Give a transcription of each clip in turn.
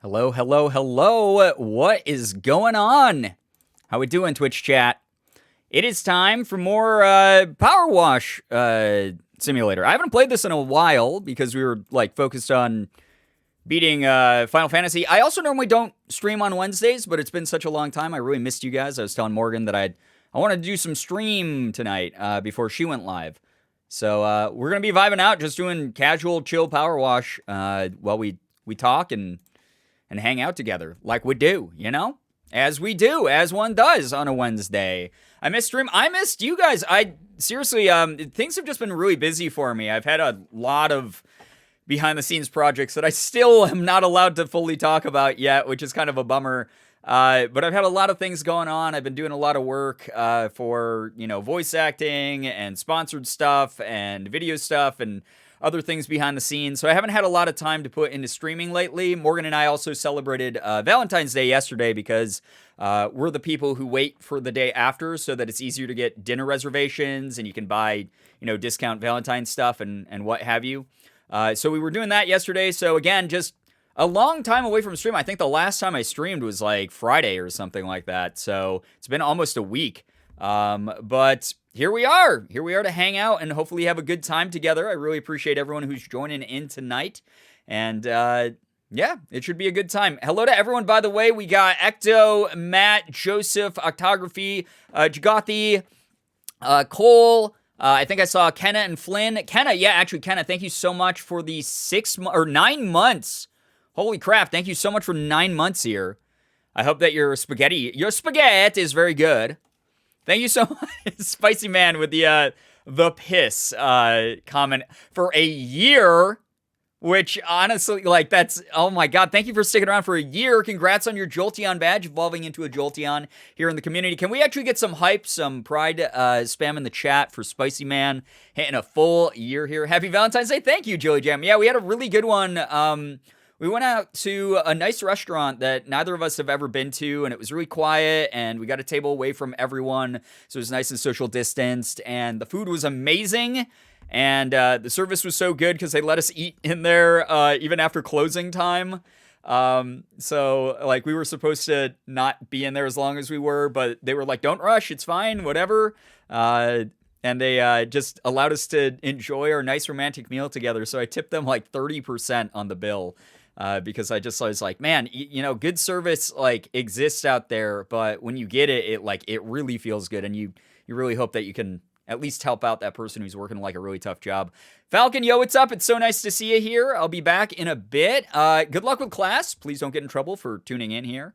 Hello, hello, hello. What is going on? How we doing, Twitch chat? It is time for more Power Wash Simulator. I haven't played this in a while because we were focused on beating Final Fantasy. I also normally don't stream on Wednesdays, but it's been such a long time. I really missed you guys. I was telling Morgan that I wanted to do some stream tonight before she went live. So we're gonna be vibing out, just doing casual, chill Power Wash while we talk and hang out together like we do, as we do, as one does on a Wednesday. I missed stream. I missed you guys. I seriously, things have just been really busy for me. I've had a lot of behind the scenes projects that I still am not allowed to fully talk about yet, which is kind of a bummer. But I've had a lot of things going on. I've been doing a lot of work for, voice acting and sponsored stuff and video stuff and other things behind the scenes. So I haven't had a lot of time to put into streaming lately. Morgan and I also celebrated Valentine's Day yesterday because we're the people who wait for the day after so that it's easier to get dinner reservations and you can buy, discount Valentine's stuff and what have you. So we were doing that yesterday. So again, just a long time away from stream. I think the last time I streamed was like Friday or something like that. So it's been almost a week. But here we are to hang out and hopefully have a good time together. I really appreciate everyone who's joining in tonight. And, yeah, it should be a good time. Hello to everyone, by the way. We got Ecto, Matt, Joseph, Octography, Jagathi, Cole. I think I saw Kenna and Flynn. Kenna, thank you so much for the 9 months. Holy crap, thank you so much for 9 months here. I hope that your spaghetti is very good. Thank you so much, Spicy Man, with the piss comment for a year, which honestly, that's, oh my god, thank you for sticking around for a year. Congrats on your Jolteon badge, evolving into a Jolteon here in the community. Can we actually get some hype, some pride spam in the chat for Spicy Man hitting a full year here? Happy Valentine's Day. Thank you, Joey Jam. Yeah, we had a really good one. We went out to a nice restaurant that neither of us have ever been to, and it was really quiet, and we got a table away from everyone, so it was nice and social distanced, and the food was amazing, and the service was so good because they let us eat in there even after closing time. So we were supposed to not be in there as long as we were, but they were like, don't rush, it's fine, whatever. And they just allowed us to enjoy our nice romantic meal together, so I tipped them 30% on the bill. Because I was like, man, good service exists out there, but when you get it, it really feels good, and you really hope that you can at least help out that person who's working a really tough job. Falcon, yo, what's up? It's so nice to see you here. I'll be back in a bit. Good luck with class. Please don't get in trouble for tuning in here.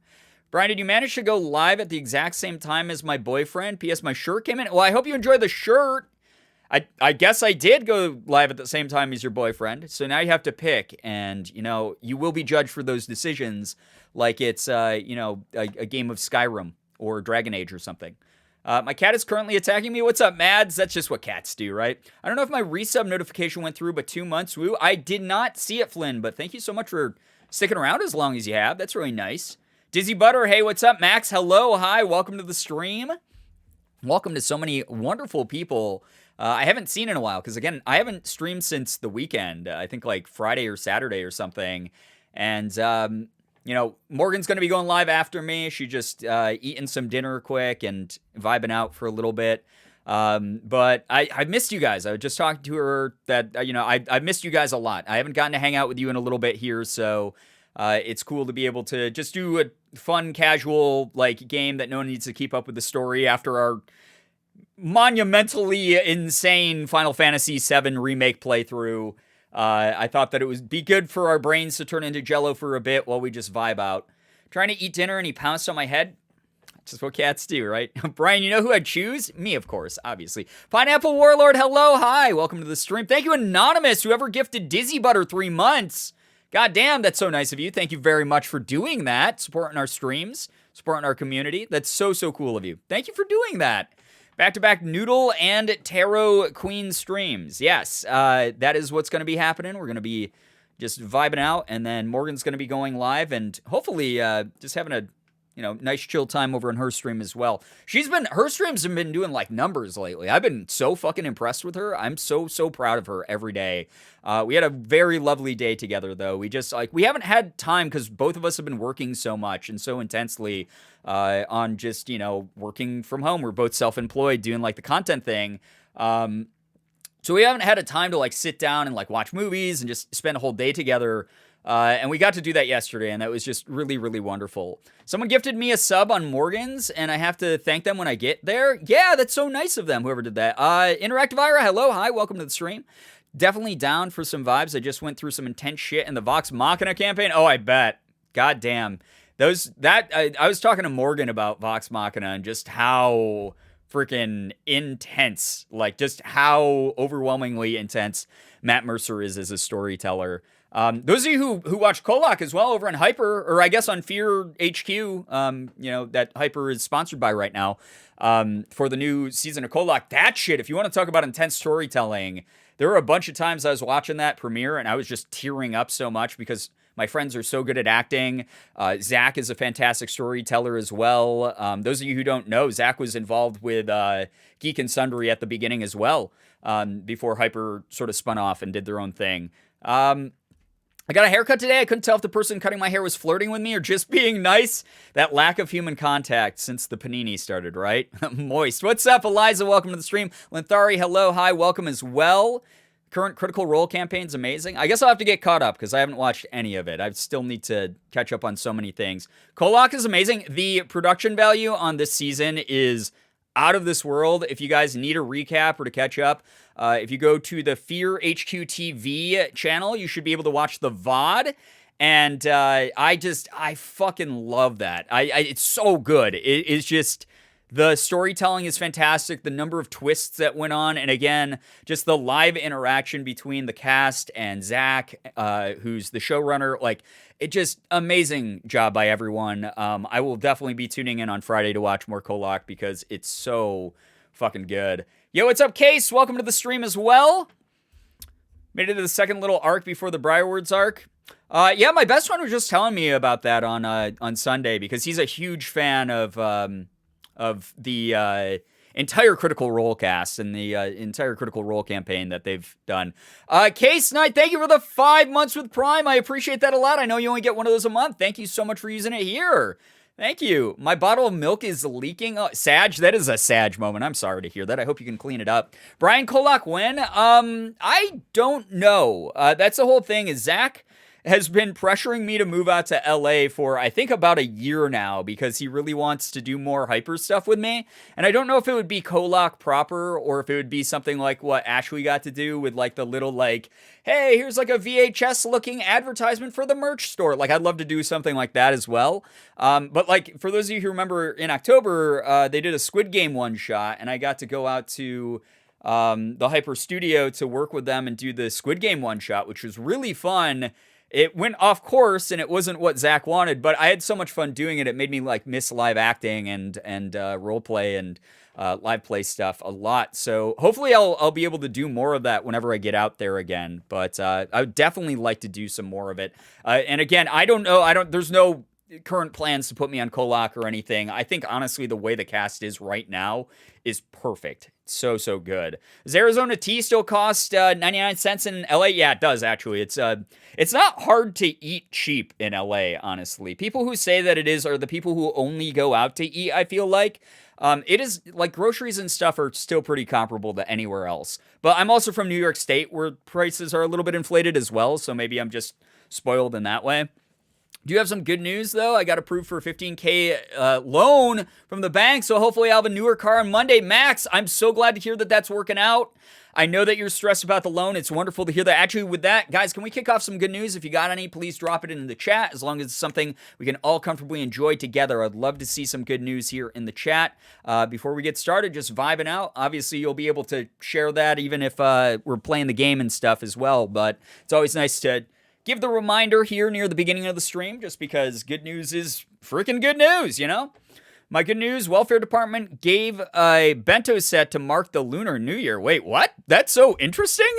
Brian, did you manage to go live at the exact same time as my boyfriend? P.S. My shirt came in. Well, I hope you enjoyed the shirt. I guess I did go live at the same time as your boyfriend, so now you have to pick, and, you will be judged for those decisions like it's, a game of Skyrim or Dragon Age or something. My cat is currently attacking me. What's up, Mads? That's just what cats do, right? I don't know if my resub notification went through, but 2 months, woo. I did not see it, Flynn, but thank you so much for sticking around as long as you have. That's really nice. Dizzy Butter, hey, what's up? Max, hello, hi, welcome to the stream. Welcome to so many wonderful people I haven't seen in a while, because, again, I haven't streamed since the weekend. I think, Friday or Saturday or something. And, Morgan's going to be going live after me. She just eating some dinner quick and vibing out for a little bit. But I missed you guys. I was just talking to her that, I missed you guys a lot. I haven't gotten to hang out with you in a little bit here, so it's cool to be able to just do a fun, casual, game that no one needs to keep up with the story after our monumentally insane Final Fantasy VII Remake playthrough. I thought that it would be good for our brains to turn into jello for a bit while we just vibe out. Trying to eat dinner and he pounced on my head. Just what cats do, right? Brian, you know who I'd choose? Me, of course, obviously. Pineapple Warlord, hello, hi, welcome to the stream. Thank you, Anonymous, whoever gifted Dizzy Butter 3 months. God damn, that's so nice of you. Thank you very much for doing that, supporting our streams, supporting our community. That's so, so cool of you. Thank you for doing that. Back-to-back Noodle and Tarot Queen streams. Yes, that is what's going to be happening. We're going to be just vibing out, and then Morgan's going to be going live, and hopefully just having a nice chill time over in her stream as well. Her streams have been doing like numbers lately. I've been so fucking impressed with her. I'm so proud of her every day. We had a very lovely day together though. We haven't had time because both of us have been working so much and so intensely on just, working from home. We're both self-employed doing like the content thing. So we haven't had a time to like sit down and like watch movies and just spend a whole day together. And we got to do that yesterday, and that was just really, really wonderful. Someone gifted me a sub on Morgan's, and I have to thank them when I get there. Yeah, that's so nice of them, whoever did that. Interactive Ira, hello, hi, welcome to the stream. Definitely down for some vibes. I just went through some intense shit in the Vox Machina campaign. Oh, I bet. God damn. I was talking to Morgan about Vox Machina and just how freaking intense, like just how overwhelmingly intense Matt Mercer is as a storyteller. Those of you who watch Kolak as well over on Hyper, or I guess on Fear HQ, that Hyper is sponsored by right now, for the new season of Kolak, that shit, if you want to talk about intense storytelling, there were a bunch of times I was watching that premiere and I was just tearing up so much because my friends are so good at acting. Zach is a fantastic storyteller as well. Those of you who don't know, Zach was involved with Geek and Sundry at the beginning as well, before Hyper sort of spun off and did their own thing. I got a haircut today. I couldn't tell if the person cutting my hair was flirting with me or just being nice. That lack of human contact since the panini started, right? Moist. What's up, Eliza? Welcome to the stream. Linthari, hello, hi, welcome as well. Current Critical Role campaign's amazing. I guess I'll have to get caught up because I haven't watched any of it. I still need to catch up on so many things. Kolak is amazing. The production value on this season is out of this world. If you guys need a recap or to catch up, if you go to the Fear HQ TV channel, you should be able to watch the VOD. And I fucking love that. It's so good. It's just... The storytelling is fantastic. The number of twists that went on. And again, just the live interaction between the cast and Zach, who's the showrunner. Like, it just amazing job by everyone. I will definitely be tuning in on Friday to watch more Kolak because it's so fucking good. Yo, what's up, Case? Welcome to the stream as well. Made it to the second little arc before the Briarwoods arc. Yeah, my best friend was just telling me about that on Sunday because he's a huge fan of the entire Critical Role cast and the entire Critical Role campaign that they've done. Case Knight, thank you for the 5 months with Prime. I appreciate that a lot. I know you only get one of those a month. Thank you so much for using it here. Thank you. My bottle of milk is leaking. Oh, Sag, that is a Sag moment. I'm sorry to hear that. I hope you can clean it up. Brian Kolak, when? I don't know. That's the whole thing is Zach has been pressuring me to move out to LA for, I think, about a year now because he really wants to do more Hyper stuff with me. And I don't know if it would be Kolak proper or if it would be something like what Ashley got to do with like the little like, hey, here's like a VHS looking advertisement for the merch store. Like, I'd love to do something like that as well. But like, for those of you who remember in October, they did a Squid Game one shot and I got to go out to the Hyper studio to work with them and do the Squid Game one shot, which was really fun. It went off course and it wasn't what Zach wanted, but I had so much fun doing it. It made me like miss live acting and role play and live play stuff a lot. So hopefully I'll be able to do more of that whenever I get out there again. But I would definitely like to do some more of it. And again, I don't know. There's no current plans to put me on Kolak or anything. I think honestly the way the cast is right now is perfect. So good. Does Arizona tea still cost 99 cents in LA? Yeah, it does actually. It's not hard to eat cheap in LA, honestly. People who say that it is are the people who only go out to eat, I feel like. It is like groceries and stuff are still pretty comparable to anywhere else. But I'm also from New York State where prices are a little bit inflated as well, so maybe I'm just spoiled in that way. Do you have some good news, though? I got approved for a $15K loan from the bank, so hopefully I'll have a newer car on Monday. Max, I'm so glad to hear that that's working out. I know that you're stressed about the loan. It's wonderful to hear that. Actually, with that, guys, can we kick off some good news? If you got any, please drop it in the chat, as long as it's something we can all comfortably enjoy together. I'd love to see some good news here in the chat. Before we get started, just vibing out. Obviously, you'll be able to share that even if we're playing the game and stuff as well, but it's always nice to give the reminder here near the beginning of the stream, just because good news is freaking good news, you know? My good news, welfare department gave a bento set to mark the Lunar New Year. Wait, what? That's so interesting?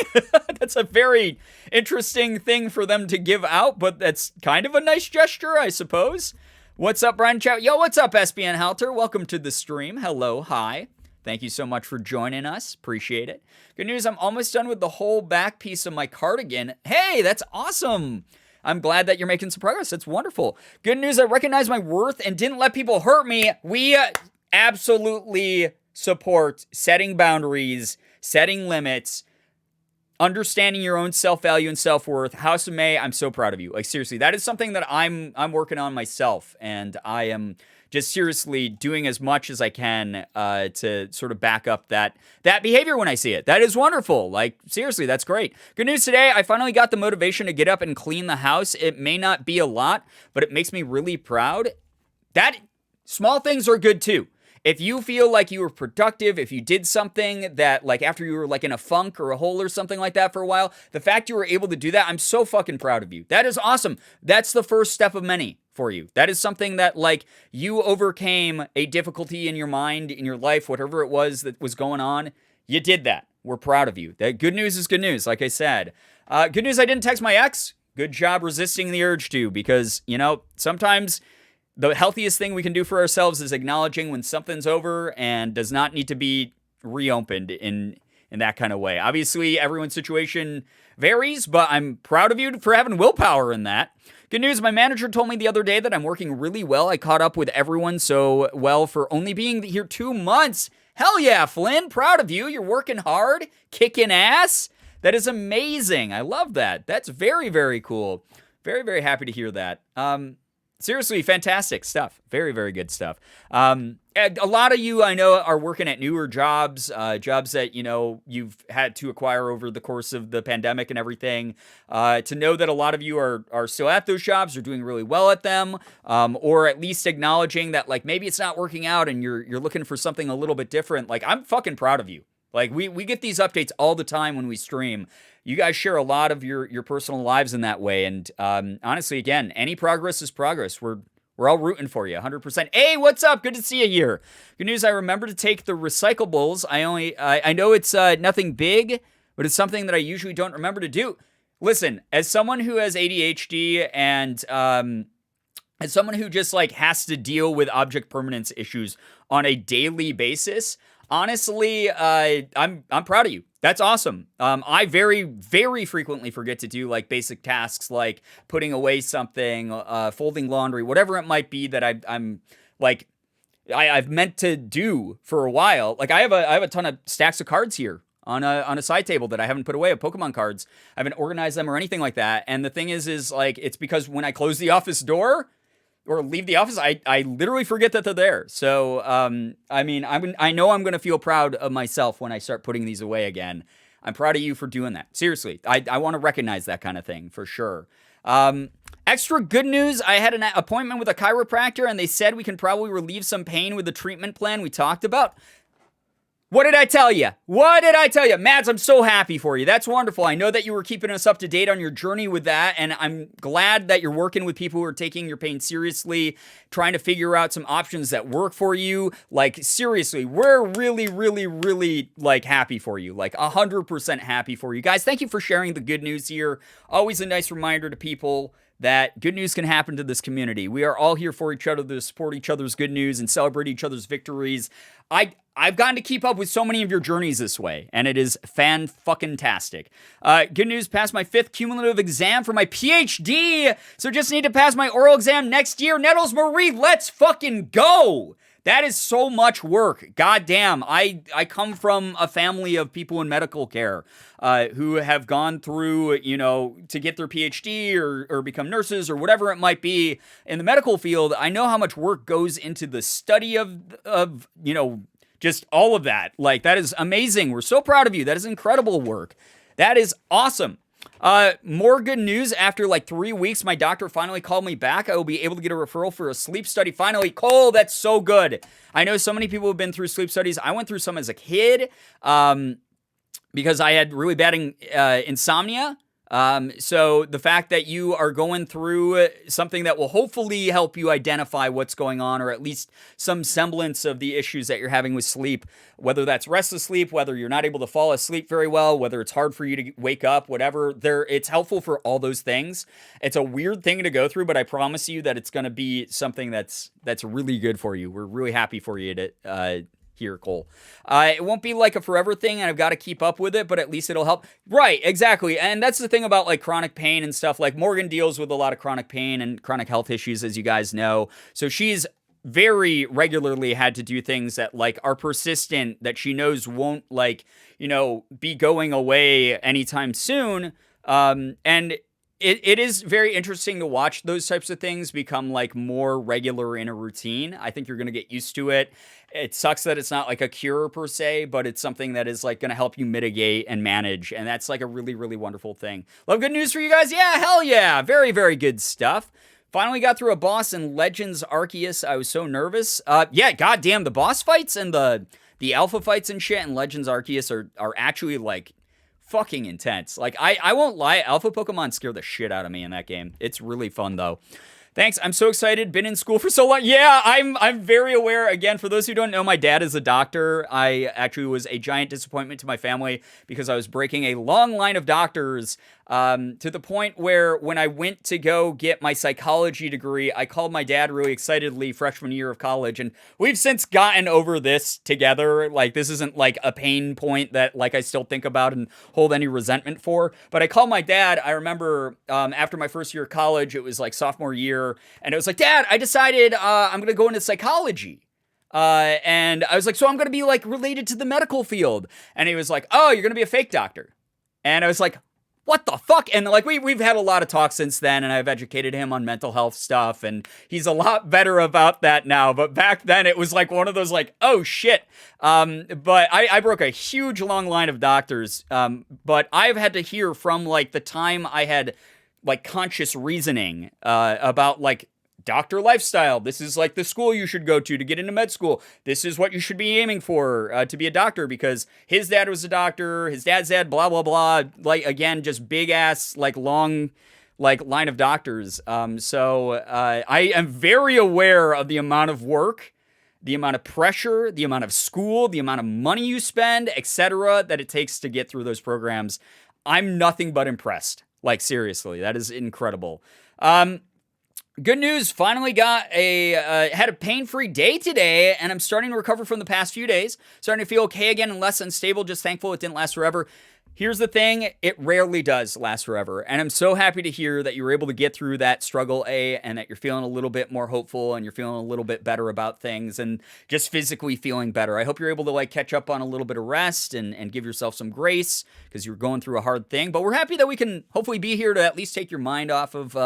That's a very interesting thing for them to give out, but that's kind of a nice gesture, I suppose. What's up, Brian Chow? Yo, what's up, SBN Halter? Welcome to the stream. Hello, hi. Thank you so much for joining us. Appreciate it. Good news, I'm almost done with the whole back piece of my cardigan. Hey, that's awesome. I'm glad that you're making some progress. That's wonderful. Good news, I recognize my worth and didn't let people hurt me. We absolutely support setting boundaries, setting limits, understanding your own self-value and self-worth. House of May, I'm so proud of you. Like, seriously, that is something that I'm working on myself, and I am just seriously doing as much as I can to sort of back up that behavior when I see it. That is wonderful. Like, seriously, that's great. Good news today, I finally got the motivation to get up and clean the house. It may not be a lot, but it makes me really proud. That small things are good too. If you feel like you were productive, if you did something that, like, after you were like in a funk or a hole or something like that for a while, the fact you were able to do that, I'm so fucking proud of you. That is awesome. That's the first step of many for you. That is something that, like, you overcame a difficulty in your mind, in your life, whatever it was that was going on. You did that. We're proud of you. That good news is good news, like I said. Good news, I didn't text my ex. Good job resisting the urge to, because, you know, sometimes the healthiest thing we can do for ourselves is acknowledging when something's over and does not need to be reopened in that kind of way. Obviously, everyone's situation varies, but I'm proud of you for having willpower in that. Good news, my manager told me the other day that I'm working really well. I caught up with everyone so well for only being here 2 months. Hell yeah, Flynn, proud of you. You're working hard, kicking ass. That is amazing. I love that. That's very, very cool. Very, very happy to hear that. Seriously, fantastic stuff. Very, very good stuff. A lot of you, I know, are working at newer jobs, jobs that, you know, you've had to acquire over the course of the pandemic and everything. To know that a lot of you are still at those jobs, are doing really well at them, or at least acknowledging that, like, maybe it's not working out and you're looking for something a little bit different. Like, I'm fucking proud of you. Like, we get these updates all the time when we stream. You guys share a lot of your personal lives in that way. And honestly, again, any progress is progress. We're all rooting for you, 100%. Hey, what's up? Good to see you here. Good news, I remember to take the recyclables. I know it's nothing big, but it's something that I usually don't remember to do. Listen, as someone who has ADHD and as someone who just, like, has to deal with object permanence issues on a daily basis, honestly, I'm proud of you. That's awesome. I very, very frequently forget to do, like, basic tasks like putting away something, folding laundry, whatever it might be that I've meant to do for a while. Like, I have a ton of stacks of cards here on a side table that I haven't put away, of Pokemon cards. I haven't organized them or anything like that. And the thing is like, it's because when I close the office door or leave the office, I literally forget that they're there. So, I mean, I know I'm going to feel proud of myself when I start putting these away again. I'm proud of you for doing that. Seriously, I want to recognize that kind of thing for sure. Extra good news, I had an appointment with a chiropractor and they said we can probably relieve some pain with the treatment plan we talked about. What did I tell you? What did I tell you? Mads, I'm so happy for you. That's wonderful. I know that you were keeping us up to date on your journey with that, and I'm glad that you're working with people who are taking your pain seriously, trying to figure out some options that work for you. Like, seriously, we're really, really, really, like, happy for you. Like, 100% happy for you. Guys, thank you for sharing the good news here. Always a nice reminder to people that good news can happen to this community. We are all here for each other to support each other's good news and celebrate each other's victories. I've gotten to keep up with so many of your journeys this way, and it is fan-fucking-tastic. Good news, passed my 5th cumulative exam for my PhD, so just need to pass my oral exam next year. Nettles Marie, let's fucking go! That is so much work. God damn. I come from a family of people in medical care who have gone through, you know, to get their PhD or become nurses or whatever it might be in the medical field. I know how much work goes into the study of you know, just all of that. Like, that is amazing. We're so proud of you. That is incredible work. That is awesome. More good news. After like 3 weeks, my doctor finally called me back. I will be able to get a referral for a sleep study. Finally, Cole, that's so good. I know so many people have been through sleep studies. I went through some as a kid, because I had really bad insomnia. So the fact that you are going through something that will hopefully help you identify what's going on, or at least some semblance of the issues that you're having with sleep, whether that's restless sleep, whether you're not able to fall asleep very well, whether it's hard for you to wake up, whatever, it's helpful for all those things. It's a weird thing to go through, but I promise you that it's going to be something that's really good for you. We're really happy for you to here, Cole. It won't be like a forever thing, and I've got to keep up with it, but at least it'll help. Right, exactly. And that's the thing about like chronic pain and stuff. Like Morgan deals with a lot of chronic pain and chronic health issues, as you guys know. So she's very regularly had to do things that like are persistent, that she knows won't like, be going away anytime soon. And it is very interesting to watch those types of things become like more regular in a routine. I think you're going to get used to it. It sucks that it's not like a cure per se, but it's something that is like going to help you mitigate and manage. And that's like a really, really wonderful thing. Love good news for you guys. Yeah, hell yeah. Very, very good stuff. Finally got through a boss in Legends Arceus. I was so nervous. Yeah, goddamn, the boss fights and the alpha fights and shit in Legends Arceus are actually like fucking intense. Like, I won't lie, alpha Pokemon scare the shit out of me in that game. It's really fun, though. Thanks. I'm so excited. Been in school for so long. Yeah, I'm very aware. Again, for those who don't know, my dad is a doctor. I actually was a giant disappointment to my family because I was breaking a long line of doctors to the point where when I went to go get my psychology degree, I called my dad really excitedly freshman year of college, and we've since gotten over this together. Like, this isn't like a pain point that like I still think about and hold any resentment for. But I called my dad. I remember after my first year of college, it was like sophomore year, and it was like, Dad, I decided I'm going to go into psychology. And I was like, so I'm going to be like related to the medical field. And he was like, oh, you're going to be a fake doctor. And I was like, what the fuck? And like, we've had a lot of talk since then, and I've educated him on mental health stuff, and he's a lot better about that now. But back then it was like one of those like, oh shit. But I broke a huge long line of doctors. But I've had to hear from like the time I had like conscious reasoning about like doctor lifestyle. This is like the school you should go to get into med school. This is what you should be aiming for to be a doctor, because his dad was a doctor, his dad's dad, blah, blah, blah. Like, again, just big ass, like long, like line of doctors. So I am very aware of the amount of work, the amount of pressure, the amount of school, the amount of money you spend, etc., that it takes to get through those programs. I'm nothing but impressed. Like, seriously, that is incredible. Good news, finally had a pain-free day today, and I'm starting to recover from the past few days. Starting to feel okay again and less unstable, just thankful it didn't last forever. Here's the thing, it rarely does last forever, and I'm so happy to hear that you were able to get through that struggle, and that you're feeling a little bit more hopeful, and you're feeling a little bit better about things, and just physically feeling better. I hope you're able to like catch up on a little bit of rest and give yourself some grace, because you're going through a hard thing, but we're happy that we can hopefully be here to at least take your mind off of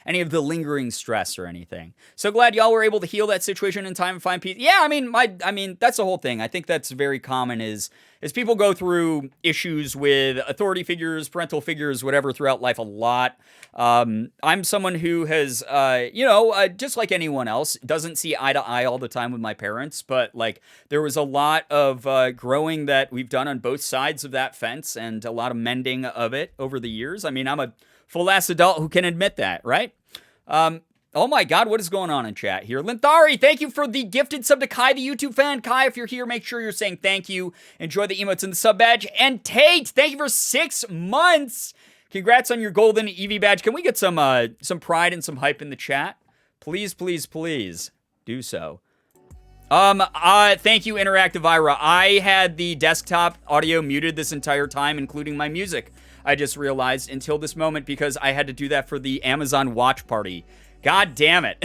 any of the lingering stress or anything. So glad y'all were able to heal that situation in time and find peace. Yeah, I mean, that's the whole thing. I think that's very common is people go through issues with authority figures, parental figures, whatever, throughout life a lot. I'm someone who has, just like anyone else, doesn't see eye to eye all the time with my parents, but like there was a lot of growing that we've done on both sides of that fence, and a lot of mending of it over the years. I mean, I'm a full-ass adult who can admit that, right? Oh my God, what is going on in chat here? Linthari, thank you for the gifted sub to Kai, the YouTube fan. Kai, if you're here, make sure you're saying thank you. Enjoy the emotes and the sub badge. And Tate, thank you for 6 months. Congrats on your golden EV badge. Can we get some pride and some hype in the chat? Please, please, please do so. Thank you, Interactive Ira. I had the desktop audio muted this entire time, including my music. I just realized until this moment, because I had to do that for the Amazon watch party. God damn it.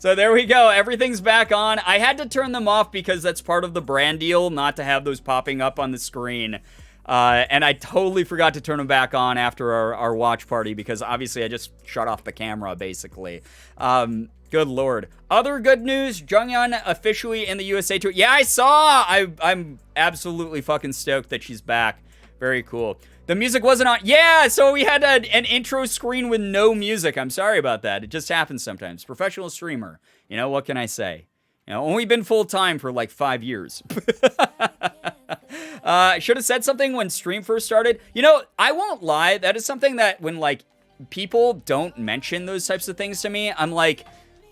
So there we go. Everything's back on. I had to turn them off because that's part of the brand deal, not to have those popping up on the screen. And I totally forgot to turn them back on after our watch party, because obviously I just shut off the camera, basically. Good Lord. Other good news, Junghyun officially in the USA Tour. Yeah, I saw. I'm absolutely fucking stoked that she's back. Very cool. The music wasn't on. Yeah, so we had an intro screen with no music. I'm sorry about that. It just happens sometimes. Professional streamer. You know, what can I say? You know, only been full-time for like 5 years. I should have said something when stream first started. You know, I won't lie. That is something that when, like, people don't mention those types of things to me, I'm like,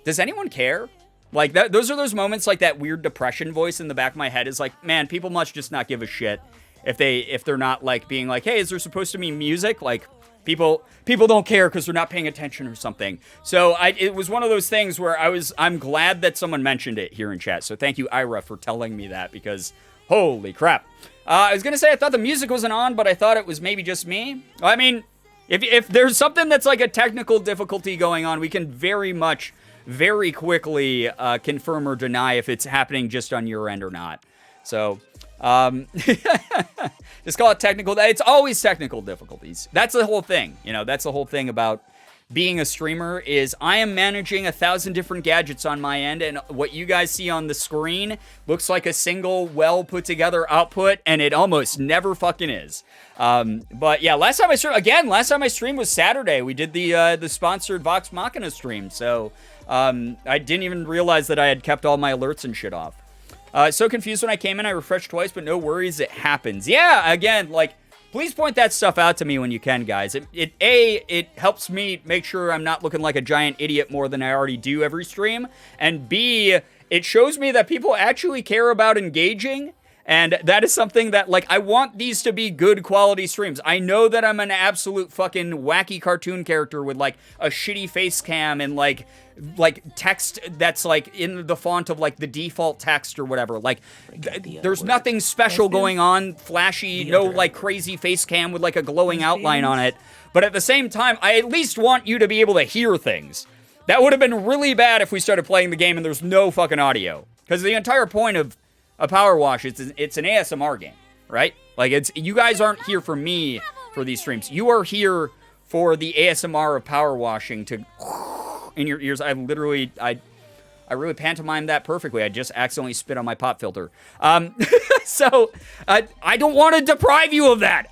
does anyone care? Like, those are those moments, like, that weird depression voice in the back of my head is like, man, people must just not give a shit if they're not, like, being like, hey, is there supposed to be music? Like, people don't care because they're not paying attention or something. So it was one of those things where I'm glad that someone mentioned it here in chat. So thank you, Ira, for telling me that, because holy crap. I was going to say I thought the music wasn't on, but I thought it was maybe just me. I mean, if there's something that's like a technical difficulty going on, we can very quickly confirm or deny if it's happening just on your end or not. So, just call it technical. It's always technical difficulties. That's the whole thing. You know, that's the whole thing about being a streamer is I am managing 1,000 different gadgets on my end, and what you guys see on the screen looks like a single well put together output, and it almost never fucking is. But yeah, last time I streamed was Saturday. We did the sponsored Vox Machina stream, so I didn't even realize that I had kept all my alerts and shit off. So confused when I came in. I refreshed twice, but no worries, it happens. Yeah, again, like, please point that stuff out to me when you can, guys. It helps me make sure I'm not looking like a giant idiot more than I already do every stream. And B, it shows me that people actually care about engaging. And that is something that, like, I want these to be good quality streams. I know that I'm an absolute fucking wacky cartoon character with, like, a shitty face cam and, like text that's, like, in the font of, like, the default text or whatever. Like, there's nothing special going on, flashy, no, like, crazy face cam with, like, a glowing outline on it. But at the same time, I at least want you to be able to hear things. That would have been really bad if we started playing the game and there's no fucking audio. Because the entire point of a Power Wash, it's an ASMR game, right? Like, you guys aren't here for me for these streams. You are here for the ASMR of power washing to in your ears. I really pantomimed that perfectly. I just accidentally spit on my pop filter. So I don't want to deprive you of that.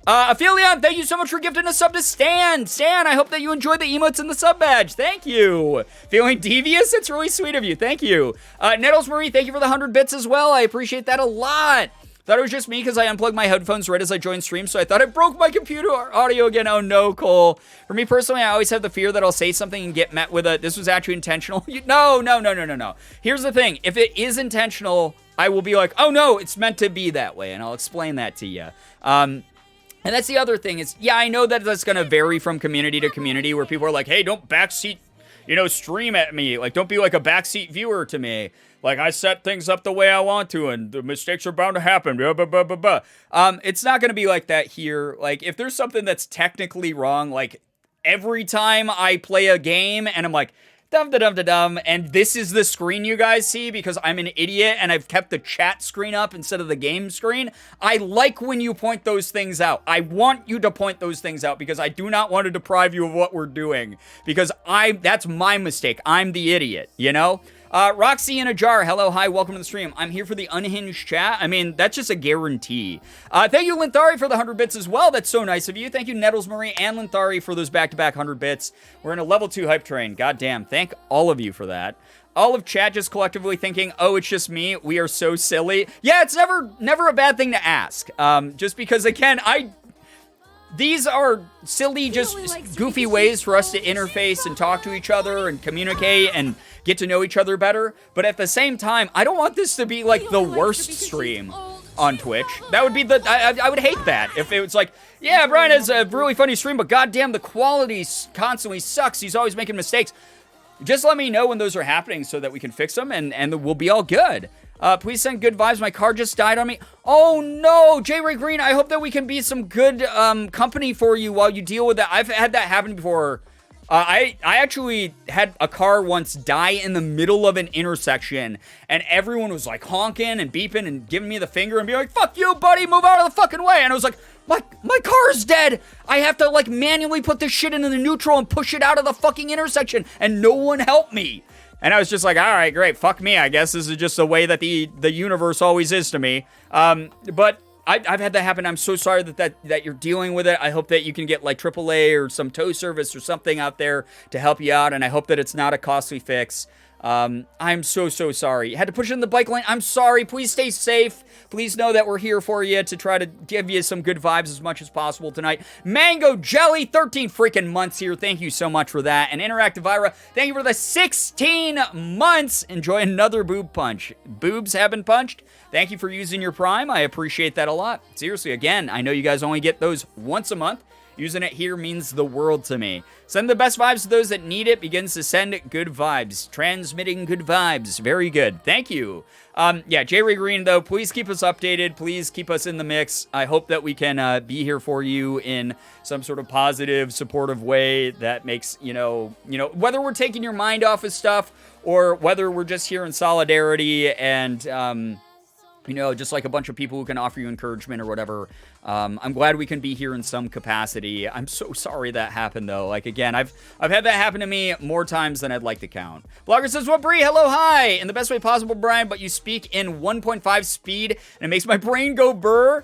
Aphelion, thank you so much for gifting a sub to Stan. Stan, I hope that you enjoyed the emotes and the sub badge. Thank you. Feeling devious? It's really sweet of you. Thank you. Nettles Marie, thank you for the 100 bits as well. I appreciate that a lot. Thought it was just me because I unplugged my headphones right as I joined stream, so I thought I broke my computer audio again. Oh no, Cole. For me personally, I always have the fear that I'll say something and get met with this was actually intentional. No. Here's the thing. If it is intentional, I will be like, oh no, it's meant to be that way, and I'll explain that to you. And that's the other thing is, yeah, I know that that's going to vary from community to community where people are like, hey, don't backseat, stream at me. Like, don't be like a backseat viewer to me. Like, I set things up the way I want to, and the mistakes are bound to happen. Blah, blah, blah, blah, blah. It's not going to be like that here. Like, if there's something that's technically wrong, like, every time I play a game and I'm like, dum-da-dum-da-dum, and this is the screen you guys see because I'm an idiot and I've kept the chat screen up instead of the game screen. I like when you point those things out. I want you to point those things out because I do not want to deprive you of what we're doing because that's my mistake. I'm the idiot, Roxy in a jar. Hello, hi, welcome to the stream. I'm here for the unhinged chat. I mean, that's just a guarantee. Thank you, Linthari, for the 100 bits as well. That's so nice of you. Thank you, Nettles Marie and Linthari, for those back-to-back 100 bits. We're in a level 2 hype train. God damn. Thank all of you for that. All of chat just collectively thinking, oh, it's just me. We are so silly. Yeah, it's never a bad thing to ask. Just because, again, these are silly, just goofy ways for us to interface and talk to each other and communicate and get to know each other better. But at the same time, I don't want this to be like the worst stream on Twitch. That would be I would hate that if it was like, yeah, Brian has a really funny stream, but goddamn, the quality constantly sucks. He's always making mistakes. Just let me know when those are happening so that we can fix them and we'll be all good. Please send good vibes. My car just died on me. Oh no, J. Ray Green, I hope that we can be some good company for you while you deal with that. I've had that happen before. I actually had a car once die in the middle of an intersection, and everyone was like honking and beeping and giving me the finger and being like, fuck you, buddy, move out of the fucking way. And I was like, my car's dead. I have to like manually put this shit into the neutral and push it out of the fucking intersection, and no one helped me. And I was just like, all right, great, fuck me. I guess this is just the way that the universe always is to me. But I've had that happen. I'm so sorry that you're dealing with it. I hope that you can get like AAA or some tow service or something out there to help you out. And I hope that it's not a costly fix. I'm so sorry. Had to push it in the bike lane. I'm sorry. Please stay safe. Please know that we're here for you to try to give you some good vibes as much as possible tonight. Mango Jelly, 13 freaking months here. Thank you so much for that. And Interactive Ira, thank you for the 16 months. Enjoy another boob punch. Boobs have been punched. Thank you for using your Prime. I appreciate that a lot. Seriously, again, I know you guys only get those once a month. Using it here means the world to me. Send the best vibes to those that need it. Begins to send good vibes. Transmitting good vibes. Very good. Thank you. Yeah, J. Ray Green, though, please keep us updated. Please keep us in the mix. I hope that we can be here for you in some sort of positive, supportive way that makes, whether we're taking your mind off of stuff or whether we're just here in solidarity and, just like a bunch of people who can offer you encouragement or whatever. I'm glad we can be here in some capacity. I'm so sorry that happened, though. Like, again, I've had that happen to me more times than I'd like to count. Blogger says, what, Bree? Hello, hi. In the best way possible, Brian, but you speak in 1.5 speed, and it makes my brain go burr.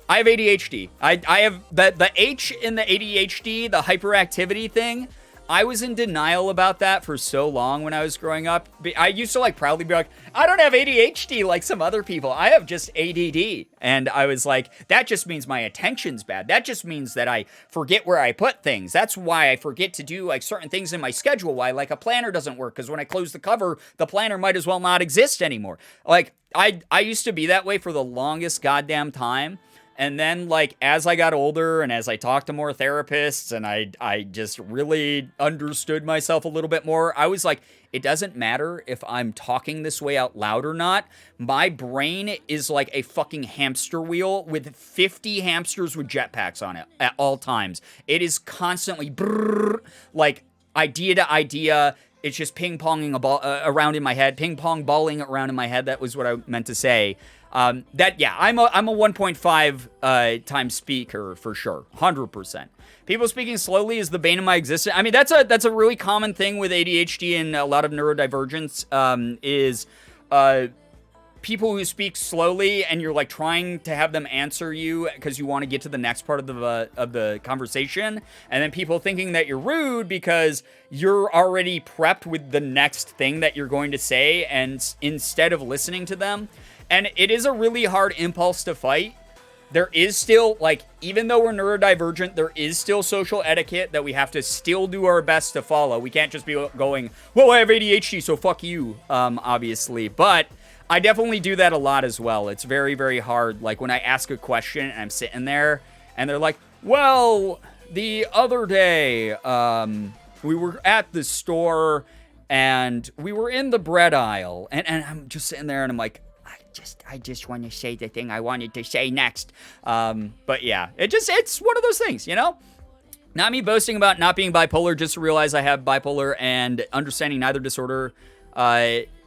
I have ADHD. I have the H in the ADHD, the hyperactivity thing. I was in denial about that for so long when I was growing up. I used to proudly be like, I don't have ADHD like some other people. I have just ADD. And I was like, that just means my attention's bad. That just means that I forget where I put things. That's why I forget to do certain things in my schedule. Why a planner doesn't work. Because when I close the cover, the planner might as well not exist anymore. I used to be that way for the longest goddamn time. And then, as I got older and as I talked to more therapists and I just really understood myself a little bit more, I was like, it doesn't matter if I'm talking this way out loud or not. My brain is like a fucking hamster wheel with 50 hamsters with jetpacks on it at all times. It is constantly brrr, idea to idea. It's just ping-ponging around in my head, ping-pong balling around in my head. That was what I meant to say. I'm a 1.5 times speaker for sure, 100%. People speaking slowly is the bane of my existence. I mean, that's a really common thing with ADHD and a lot of neurodivergence. Is people who speak slowly and you're trying to have them answer you because you want to get to the next part of the conversation, and then people thinking that you're rude because you're already prepped with the next thing that you're going to say, and instead of listening to them. And it is a really hard impulse to fight. There is still, even though we're neurodivergent, there is still social etiquette that we have to still do our best to follow. We can't just be going, well, I have ADHD, so fuck you, obviously. But I definitely do that a lot as well. It's very, very hard. When I ask a question and I'm sitting there and they're like, well, the other day, we were at the store and we were in the bread aisle. And I'm just sitting there and I'm like, I just want to say the thing I wanted to say next. But yeah, it's one of those things, Not me boasting about not being bipolar, just to realize I have bipolar and understanding neither disorder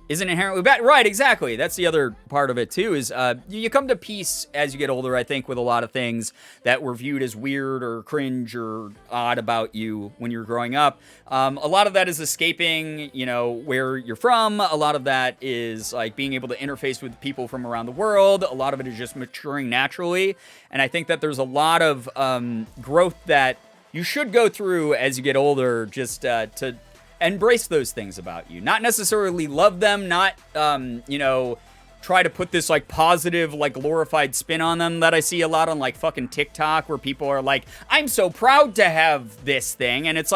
isn't inherently bad. Right, exactly. That's the other part of it, too, is you come to peace as you get older, I think, with a lot of things that were viewed as weird or cringe or odd about you when you were growing up. A lot of that is escaping, where you're from. A lot of that is, being able to interface with people from around the world. A lot of it is just maturing naturally. And I think that there's a lot of growth that you should go through as you get older, just to embrace those things about you. Not necessarily love them, not, try to put this, positive, glorified spin on them that I see a lot on, fucking TikTok, where people are like, I'm so proud to have this thing. And it's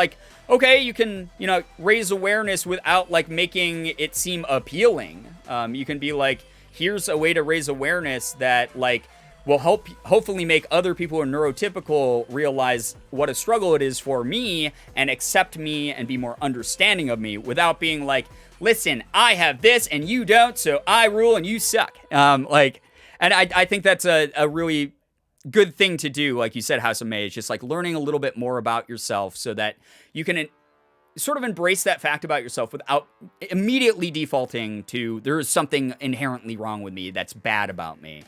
okay, you can, raise awareness without, making it seem appealing. You can be here's a way to raise awareness that, will hopefully make other people who are neurotypical realize what a struggle it is for me and accept me and be more understanding of me without being listen, I have this and you don't, so I rule and you suck. And I think that's a really good thing to do. Like you said, House of May, is just learning a little bit more about yourself so that you can sort of embrace that fact about yourself without immediately defaulting to there is something inherently wrong with me that's bad about me.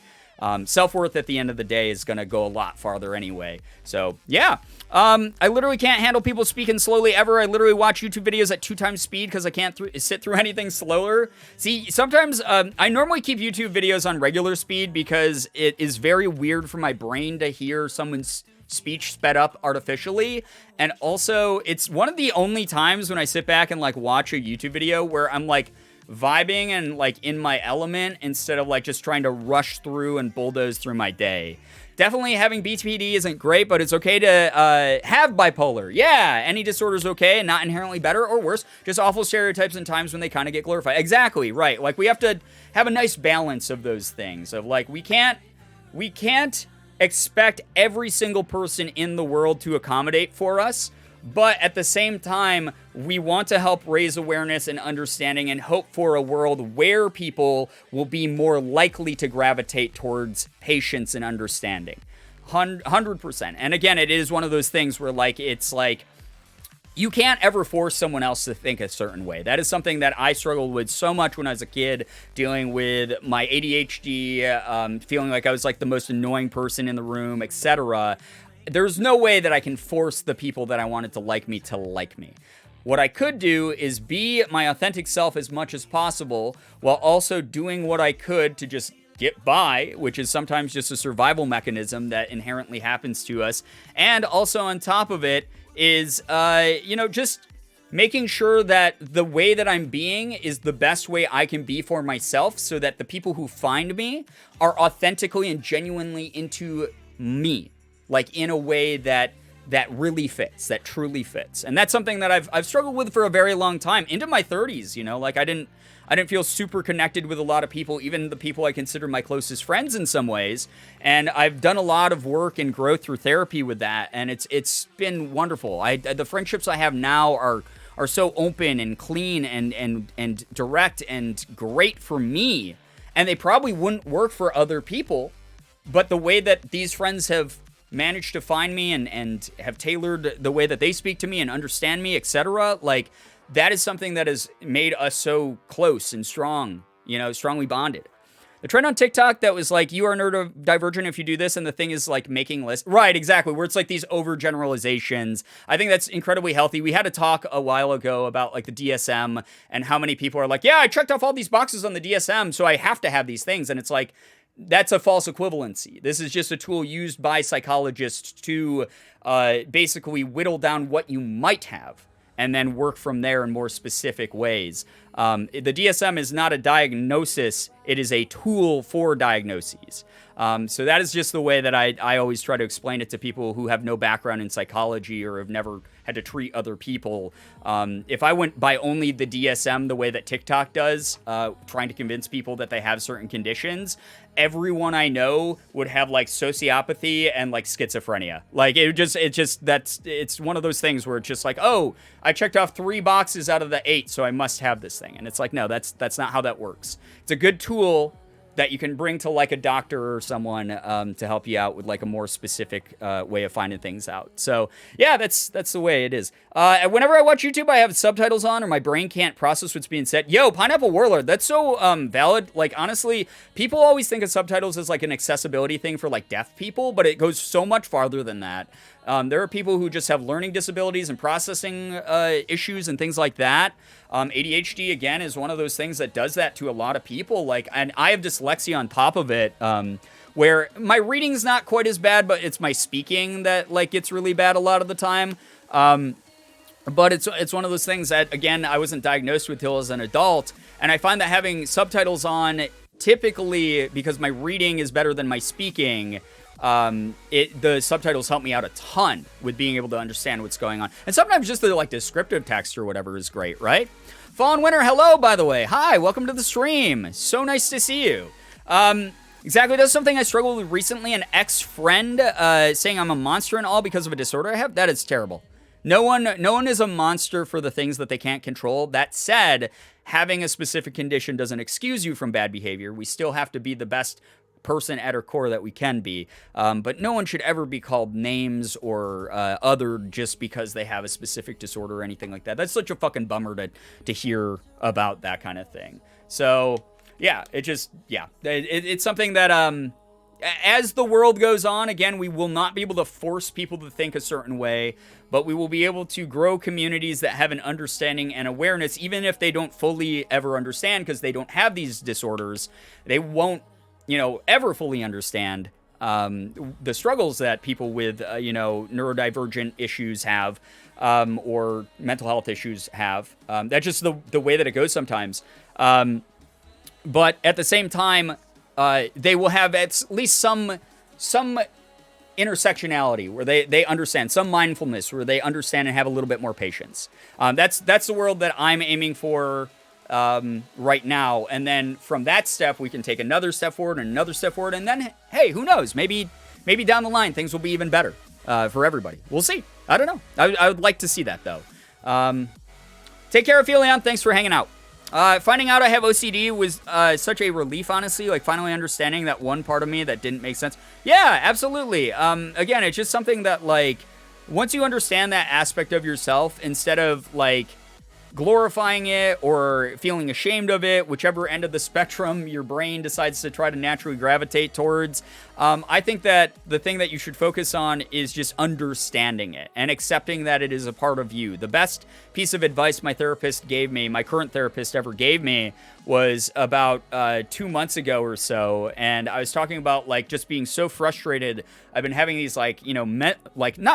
Self-worth at the end of the day is going to go a lot farther anyway. So, yeah. I literally can't handle people speaking slowly ever. I literally watch YouTube videos at 2 times speed because I can't sit through anything slower. See, sometimes I normally keep YouTube videos on regular speed because it is very weird for my brain to hear someone speech sped up artificially. And also, it's one of the only times when I sit back and like watch a YouTube video where I'm like vibing and like in my element instead of like just trying to rush through and bulldoze through my day. Definitely having BPD isn't great, but it's okay to have bipolar. Yeah, any disorder's okay and not inherently better or worse. Just awful stereotypes and times when they kind of get glorified. Exactly, right. Like, we have to have a nice balance of those things. Of like, we can't expect every single person in the world to accommodate for us. But at the same time, we want to help raise awareness and understanding and hope for a world where people will be more likely to gravitate towards patience and understanding. 100%. And again, it is one of those things where, like, it's like, you can't ever force someone else to think a certain way. That is something that I struggled with so much when I was a kid, dealing with my ADHD, feeling like I was like the most annoying person in the room, etc. There's no way that I can force the people that I wanted to like me. What I could do is be my authentic self as much as possible while also doing what I could to just get by, which is sometimes just a survival mechanism that inherently happens to us. And also on top of it is, just making sure that the way that I'm being is the best way I can be for myself so that the people who find me are authentically and genuinely into me. Like, in a way that really fits, that truly fits. And that's something that I've struggled with for a very long time, into my 30s, like I didn't feel super connected with a lot of people, even the people I consider my closest friends in some ways. And I've done a lot of work and growth through therapy with that, and it's been wonderful. The friendships I have now are so open and clean and direct and great for me. And they probably wouldn't work for other people, but the way that these friends have managed to find me and have tailored the way that they speak to me and understand me, etc. Like, that is something that has made us so close and strong, strongly bonded. The trend on TikTok that was like, you are neurodivergent if you do this, and the thing is like making lists. Right, exactly, where it's like these overgeneralizations. I think that's incredibly healthy. We had a talk a while ago about like the DSM and how many people are like, yeah, I checked off all these boxes on the DSM, so I have to have these things. And it's like, that's a false equivalency. This is just a tool used by psychologists to basically whittle down what you might have and then work from there in more specific ways. The DSM is not a diagnosis. It is a tool for diagnoses. So that is just the way that I always try to explain it to people who have no background in psychology or have never had to treat other people. If I went by only the DSM the way that TikTok does, trying to convince people that they have certain conditions, everyone I know would have like sociopathy and like schizophrenia. Like, it's one of those things where it's just like, oh, I checked off 3 boxes out of the 8, so I must have this thing. And it's like, no, that's not how that works. It's a good tool that you can bring to like a doctor or someone to help you out with like a more specific way of finding things out. So yeah, that's the way it is. Whenever I watch YouTube, I have subtitles on or my brain can't process what's being said. Yo, Pineapple Warlord, that's so valid. Like, honestly, people always think of subtitles as like an accessibility thing for like deaf people, but it goes so much farther than that. There are people who just have learning disabilities and processing issues and things like that. ADHD, again, is one of those things that does that to a lot of people. Like, and I have dyslexia on top of it, where my reading's not quite as bad, but it's my speaking that like gets really bad a lot of the time. But it's one of those things that, again, I wasn't diagnosed with till as an adult, and I find that having subtitles on, typically, because my reading is better than my speaking, the subtitles help me out a ton with being able to understand what's going on. And sometimes just the like descriptive text or whatever is great, right? Fallen Winter, hello, by the way. Hi, welcome to the stream. So nice to see you. Exactly, that's something I struggled with recently. An ex-friend saying I'm a monster and all because of a disorder I have. That is terrible. No one is a monster for the things that they can't control. That said, having a specific condition doesn't excuse you from bad behavior. We still have to be the best person at our core that we can be, but no one should ever be called names or other just because they have a specific disorder or anything like that. That's such a fucking bummer to hear about that kind of thing. So yeah, it's something that as the world goes on, again, we will not be able to force people to think a certain way, but we will be able to grow communities that have an understanding and awareness, even if they don't fully ever understand because they don't have these disorders. They won't ever fully understand. the struggles that people with, neurodivergent issues have, or mental health issues have. That's just the way that it goes sometimes. But at the same time, they will have at least some intersectionality where they understand, some mindfulness where they understand and have a little bit more patience. That's the world that I'm aiming for right now. And then from that step, we can take another step forward and another step forward. And then, hey, who knows? Maybe down the line, things will be even better for everybody. We'll see. I don't know. I would like to see that, though. Take care, Aphelion. Thanks for hanging out. Finding out I have OCD was such a relief, honestly, like finally understanding that one part of me that didn't make sense. Yeah, absolutely. Again, it's just something that, like, once you understand that aspect of yourself, instead of, like, glorifying it or feeling ashamed of it, whichever end of the spectrum your brain decides to try to naturally gravitate towards, I think that the thing that you should focus on is just understanding it and accepting that it is a part of you. The best piece of advice my therapist gave me, my current therapist ever gave me, was about 2 months ago or so, and I was talking about, like, just being so frustrated. I've been having these, like, not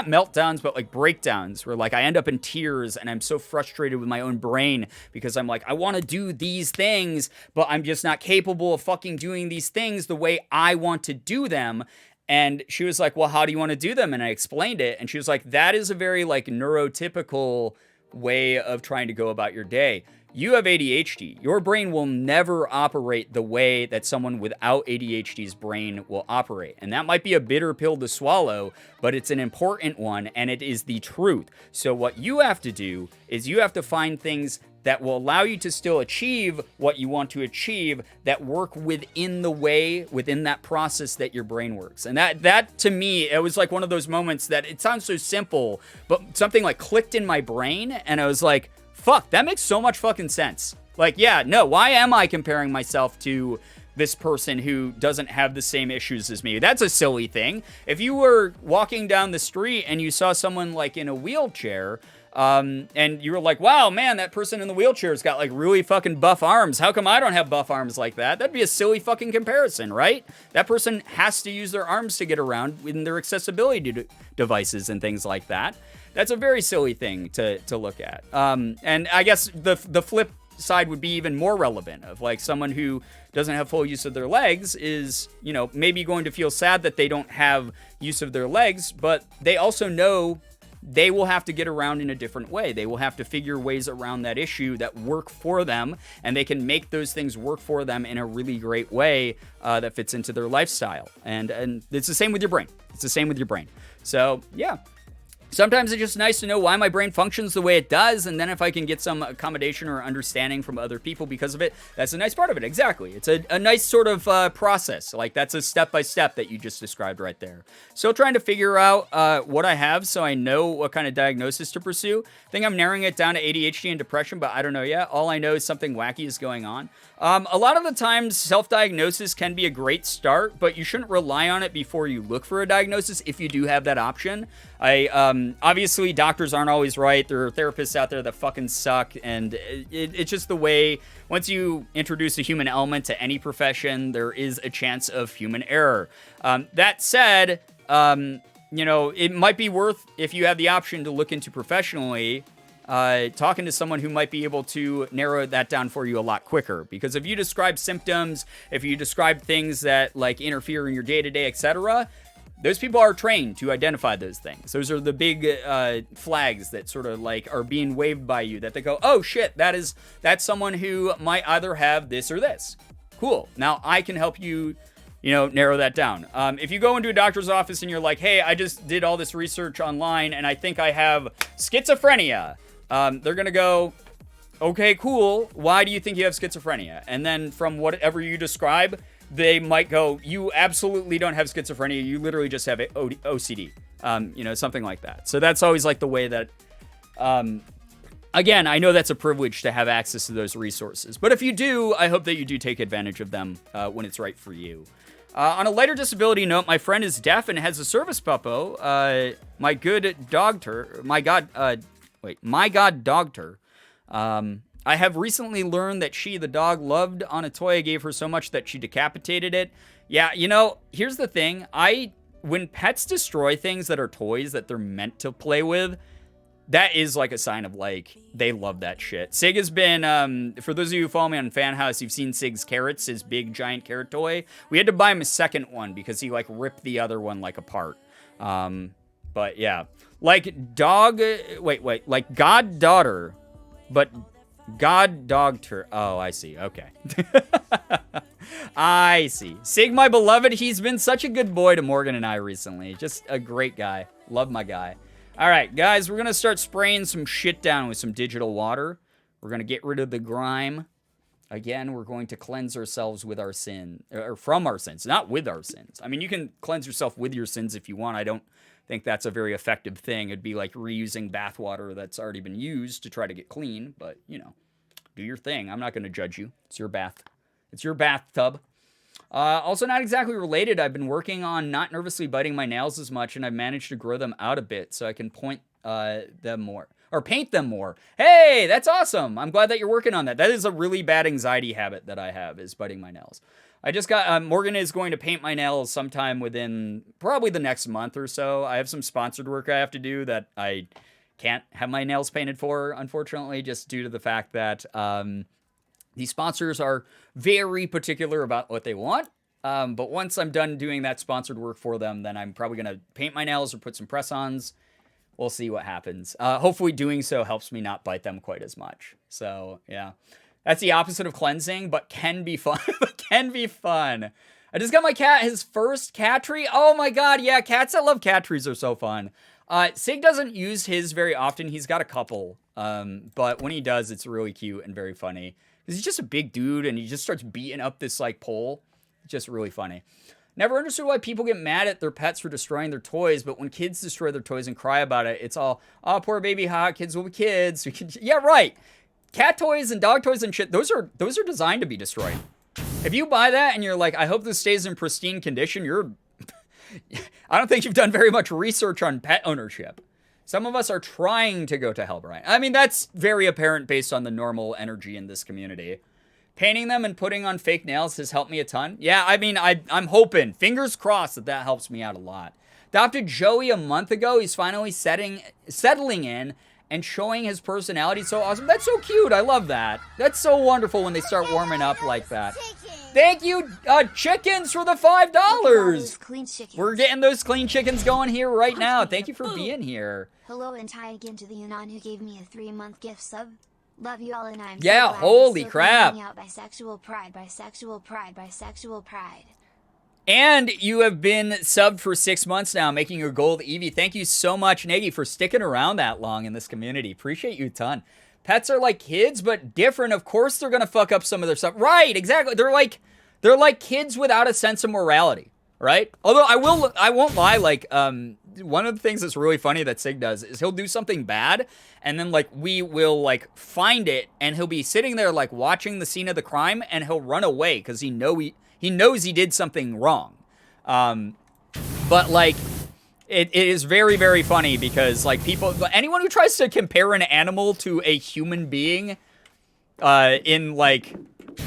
meltdowns, but, like, breakdowns where, like, I end up in tears and I'm so frustrated with my own brain because I'm like, I want to do these things, but I'm just not capable of fucking doing these things the way I want to do them. And she was like, well, how do you want to do them? And I explained it, and she was like, that is a very, like, neurotypical way of trying to go about your day. You have ADHD. Your brain will never operate the way that someone without ADHD's brain will operate. And that might be a bitter pill to swallow, but it's an important one, and it is the truth. So what you have to do is you have to find things that will allow you to still achieve what you want to achieve, that work within that process that your brain works. And that to me, it was like one of those moments that it sounds so simple, but something like clicked in my brain, and I was like, fuck, that makes so much fucking sense. Like, yeah, no, why am I comparing myself to this person who doesn't have the same issues as me? That's a silly thing. If you were walking down the street and you saw someone, like, in a wheelchair, and you were like, wow, man, that person in the wheelchair's got, like, really fucking buff arms. How come I don't have buff arms like that? That'd be a silly fucking comparison, right? That person has to use their arms to get around in their accessibility devices and things like that. That's a very silly thing to look at. And I guess the flip side would be even more relevant, of, like, someone who doesn't have full use of their legs is, maybe going to feel sad that they don't have use of their legs, but they also know they will have to get around in a different way. They will have to figure ways around that issue that work for them, and they can make those things work for them in a really great way that fits into their lifestyle. And it's the same with your brain. It's the same with your brain. So, yeah. Sometimes it's just nice to know why my brain functions the way it does, and then if I can get some accommodation or understanding from other people because of it, that's a nice part of it. Exactly. It's a nice sort of process. Like, that's a step-by-step that you just described right there. Still trying to figure out what I have so I know what kind of diagnosis to pursue. I think I'm narrowing it down to ADHD and depression, but I don't know yet. All I know is something wacky is going on. A lot of the times, self-diagnosis can be a great start, but you shouldn't rely on it before you look for a diagnosis if you do have that option. Obviously, doctors aren't always right. There are therapists out there that fucking suck, and it's just the way, once you introduce a human element to any profession, there is a chance of human error. That said, it might be worth, if you have the option to look into professionally, talking to someone who might be able to narrow that down for you a lot quicker. Because if you describe symptoms, if you describe things that, like, interfere in your day-to-day, etc., those people are trained to identify those things. Those are the big flags that sort of, like, are being waved by you, that they go, oh shit, that's someone who might either have this or this. Cool. Now I can help you, narrow that down. If you go into a doctor's office and you're like, hey, I just did all this research online and I think I have schizophrenia, they're going to go, okay, cool. Why do you think you have schizophrenia? And then from whatever you describe, they might go, you absolutely don't have schizophrenia. You literally just have OCD, something like that. So that's always, like, the way that, again, I know that's a privilege to have access to those resources. But if you do, I hope that you do take advantage of them when it's right for you. On a lighter disability note, my friend is deaf and has a service puppo. My god dogter. I have recently learned that the dog loved on a toy I gave her so much that she decapitated it. Yeah, here's the thing. When pets destroy things that are toys that they're meant to play with, that is like a sign of like they love that shit. Sig has been, for those of you who follow me on Fan House, you've seen Sig's carrots, his big giant carrot toy. We had to buy him a second one because he like ripped the other one like apart. But yeah, like like goddaughter, but god dogged her. Oh, I see. Okay. I see. Sig, my beloved, he's been such a good boy to Morgan and I recently. Just a great guy. Love my guy. All right, guys, we're going to start spraying some shit down with some digital water. We're going to get rid of the grime. Again, we're going to cleanse ourselves with our sin, or from our sins, not with our sins. I mean, you can cleanse yourself with your sins if you want. I don't think that's a very effective thing. It'd be like reusing bath water that's already been used to try to get clean. But, do your thing. I'm not going to judge you. It's your bath. It's your bathtub. Also, not exactly related, I've been working on not nervously biting my nails as much, and I've managed to grow them out a bit so I can paint them more. Hey, that's awesome. I'm glad that you're working on that. That is a really bad anxiety habit that I have, is biting my nails. I just got, Morgan is going to paint my nails sometime within probably the next month or so. I have some sponsored work I have to do that I can't have my nails painted for, unfortunately, just due to the fact that these sponsors are very particular about what they want. But once I'm done doing that sponsored work for them, then I'm probably going to paint my nails or put some press-ons. We'll see what happens. Hopefully doing so helps me not bite them quite as much. So, yeah. That's the opposite of cleansing, but can be fun. I just got my cat his first cat tree. Oh my god, yeah, cats that love cat trees are so fun. Sig doesn't use his very often. He's got a couple. But when he does, it's really cute and very funny. He's just a big dude, and he just starts beating up this, like, pole. It's just really funny. Never understood why people get mad at their pets for destroying their toys, but when kids destroy their toys and cry about it, it's all, oh, poor baby, kids will be kids. Yeah, right. Cat toys and dog toys and shit, those are designed to be destroyed. If you buy that and you're like, I hope this stays in pristine condition, I don't think you've done very much research on pet ownership. Some of us are trying to go to hell, Brian. I mean, that's very apparent based on the normal energy in this community. Painting them and putting on fake nails has helped me a ton. Yeah, I mean, I'm hoping, fingers crossed, that helps me out a lot. Adopted Joey a month ago. He's finally settling in and showing his personality. So awesome. That's so cute. I love that. That's so wonderful when they start warming up like that. Thank you, chickens, for the $5. We're getting those clean chickens going here right now. Thank you for being here. Hello and hi again to the Anon who gave me a 3-month gift sub. Love you all and I'm yeah, so holy crap. Out bisexual pride. And you have been subbed for 6 months now, making your gold Eevee. Thank you so much, Nagy, for sticking around that long in this community. Appreciate you a ton. Pets are like kids, but different. Of course they're going to fuck up some of their stuff. Right, exactly. They're like kids without a sense of morality, right? Although I won't lie, like, one of the things that's really funny that Sig does is he'll do something bad, and then, like, we will, like, find it, and he'll be sitting there, like, watching the scene of the crime, and he'll run away because he knows he did something wrong. But, like, it is very, very funny because, like, anyone who tries to compare an animal to a human being in, like,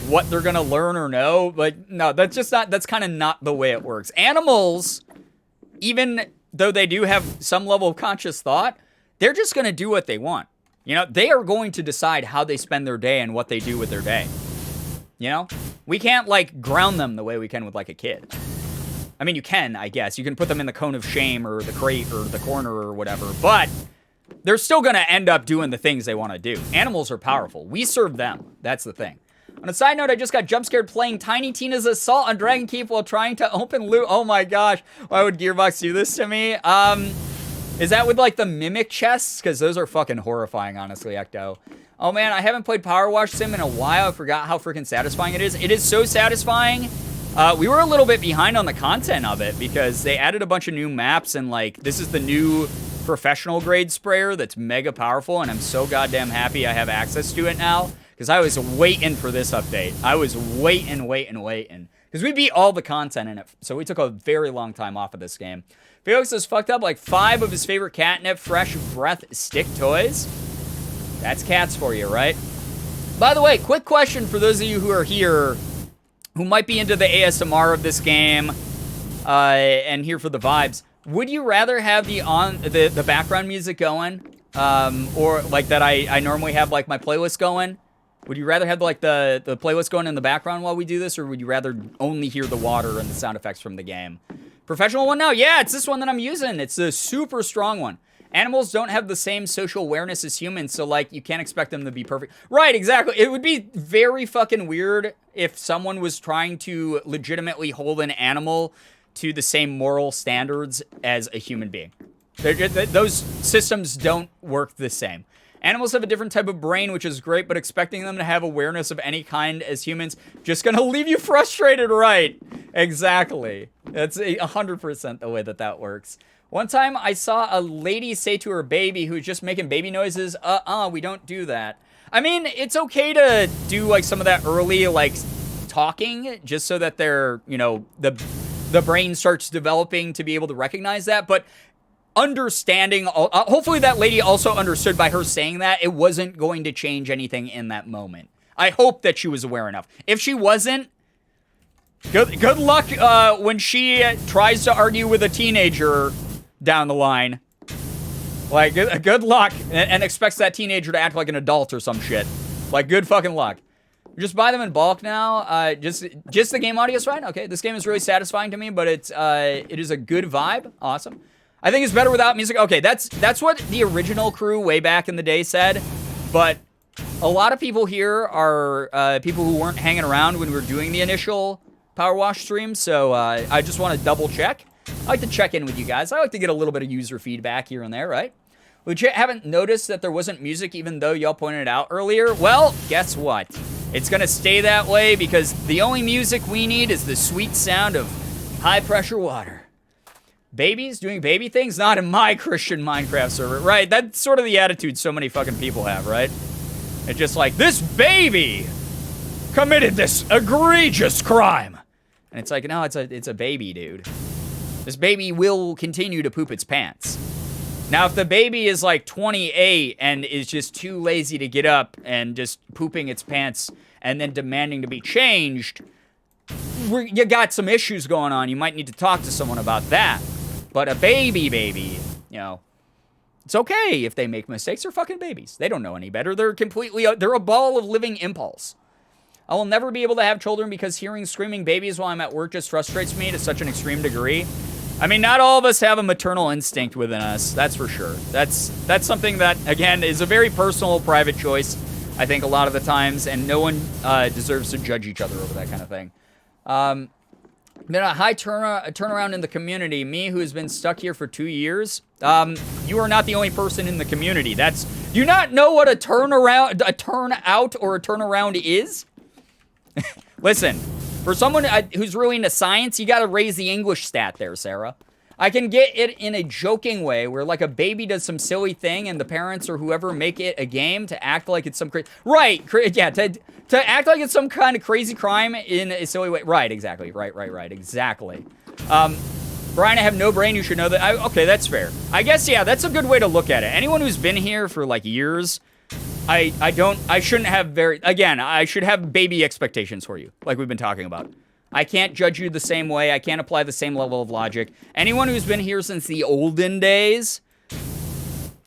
what they're gonna learn or know, like, no, that's kind of not the way it works. Animals, even though they do have some level of conscious thought, they're just gonna do what they want. They are going to decide how they spend their day and what they do with their day. We can't, like, ground them the way we can with, like, a kid. I mean, you can, I guess. You can put them in the cone of shame or the crate or the corner or whatever, but they're still gonna end up doing the things they want to do. Animals are powerful. We serve them. That's the thing. On a side note, I just got jump scared playing Tiny Tina's Assault on Dragon Keep while trying to open loot. Oh my gosh. Why would Gearbox do this to me? Is that with, like, the mimic chests? Because those are fucking horrifying, honestly, Ecto. Oh man, I haven't played Power Wash Sim in a while. I forgot how freaking satisfying it is. It is so satisfying. We were a little bit behind on the content of it because they added a bunch of new maps, and, like, this is the new professional grade sprayer that's mega powerful, and I'm so goddamn happy I have access to it now. Because I was waiting for this update. I was waiting. Because we beat all the content in it. So we took a very long time off of this game. Felix has fucked up like 5 of his favorite catnip fresh breath stick toys. That's cats for you, right? By the way, quick question for those of you who are here who might be into the ASMR of this game and here for the vibes, would you rather have the background music going, or like that I normally have like my playlist going? Would you rather have like the playlist going in the background while we do this, or would you rather only hear the water and the sound effects from the game? Professional one now? Yeah, it's this one that I'm using. It's a super strong one. Animals don't have the same social awareness as humans, so like you can't expect them to be perfect. Right, exactly. It would be very fucking weird if someone was trying to legitimately hold an animal to the same moral standards as a human being. Those systems don't work the same. Animals have a different type of brain, which is great, but expecting them to have awareness of any kind as humans just gonna leave you frustrated, right? Exactly. That's 100% the way that works. One time I saw a lady say to her baby who was just making baby noises, we don't do that. I mean, it's okay to do like some of that early like talking just so that they're, you know, the brain starts developing to be able to recognize that, but understanding, hopefully that lady also understood by her saying that it wasn't going to change anything in that moment. I hope that she was aware enough. If she wasn't, good luck when she tries to argue with a teenager down the line. Like, good luck, and expects that teenager to act like an adult or some shit. Like, good fucking luck. Just buy them in bulk now. Just the game audio is fine. Okay, this game is really satisfying to me, but it is a good vibe. Awesome. I think it's better without music. Okay, that's what the original crew way back in the day said, but a lot of people here are people who weren't hanging around when we were doing the initial Power Wash stream, so I just want to double check. I like to check in with you guys. I like to get a little bit of user feedback here and there, right? Legit haven't noticed that there wasn't music even though y'all pointed it out earlier. Well, guess what? It's gonna stay that way because the only music we need is the sweet sound of high pressure water. Babies doing baby things? Not in my Christian Minecraft server, right? That's sort of the attitude so many fucking people have, right? It's just like, this baby committed this egregious crime. And it's like, no, it's a baby, dude. This baby will continue to poop its pants. Now, if the baby is like 28 and is just too lazy to get up and just pooping its pants and then demanding to be changed, you got some issues going on. You might need to talk to someone about that. But a baby, you know, it's okay if they make mistakes. They're fucking babies. They don't know any better. They're a ball of living impulse. I will never be able to have children because hearing screaming babies while I'm at work just frustrates me to such an extreme degree. I mean, not all of us have a maternal instinct within us. That's for sure. That's something that, again, is a very personal, private choice, I think, a lot of the times, and no one deserves to judge each other over that kind of thing. Then a high turnaround in the community. Me, who has been stuck here for 2 years. You are not the only person in the community. Do you not know what a turnaround, a turnout, or a turnaround is? Listen, for someone who's really into science, you gotta raise the English stat there, Sarah. I can get it in a joking way where like a baby does some silly thing and the parents or whoever make it a game to act like it's some crazy... Right, yeah, to act like it's some kind of crazy crime in a silly way. Right, exactly, right, exactly. Brian, I have no brain, you should know that. Okay, that's fair. I guess, yeah, that's a good way to look at it. Anyone who's been here for like years, I shouldn't have I should have baby expectations for you, like we've been talking about. I can't judge you the same way. I can't apply the same level of logic. Anyone who's been here since the olden days,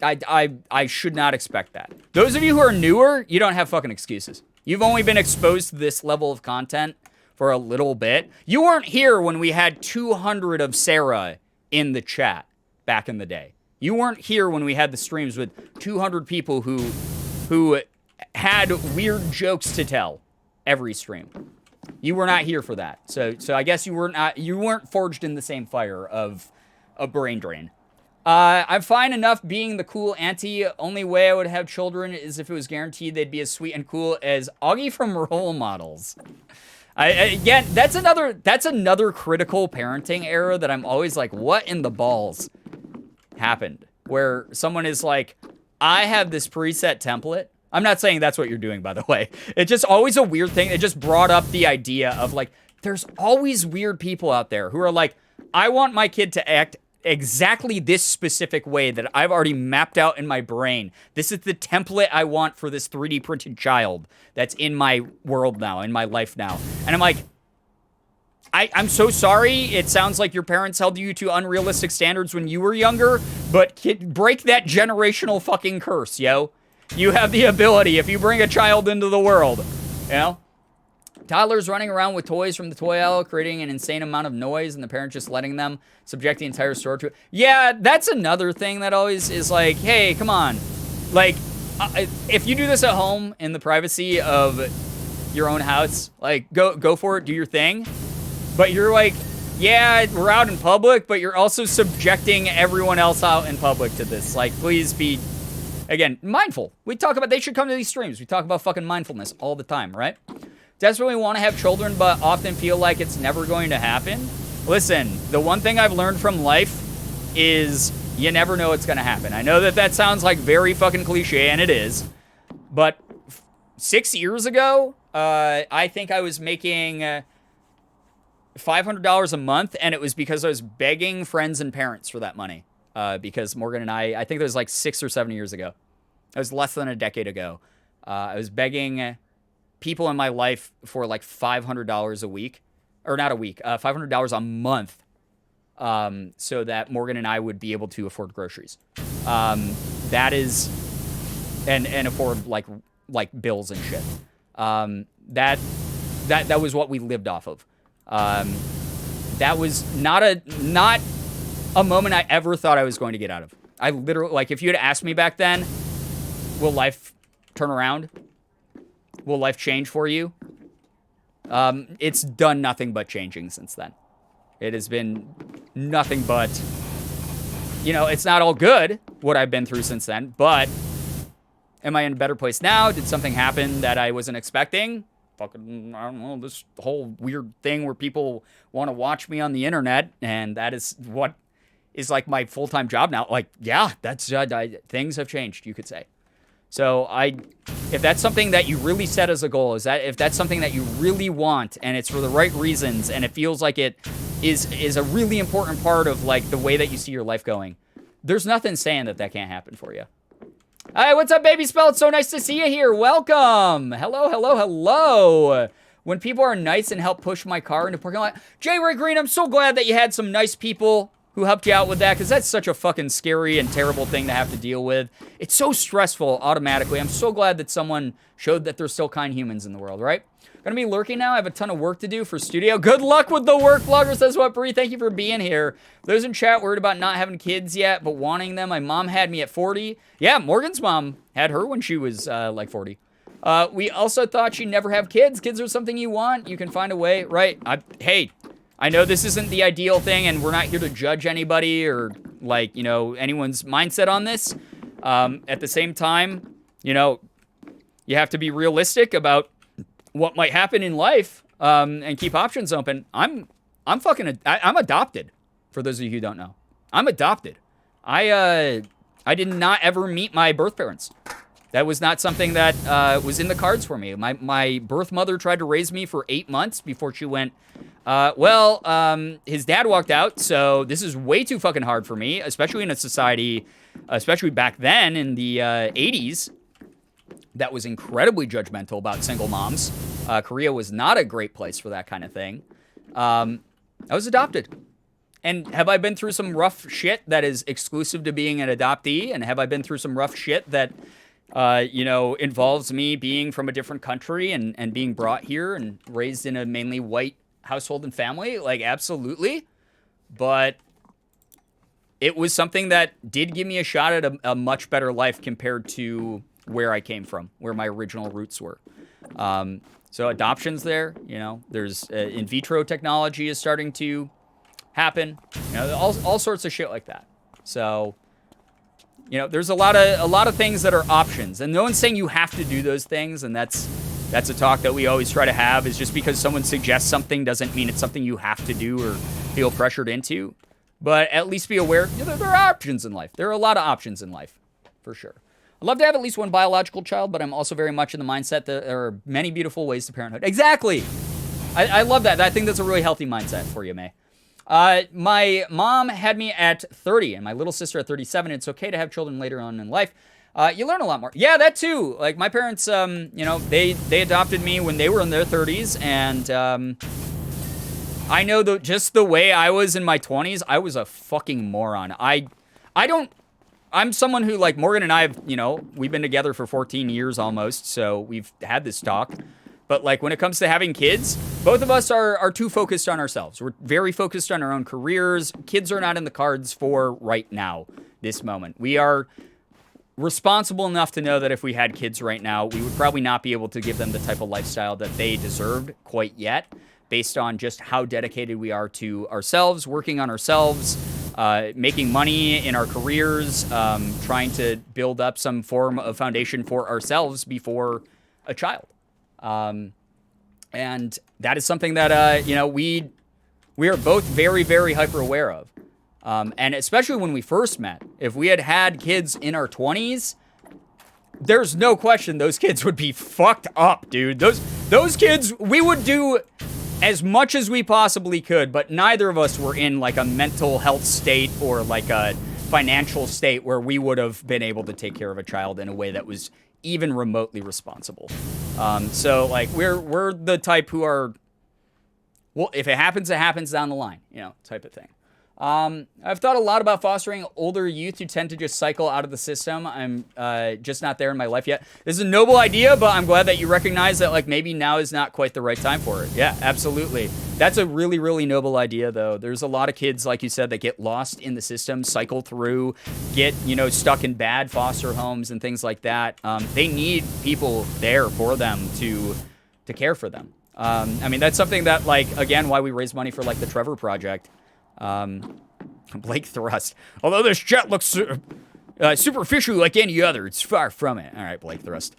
I should not expect that. Those of you who are newer, you don't have fucking excuses. You've only been exposed to this level of content for a little bit. You weren't here when we had 200 of Sarah in the chat back in the day. You weren't here when we had the streams with 200 people who had weird jokes to tell every stream. You were not here for that. So I guess you weren't forged in the same fire of a brain drain. I'm fine enough being the cool auntie. Only way I would have children is if it was guaranteed they'd be as sweet and cool as Augie from Role Models. Again, that's another critical parenting error that I'm always like, what in the balls happened? Where someone is like, I have this preset template. I'm not saying that's what you're doing, by the way. It's just always a weird thing. It just brought up the idea of like, there's always weird people out there who are like, I want my kid to act exactly this specific way that I've already mapped out in my brain. This is the template I want for this 3D printed child that's in my world now, in my life now. And I'm like, I'm so sorry. It sounds like your parents held you to unrealistic standards when you were younger, but break that generational fucking curse, yo. You have the ability if you bring a child into the world, you know? Toddlers running around with toys from the toy aisle, creating an insane amount of noise, and the parent just letting them subject the entire store to it. Yeah, that's another thing that always is like, hey, come on. Like, if you do this at home in the privacy of your own house, like, go for it, do your thing. But you're like, yeah, we're out in public, but you're also subjecting everyone else out in public to this. Like, please be, again, mindful. We talk about, they should come to these streams. We talk about fucking mindfulness all the time, right? Desperately want to have children, but often feel like it's never going to happen. Listen, the one thing I've learned from life is you never know what's going to happen. I know that that sounds like very fucking cliche, and it is. But 6 years ago, I think I was making $500 a month, and it was because I was begging friends and parents for that money. Because Morgan and I think it was like 6 or 7 years ago. It was less than a decade ago. I was begging people in my life for like $500 a week, or not a week, $500 a month, so that Morgan and I would be able to afford groceries. That is, and afford like bills and shit. That was what we lived off of. That was not a moment I ever thought I was going to get out of. I literally, like, if you had asked me back then, will life turn around? Will life change for you? It's done nothing but changing since then. It has been nothing but, you know, it's not all good, what I've been through since then, but am I in a better place now? Did something happen that I wasn't expecting? Fucking, I don't know, this whole weird thing where people want to watch me on the internet, and that is what is like my full-time job now. Like, yeah, that's, things have changed, you could say. So if that's something that you really set as a goal, if that's something that you really want, and it's for the right reasons, and it feels like it is a really important part of like the way that you see your life going, there's nothing saying that can't happen for you. Hi, what's up, Baby Spell? It's so nice to see you here. Welcome. Hello, hello, hello. When people are nice and help push my car into parking lot. J. Ray Green, I'm so glad that you had some nice people who helped you out with that, because that's such a fucking scary and terrible thing to have to deal with. It's so stressful automatically. I'm so glad that someone showed that there's still kind humans in the world, right? Gonna be lurking now. I have a ton of work to do for studio. Good luck with the work, Vlogger says what, Bree. Thank you for being here. Those in chat worried about not having kids yet, but wanting them. My mom had me at 40. Yeah, Morgan's mom had her when she was like 40. We also thought she'd never have kids. Kids are something you want. You can find a way, right? Hey, I know this isn't the ideal thing, and we're not here to judge anybody or, like, you know, anyone's mindset on this. At the same time, you know, you have to be realistic about what might happen in life, and keep options open. I'm adopted, for those of you who don't know. I'm adopted. I did not ever meet my birth parents. That was not something that was in the cards for me. My birth mother tried to raise me for 8 months before she went, his dad walked out, so this is way too fucking hard for me, especially in a society, especially back then in the 80s, that was incredibly judgmental about single moms. Korea was not a great place for that kind of thing. I was adopted. And have I been through some rough shit that is exclusive to being an adoptee? And have I been through some rough shit that you know, involves me being from a different country and being brought here and raised in a mainly white household and family? Like, absolutely. But it was something that did give me a shot at a much better life compared to where I came from, where my original roots were. So adoption's there, you know, there's in vitro technology is starting to happen, you know, all sorts of shit like that. So, you know, there's a lot of things that are options, and no one's saying you have to do those things, and that's a talk that we always try to have, is just because someone suggests something doesn't mean it's something you have to do or feel pressured into. But at least be aware, you know, there are options in life. There are a lot of options in life, for sure. I'd love to have at least one biological child, but I'm also very much in the mindset that there are many beautiful ways to parenthood. Exactly! I love that. I think that's a really healthy mindset for you, May. My mom had me at 30 and my little sister at 37. It's okay to have children later on in life. You learn a lot more. Yeah, that too. Like, my parents, you know, they adopted me when they were in their 30s, and I know just the way I was in my 20s, I was a fucking moron. I'm someone who, like, Morgan and I have, we've been together for 14 years almost, so we've had this talk. But, like, when it comes to having kids, both of us are too focused on ourselves. We're very focused on our own careers. Kids are not in the cards for right now, this moment. We are responsible enough to know that if we had kids right now, we would probably not be able to give them the type of lifestyle that they deserved quite yet, based on just how dedicated we are to ourselves, working on ourselves, making money in our careers, trying to build up some form of foundation for ourselves before a child. And that is something that, we are both very, very hyper aware of. And especially when we first met, if we had kids in our 20s, there's no question those kids would be fucked up, dude. Those kids, we would do as much as we possibly could, but neither of us were in, like, a mental health state or, like, a financial state where we would have been able to take care of a child in a way that was even remotely responsible. So, like, we're the type who are, well, if it happens down the line, type of thing. I've thought a lot about fostering older youth who tend to just cycle out of the system. I'm just not there in my life yet. This is a noble idea, but I'm glad that you recognize that, like, maybe now is not quite the right time for it. Yeah, absolutely. That's a really, really noble idea, though. There's a lot of kids, like you said, that get lost in the system, cycle through, get, stuck in bad foster homes and things like that. They need people there for them to care for them. I mean, that's something that, like, again, why we raise money for, like, the Trevor Project. Blake Thrust. Although this chat looks superficial like any other, it's far from it. All right, Blake Thrust.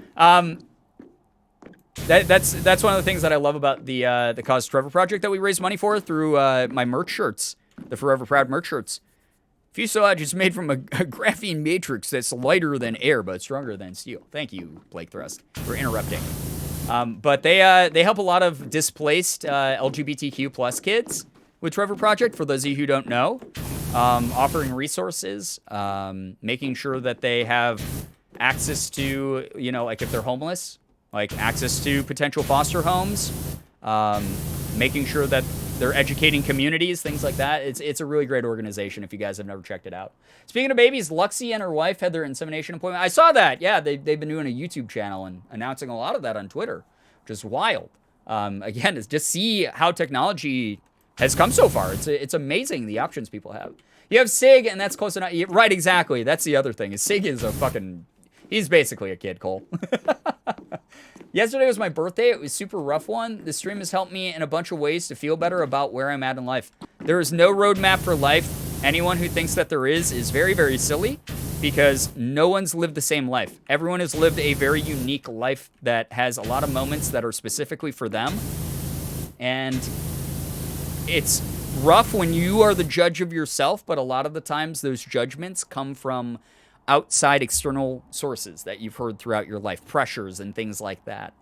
That's one of the things that I love about the Cause Trevor Project that we raise money for through my merch shirts, the Forever Proud merch shirts. Fuselage is made from a graphene matrix that's lighter than air but stronger than steel. Thank you, Blake Thrust, for interrupting. But they help a lot of displaced LGBTQ plus kids with Trevor Project, for those of you who don't know, offering resources, making sure that they have access to, like, if they're homeless, like, access to potential foster homes, making sure that they're educating communities, things like that. It's a really great organization if you guys have never checked it out. Speaking of babies, Luxie and her wife had their insemination appointment. I saw that. Yeah, they've been doing a YouTube channel and announcing a lot of that on Twitter, which is wild. Again, is just see how technology has come so far. It's amazing the options people have. You have Sig, and that's close enough. Right, exactly. That's the other thing. Is Sig is a fucking... He's basically a kid, Cole. Yesterday was my birthday. It was a super rough one. The stream has helped me in a bunch of ways to feel better about where I'm at in life. There is no roadmap for life. Anyone who thinks that there is very, very silly, because no one's lived the same life. Everyone has lived a very unique life that has a lot of moments that are specifically for them. And it's rough when you are the judge of yourself, but a lot of the times those judgments come from outside external sources that you've heard throughout your life, pressures and things like that.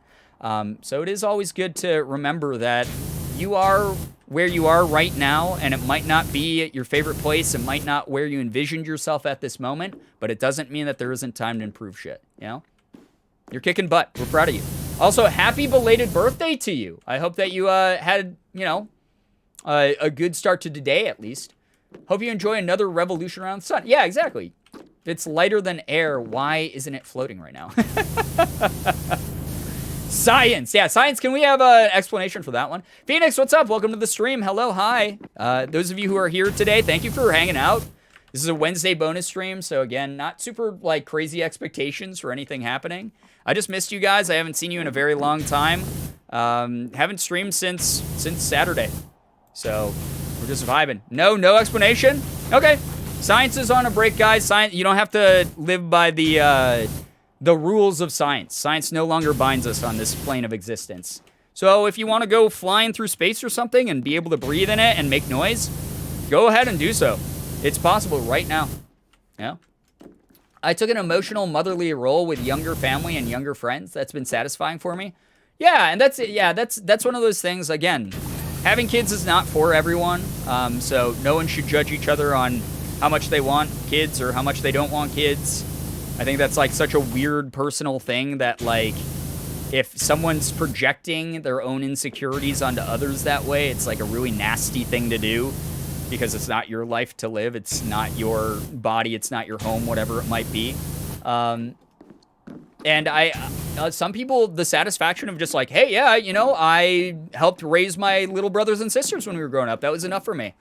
So it is always good to remember that you are where you are right now, and it might not be your favorite place. It might not where you envisioned yourself at this moment, but it doesn't mean that there isn't time to improve shit, You're kicking butt. We're proud of you. Also, happy belated birthday to you. I hope that you had, a good start to today, at least. Hope you enjoy another revolution around the sun. Yeah, exactly. If it's lighter than air, why isn't it floating right now? Science. Yeah, science. Can we have an explanation for that one? Phoenix, what's up? Welcome to the stream. Hello, hi. Those of you who are here today, thank you for hanging out. This is a Wednesday bonus stream, so again, not super, like, crazy expectations for anything happening. I just missed you guys. I haven't seen you in a very long time. Haven't streamed since Saturday. So, we're just vibing. No explanation? Okay. Science is on a break, guys. Science, you don't have to live by the rules of science. Science no longer binds us on this plane of existence. So if you want to go flying through space or something and be able to breathe in it and make noise, go ahead and do so. It's possible right now. Yeah. I took an emotional motherly role with younger family and younger friends. That's been satisfying for me. Yeah, and that's it. Yeah, that's one of those things. Again, having kids is not for everyone. So no one should judge each other on how much they want kids or how much they don't want kids. I think that's, like, such a weird personal thing that, like, if someone's projecting their own insecurities onto others that way, it's like a really nasty thing to do because it's not your life to live. It's not your body. It's not your home, whatever it might be. And some people, the satisfaction of just like, hey, yeah, you know, I helped raise my little brothers and sisters when we were growing up. That was enough for me.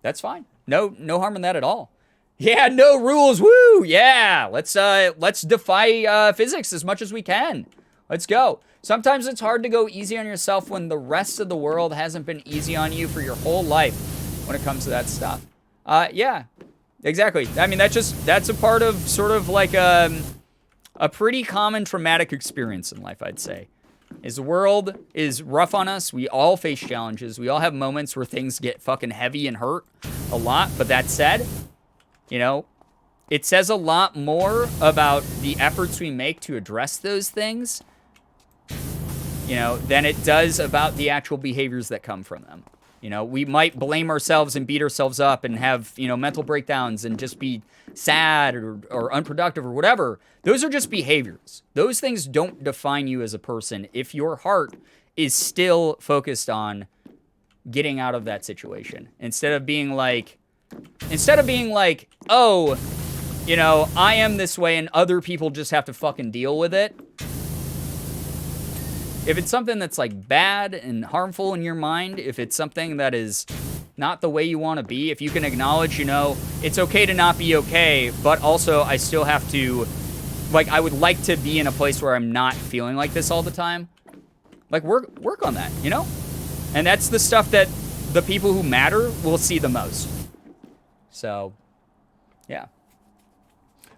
That's fine. No harm in that at all. Yeah, no rules. Woo. Yeah. Let's defy physics as much as we can. Let's go. Sometimes it's hard to go easy on yourself when the rest of the world hasn't been easy on you for your whole life when it comes to that stuff. Yeah, exactly. I mean, that's a part of sort of like a pretty common traumatic experience in life, I'd say. Is the world is rough on us. We all face challenges. We all have moments where things get fucking heavy and hurt a lot. But that said, you know, it says a lot more about the efforts we make to address those things, you know, than it does about the actual behaviors that come from them. You know, we might blame ourselves and beat ourselves up and have, you know, mental breakdowns and just be sad or unproductive or whatever. Those are just behaviors. Those things don't define you as a person if your heart is still focused on getting out of that situation. Instead of being like, oh, you know, I am this way and other people just have to fucking deal with it. If it's something that's like bad and harmful in your mind, if it's something that is not the way you want to be, if you can acknowledge, you know, it's okay to not be okay, but also I still have to, like, I would like to be in a place where I'm not feeling like this all the time. Like, work on that, you know? And that's the stuff that the people who matter will see the most. So, yeah.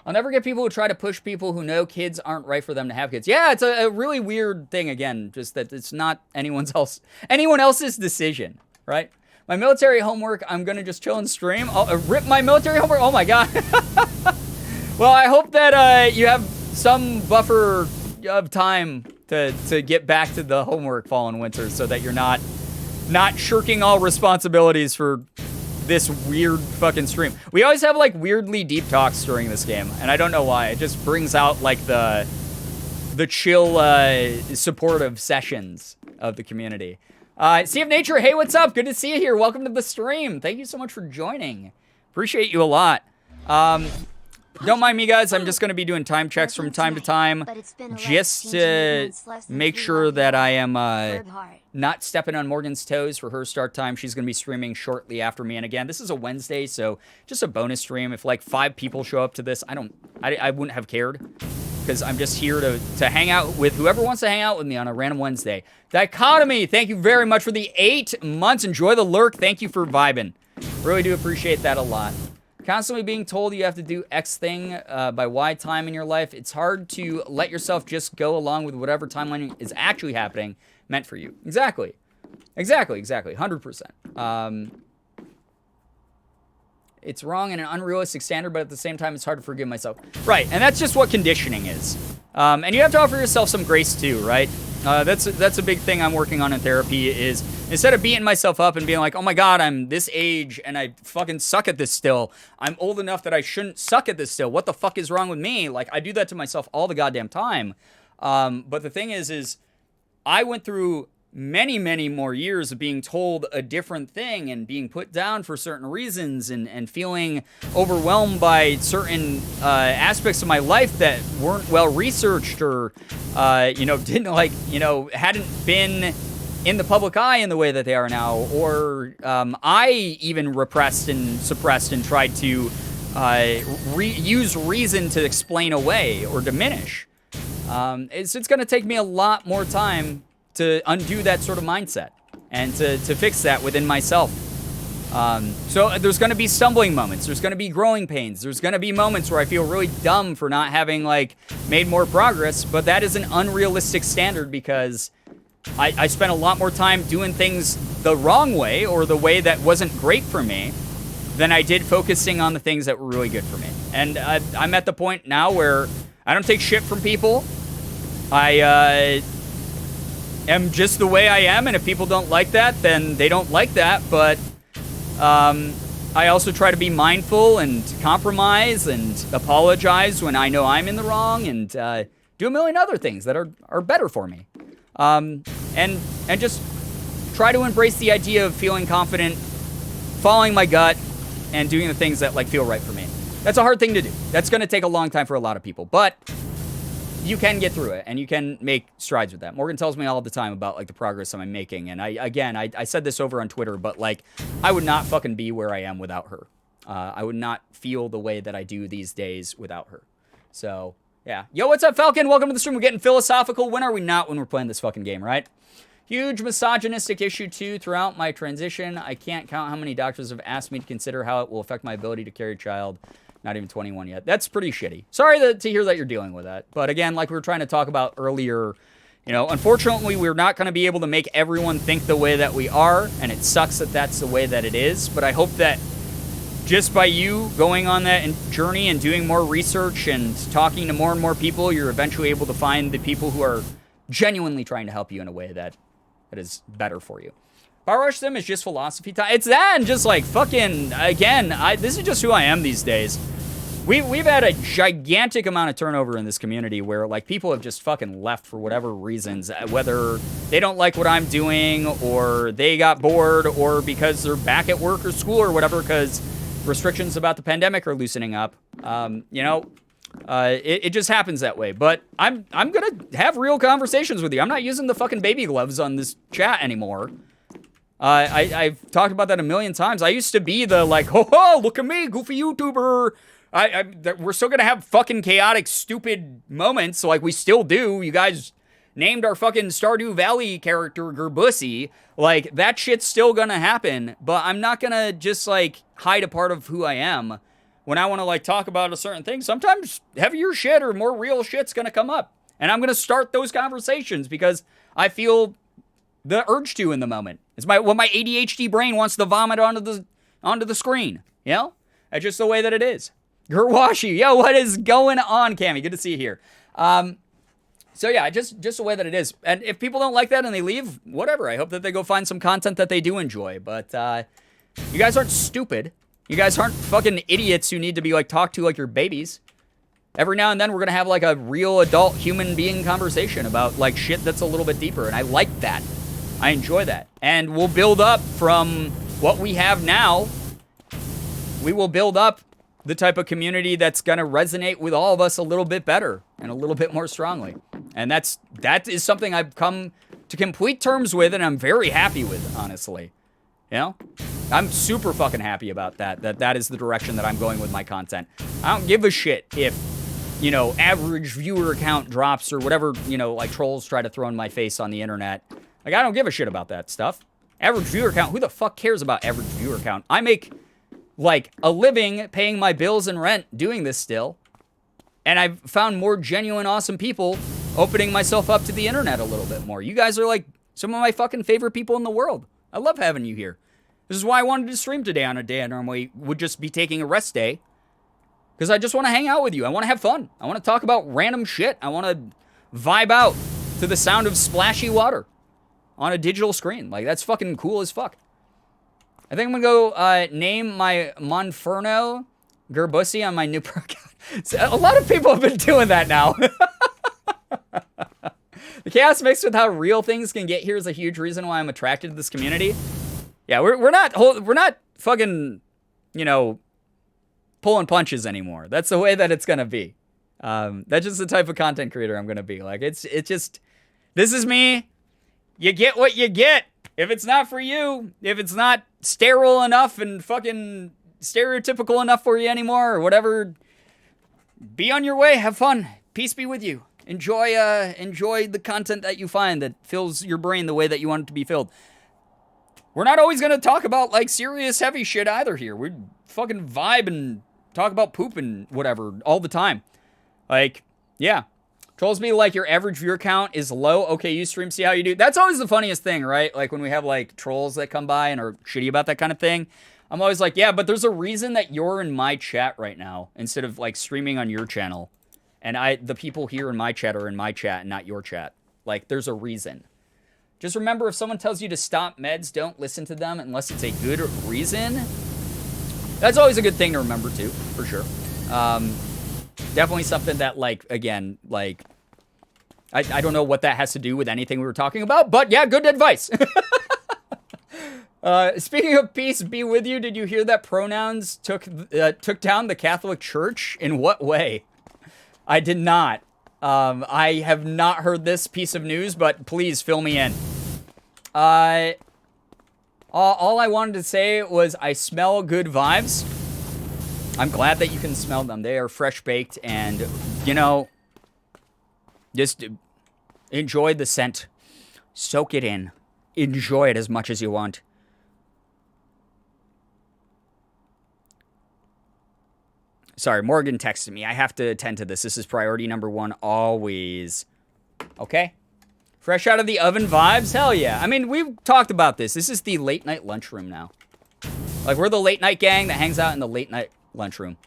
I'll never get people who try to push people who know kids aren't right for them to have kids. Yeah, it's a really weird thing, again, just that it's not anyone else's decision, right? My military homework, I'm going to just chill and stream. I'll rip my military homework? Oh, my God. Well, I hope that you have some buffer of time to get back to the homework fall and winter so that you're not shirking all responsibilities for this weird fucking stream. We always have like weirdly deep talks during this game, and I don't know why. It just brings out like the chill, supportive sessions of the community. Sea of Nature, hey, what's up? Good to see you here. Welcome to the stream. Thank you so much for joining. Appreciate you a lot. Don't mind me, guys. I'm just going to be doing time checks from time to time just to make sure that I am not stepping on Morgan's toes for her start time. She's going to be streaming shortly after me. And again, this is a Wednesday, so just a bonus stream. If like 5 people show up to this, I wouldn't have cared because I'm just here to hang out with whoever wants to hang out with me on a random Wednesday. Dichotomy, thank you very much for the 8 months. Enjoy the lurk. Thank you for vibing. Really do appreciate that a lot. Constantly being told you have to do X thing by Y time in your life. It's hard to let yourself just go along with whatever timeline is actually happening meant for you. Exactly. 100%. It's wrong and an unrealistic standard, but at the same time, it's hard to forgive myself. Right, and that's just what conditioning is. And you have to offer yourself some grace too, right? That's a big thing I'm working on in therapy is instead of beating myself up and being like, oh my God, I'm this age and I fucking suck at this still. I'm old enough that I shouldn't suck at this still. What the fuck is wrong with me? Like, I do that to myself all the goddamn time. But the thing is I went through many, many more years of being told a different thing and being put down for certain reasons and feeling overwhelmed by certain aspects of my life that weren't well researched or, didn't hadn't been in the public eye in the way that they are now, or I even repressed and suppressed and tried to use reason to explain away or diminish. It's going to take me a lot more time to undo that sort of mindset and to fix that within myself. So there's going to be stumbling moments. There's going to be growing pains. There's going to be moments where I feel really dumb for not having made more progress, but that is an unrealistic standard because I spent a lot more time doing things the wrong way or the way that wasn't great for me than I did focusing on the things that were really good for me. And I'm at the point now where I don't take shit from people. I am just the way I am, and if people don't like that, then they don't like that, but I also try to be mindful and compromise and apologize when I know I'm in the wrong and do a million other things that are better for me. And just try to embrace the idea of feeling confident, following my gut, and doing the things that like feel right for me. That's a hard thing to do. That's going to take a long time for a lot of people, but you can get through it and you can make strides with that. Morgan tells me all the time about like the progress I'm making. And I said this over on Twitter, but like I would not fucking be where I am without her. I would not feel the way that I do these days without her. So yeah. Yo, what's up, Falcon? Welcome to the stream. We're getting philosophical. When are we not when we're playing this fucking game, right? Huge misogynistic issue too throughout my transition. I can't count how many doctors have asked me to consider how it will affect my ability to carry a child. Not even 21 yet. That's pretty shitty. Sorry to hear that you're dealing with that. But again, like we were trying to talk about earlier, you know, unfortunately, we're not going to be able to make everyone think the way that we are. And it sucks that that's the way that it is. But I hope that just by you going on that journey and doing more research and talking to more and more people, you're eventually able to find the people who are genuinely trying to help you in a way that is better for you. Power Rush Sim is just philosophy time. It's that and just like fucking, again, this is just who I am these days. We've had a gigantic amount of turnover in this community where like people have just fucking left for whatever reasons, whether they don't like what I'm doing or they got bored or because they're back at work or school or whatever because restrictions about the pandemic are loosening up. You know, it just happens that way. But I'm gonna have real conversations with you. I'm not using the fucking baby gloves on this chat anymore. I've talked about that a million times. I used to be the like, ho, look at me, goofy YouTuber. We're still gonna have fucking chaotic, stupid moments, like we still do. You guys named our fucking Stardew Valley character Girbeagly. Like, that shit's still gonna happen, but I'm not gonna just, like, hide a part of who I am. When I want to, like, talk about a certain thing, sometimes heavier shit or more real shit's gonna come up. And I'm gonna start those conversations because I feel the urge to in the moment. It's what my ADHD brain wants to vomit onto the screen, you know? That's just the way that it is. Gerwashi, yo, what is going on, Cammy? Good to see you here. So yeah, just the way that it is. And if people don't like that and they leave, whatever. I hope that they go find some content that they do enjoy. But you guys aren't stupid. You guys aren't fucking idiots who need to be like talked to like your babies. Every now and then we're gonna have like a real adult human being conversation about like shit that's a little bit deeper. And I like that. I enjoy that. And we'll build up from what we have now. We will build up the type of community that's going to resonate with all of us a little bit better and a little bit more strongly. And that is something I've come to complete terms with and I'm very happy with, honestly. You know? I'm super fucking happy about that. That is the direction that I'm going with my content. I don't give a shit if, you know, average viewer count drops or whatever, you know, like trolls try to throw in my face on the internet. Like, I don't give a shit about that stuff. Average viewer count, who the fuck cares about average viewer count? I make like a living paying my bills and rent doing this still. And I've found more genuine, awesome people opening myself up to the internet a little bit more. You guys are like some of my fucking favorite people in the world. I love having you here. This is why I wanted to stream today on a day I normally would just be taking a rest day. Because I just want to hang out with you. I want to have fun. I want to talk about random shit. I want to vibe out to the sound of splashy water on a digital screen. Like, that's fucking cool as fuck. I think I'm going to go name my Monferno Gerbeagly on my new pro account. So a lot of people have been doing that now. The chaos mixed with how real things can get here is a huge reason why I'm attracted to this community. Yeah, we're not fucking, you know, pulling punches anymore. That's the way that it's going to be. That's just the type of content creator I'm going to be. Like, it's just, this is me. You get what you get. If it's not for you, if it's not sterile enough and fucking stereotypical enough for you anymore or whatever, be on your way. Have fun. Peace be with you. Enjoy the content that you find that fills your brain the way that you want it to be filled. We're not always going to talk about like serious heavy shit either here. We fucking vibe and talk about poop and whatever all the time. Like, yeah. Trolls be like, your average viewer count is low. Okay, you stream, see how you do. That's always the funniest thing, right? Like when we have like trolls that come by and are shitty about that kind of thing. I'm always like, yeah, but there's a reason that you're in my chat right now instead of like streaming on your channel. And the people here in my chat are in my chat and not your chat. Like, there's a reason. Just remember, if someone tells you to stop meds, don't listen to them unless it's a good reason. That's always a good thing to remember too, for sure. Definitely something that, like, again, like, I don't know what that has to do with anything we were talking about, but yeah, good advice. Speaking of peace be with you, did you hear that pronouns took down the Catholic Church? In what way? I did not. I have not heard this piece of news, but please fill me in. All I wanted to say was I smell good vibes. I'm glad that you can smell them. They are fresh baked and, you know, just enjoy the scent. Soak it in. Enjoy it as much as you want. Sorry, Morgan texted me. I have to attend to this. This is priority number one always. Okay? Fresh out of the oven vibes? Hell yeah. I mean, we've talked about this. This is the late night lunchroom now. Like, we're the late night gang that hangs out in the late night lunchroom.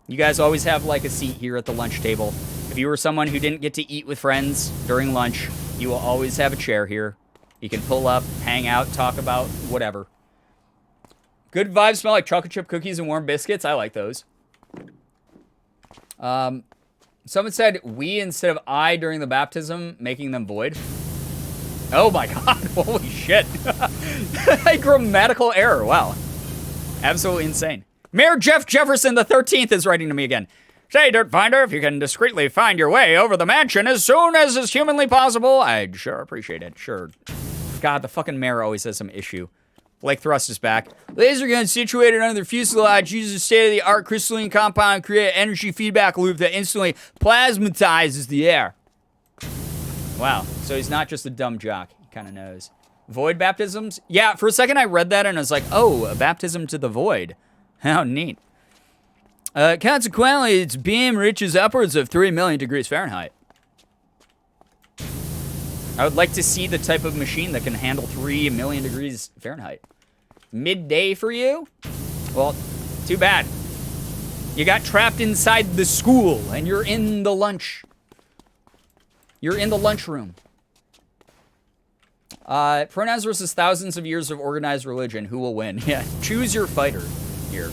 You guys always have, like, a seat here at the lunch table. If you were someone who didn't get to eat with friends during lunch, you will always have a chair here. You can pull up, hang out, talk about whatever. Good vibes smell like chocolate chip cookies and warm biscuits. I like those. Someone said we instead of I during the baptism, making them void. Oh my god, holy shit. A grammatical error, wow. Absolutely insane. Mayor Jeff Jefferson the 13th is writing to me again. Say, Dirt Finder, if you can discreetly find your way over the mansion as soon as is humanly possible, I'd sure appreciate it, sure. God, the fucking mayor always has some issue. Blake Thrust is back. Laser guns situated under the fuselage uses a state-of-the-art crystalline compound to create an energy feedback loop that instantly plasmatizes the air. Wow, so he's not just a dumb jock. He kind of knows. Void baptisms? Yeah, for a second I read that and I was like, oh, a baptism to the void. How neat. Consequently, its beam reaches upwards of 3 million degrees Fahrenheit. I would like to see the type of machine that can handle 3 million degrees Fahrenheit. Midday for you? Well, too bad. You got trapped inside the school and you're in the lunch. You're in the lunchroom. Pronouns versus thousands of years of organized religion. Who will win? Yeah, choose your fighter here.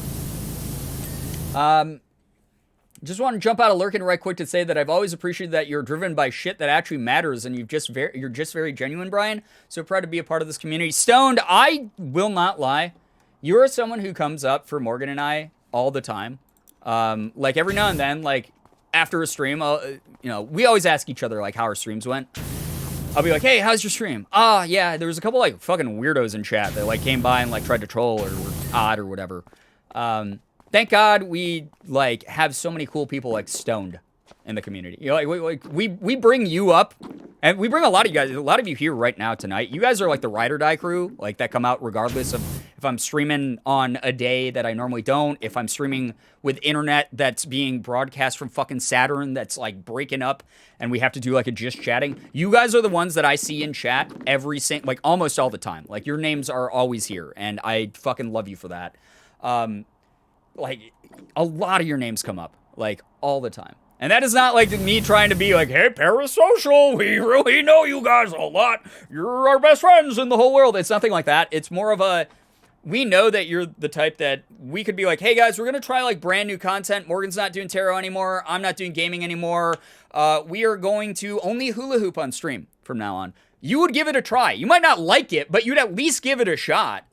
Just want to jump out of lurking right quick to say that I've always appreciated that you're driven by shit that actually matters and you're just very genuine, Brian. So proud to be a part of this community. Stoned, I will not lie. You are someone who comes up for Morgan and I all the time. Like every now and then, like after a stream, we always ask each other like how our streams went. I'll be like, hey, how's your stream? Yeah, there was a couple like fucking weirdos in chat that like came by and like tried to troll or were odd or whatever. Thank God we like have so many cool people like Stoned in the community. You know, like we bring you up, and we bring a lot of you guys. A lot of you here right now tonight. You guys are like the ride or die crew, like that come out regardless of if I'm streaming on a day that I normally don't. If I'm streaming with internet that's being broadcast from fucking Saturn that's like breaking up, and we have to do like a just chatting. You guys are the ones that I see in chat like almost all the time. Like your names are always here, and I fucking love you for that. Like, a lot of your names come up, like, all the time. And that is not, like, me trying to be like, hey, Parasocial, we really know you guys a lot. You're our best friends in the whole world. It's nothing like that. It's more of a, we know that you're the type that we could be like, hey, guys, we're going to try, like, brand new content. Morgan's not doing tarot anymore. I'm not doing gaming anymore. We are going to only hula hoop on stream from now on. You would give it a try. You might not like it, but you'd at least give it a shot.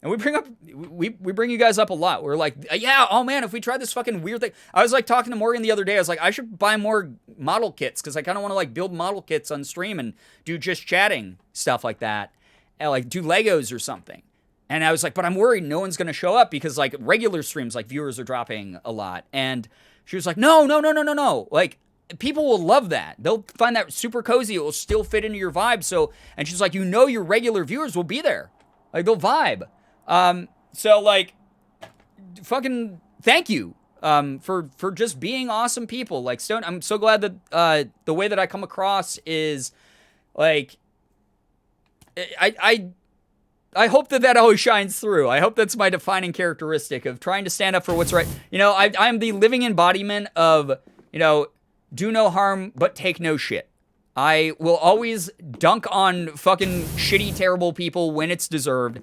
And we bring you guys up a lot. We're like, yeah, oh man, if we try this fucking weird thing. I was like talking to Morgan the other day. I was like, I should buy more model kits because I kind of want to like build model kits on stream and do just chatting stuff like that. And like do Legos or something. And I was like, but I'm worried no one's going to show up because like regular streams, like viewers are dropping a lot. And she was like, no. Like people will love that. They'll find that super cozy. It will still fit into your vibe. So, and she's like, your regular viewers will be there. Like they'll vibe. So like, fucking thank you, for just being awesome people. Like Stone, I'm so glad that, the way that I come across is like, I hope that always shines through. I hope that's my defining characteristic of trying to stand up for what's right. You know, I'm the living embodiment of, do no harm, but take no shit. I will always dunk on fucking shitty, terrible people when it's deserved.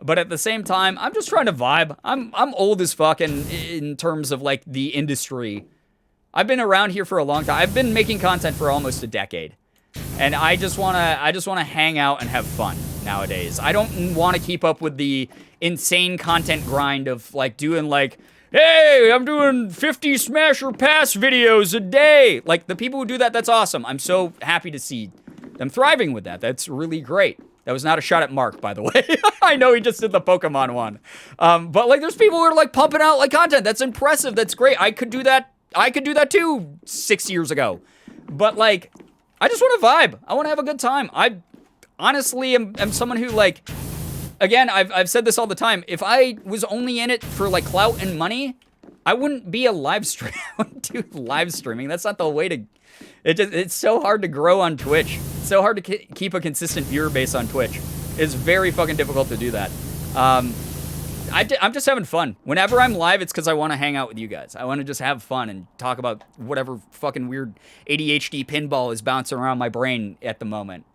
But at the same time, I'm just trying to vibe. I'm old as fuck in terms of like the industry. I've been around here for a long time. I've been making content for almost a decade. And I just want to hang out and have fun nowadays. I don't want to keep up with the insane content grind of like doing like, hey, I'm doing 50 smash or pass videos a day. Like the people who do that, that's awesome. I'm so happy to see them thriving with that. That's really great. That was not a shot at Mark, by the way. I know he just did the Pokemon one. But like there's people who are like pumping out like content. That's impressive. That's great. I could do that. I could do that too 6 years ago. But like, I just want to vibe. I want to have a good time. I honestly am someone who like, again, I've said this all the time. If I was only in it for like clout and money, I wouldn't be a live stream. I wouldn't do live streaming. That's not the way to, it's so hard to grow on Twitch. It's so hard to keep a consistent viewer base on Twitch. It's very fucking difficult to do that. I'm just having fun. Whenever I'm live, it's because I want to hang out with you guys. I want to just have fun and talk about whatever fucking weird ADHD pinball is bouncing around my brain at the moment.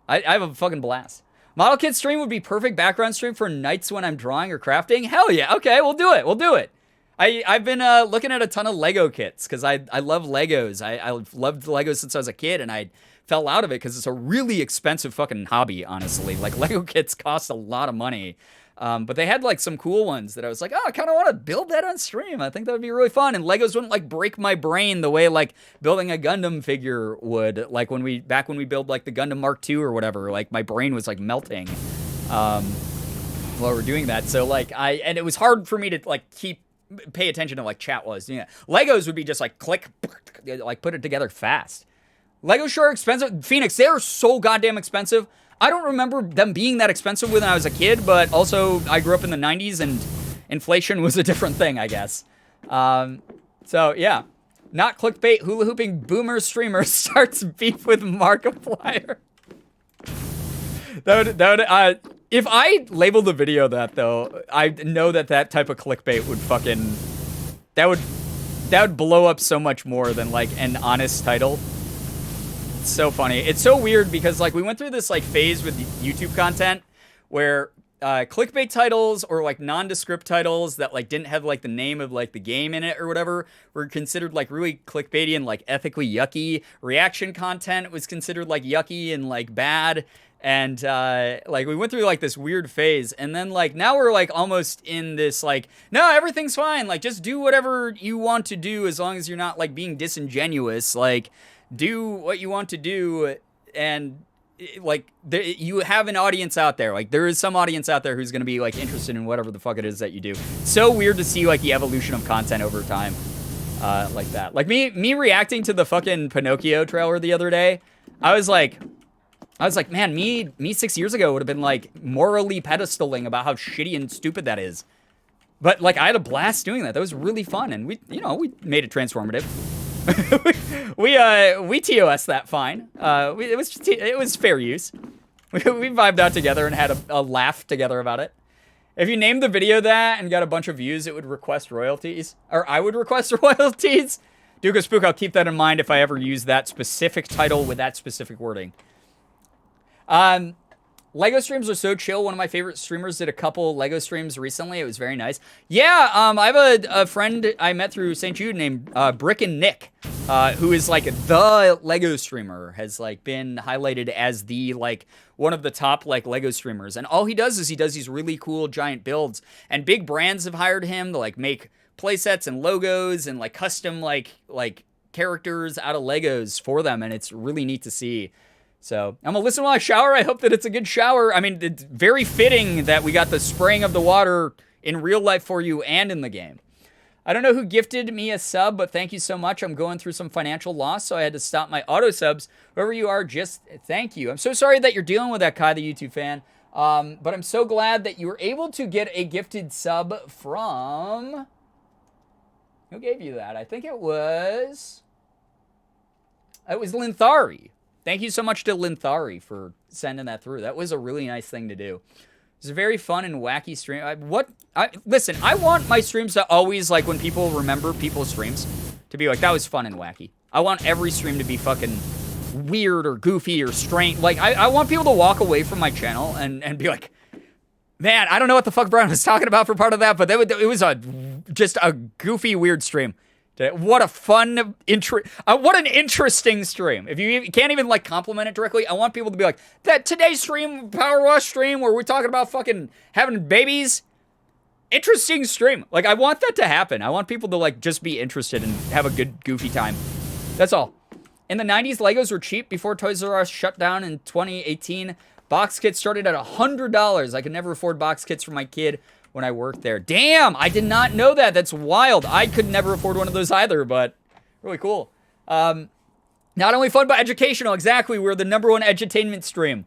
I have a fucking blast. Model kit stream would be perfect background stream for nights when I'm drawing or crafting. Hell yeah. Okay, we'll do it. We'll do it. I've been looking at a ton of Lego kits because I love Legos. I've loved Legos since I was a kid, and I fell out of it because it's a really expensive fucking hobby, honestly. Like, Lego kits cost a lot of money. But they had like some cool ones that I was like, oh, I kind of want to build that on stream. I think that would be really fun. And Legos wouldn't like break my brain the way like building a Gundam figure would. Like back when we build like the Gundam Mark II or whatever, like my brain was like melting while we're doing that. So like and it was hard for me to like pay attention to like chat was. Yeah, Legos would be just like click, like put it together fast. Legos sure are expensive. Phoenix, they are so goddamn expensive. I don't remember them being that expensive when I was a kid, but also I grew up in the 90s and inflation was a different thing, I guess. So yeah, not clickbait, hula hooping boomer streamer starts beef with Markiplier. If I labeled the video that though, I know that type of clickbait would fucking, that would blow up so much more than like an honest title. So funny. It's so weird because like we went through this like phase with YouTube content where clickbait titles or like nondescript titles that like didn't have like the name of like the game in it or whatever were considered like really clickbaity and like ethically yucky. Reaction content was considered like yucky and like bad. And like we went through like this weird phase, and then like now we're like almost in this like, no, everything's fine, like just do whatever you want to do as long as you're not like being disingenuous. Like, do what you want to do, and like you have an audience out there. Like there is some audience out there who's going to be like interested in whatever the fuck it is that you do. So weird to see like the evolution of content over time, like that. Like me reacting to the fucking Pinocchio trailer the other day. I was like, man, me 6 years ago would have been like morally pedestaling about how shitty and stupid that is. But like I had a blast doing that. That was really fun, and we made it transformative. we TOS that fine. It was fair use. We vibed out together and had a laugh together about it. If you named the video that and got a bunch of views, it would request royalties, or I would request royalties. Duke of Spook, I'll keep that in mind if I ever use that specific title with that specific wording. Lego streams are so chill. One of my favorite streamers did a couple Lego streams recently. It was very nice. Yeah, I have a friend I met through St. Jude named Brick and Nick, who is like the Lego streamer, has like been highlighted as the like one of the top like Lego streamers. And all he does is he does these really cool giant builds, and big brands have hired him to like make playsets and logos and like custom like characters out of Legos for them, and it's really neat to see. So I'm gonna listen while I shower. I hope that it's a good shower. I mean, it's very fitting that we got the spraying of the water in real life for you and in the game. I don't know who gifted me a sub, but thank you so much. I'm going through some financial loss, so I had to stop my auto subs. Whoever you are, just thank you. I'm so sorry that you're dealing with that, Kai, the YouTube fan. But I'm so glad that you were able to get a gifted sub from... Who gave you that? I think it was Linthari. Thank you so much to Linthari for sending that through. That was a really nice thing to do. It was a very fun and wacky stream. Listen, I want my streams to always, like, when people remember people's streams, to be like, that was fun and wacky. I want every stream to be fucking weird or goofy or strange. Like, I want people to walk away from my channel and be like, man, I don't know what the fuck Brian was talking about for part of that, but it was just a goofy, weird stream. What a fun, what an interesting stream. If you can't even like compliment it directly, I want people to be like, that today's stream, Power Wash stream, where we're talking about fucking having babies. Interesting stream. Like, I want that to happen. I want people to like just be interested and have a good goofy time. That's all. In the 90s, Legos were cheap before Toys R Us shut down in 2018. Box kits started at $100. I could never afford box kits for my kid when I worked there. Damn, I did not know that. That's wild. I could never afford one of those either, but really cool. Not only fun, but educational. Exactly. We're the #1 edutainment stream.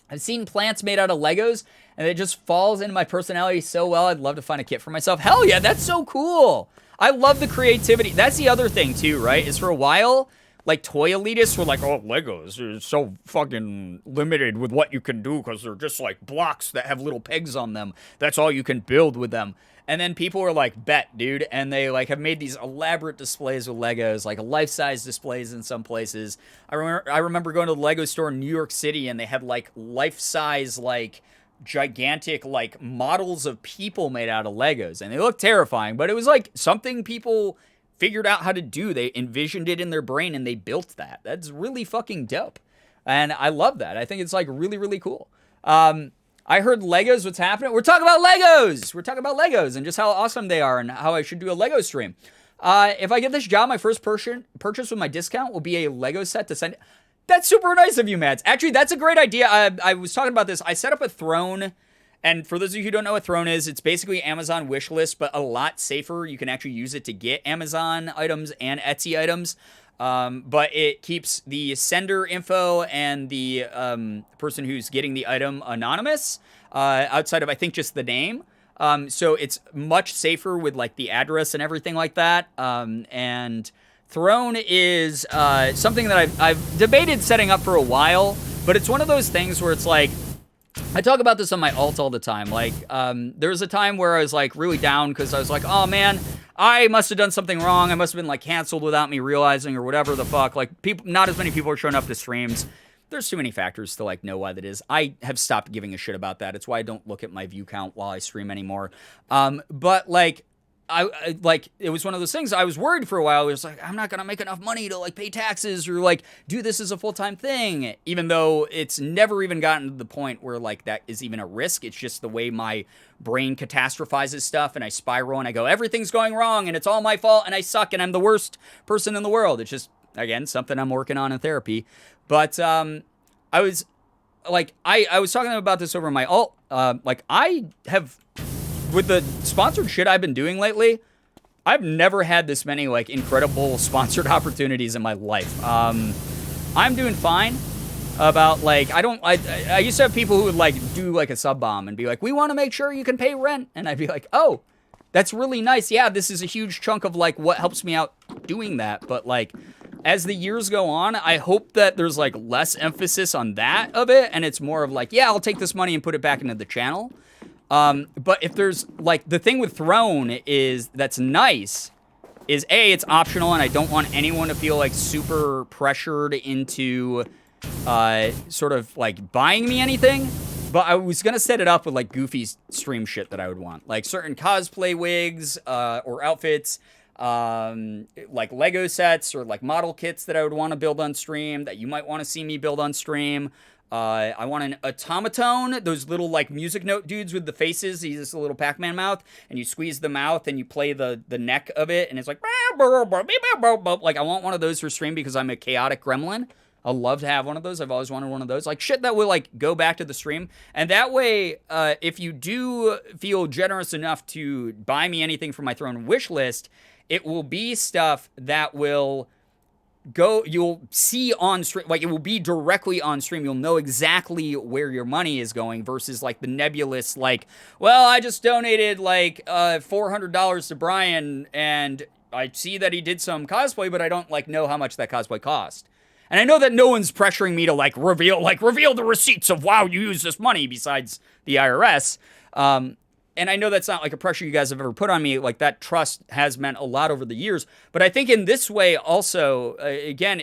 I've seen plants made out of Legos, and it just falls into my personality so well. I'd love to find a kit for myself. Hell yeah, that's so cool. I love the creativity. That's the other thing, too, right? Is for a while, like, toy elitists were like, oh, Legos are so fucking limited with what you can do because they're just like blocks that have little pegs on them. That's all you can build with them. And then people were like, bet, dude. And they like have made these elaborate displays with Legos, like life-size displays in some places. I remember going to the Lego store in New York City, and they had like life-size, like gigantic, like models of people made out of Legos. And they looked terrifying, but it was like something people figured out how to do. They envisioned it in their brain and they built that. That's really fucking dope. And I love that. I think it's like really, really cool. I heard Legos, what's happening? We're talking about Legos. We're talking about Legos and just how awesome they are and how I should do a Lego stream. If I get this job, my first purchase with my discount will be a Lego set to send. That's super nice of you, Mads. Actually, that's a great idea. I was talking about this. I set up a throne. And for those of you who don't know what Throne is, it's basically Amazon wishlist, but a lot safer. You can actually use it to get Amazon items and Etsy items. But it keeps the sender info and the person who's getting the item anonymous outside of, I think, just the name. So it's much safer with like the address and everything like that. And Throne is something that I've debated setting up for a while, but it's one of those things where it's like, I talk about this on my alt all the time. Like, there was a time where I was like really down because I was like, oh man, I must have done something wrong. I must have been like canceled without me realizing or whatever the fuck. Like, people, not as many people are showing up to streams. There's too many factors to like know why that is. I have stopped giving a shit about that. It's why I don't look at my view count while I stream anymore. But like, I like, it was one of those things. I was worried for a while. It was like, I'm not gonna make enough money to like pay taxes or like do this as a full-time thing, even though it's never even gotten to the point where like that is even a risk. It's just the way my brain catastrophizes stuff and I spiral and I go, everything's going wrong and it's all my fault and I suck and I'm the worst person in the world. It's just, again, something I'm working on in therapy. But I was like, I was talking about this over my alt. Like, I have, with the sponsored shit I've been doing lately, I've never had this many like incredible sponsored opportunities in my life. I'm doing fine about like, I used to have people who would like do like a sub bomb and be like, we want to make sure you can pay rent. And I'd be like, oh, that's really nice. Yeah, this is a huge chunk of like what helps me out doing that. But like, as the years go on, I hope that there's like less emphasis on that of it. And it's more of like, yeah, I'll take this money and put it back into the channel. But if there's like, the thing with Throne is that's nice is A, it's optional and I don't want anyone to feel like super pressured into sort of like buying me anything. But I was gonna set it up with like goofy stream shit that I would want, like certain cosplay wigs or outfits, like Lego sets or like model kits that I would want to build on stream that you might want to see me build on stream. I want an automaton, those little like music note dudes with the faces. He's just a little Pac-Man mouth, and you squeeze the mouth and you play the neck of it, and it's like, I want one of those for stream because I'm a chaotic gremlin. I'd love to have one of those. I've always wanted one of those. Like shit that will like go back to the stream. And that way, if you do feel generous enough to buy me anything from my Throne wish list, it will be stuff that will go, you'll see on stream, like it will be directly on stream. You'll know exactly where your money is going versus like the nebulous, like, well, I just donated like $400 to Brian and I see that he did some cosplay, but I don't like know how much that cosplay cost. And I know that no one's pressuring me to like reveal the receipts of wow, you used this money besides the IRS. And I know that's not like a pressure you guys have ever put on me. Like that trust has meant a lot over the years. But I think in this way also, again,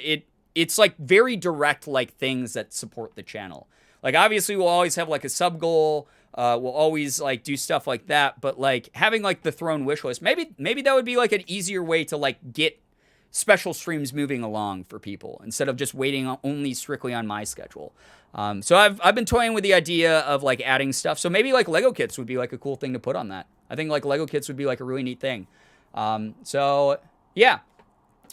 it's like very direct, like things that support the channel. Like obviously we'll always have like a sub goal. will always like do stuff like that. But like having like the throne wish list, maybe that would be like an easier way to like get special streams moving along for people instead of just waiting only strictly on my schedule. So I've been toying with the idea of like adding stuff. So maybe like Lego kits would be like a cool thing to put on that. I think like Lego kits would be like a really neat thing. So yeah.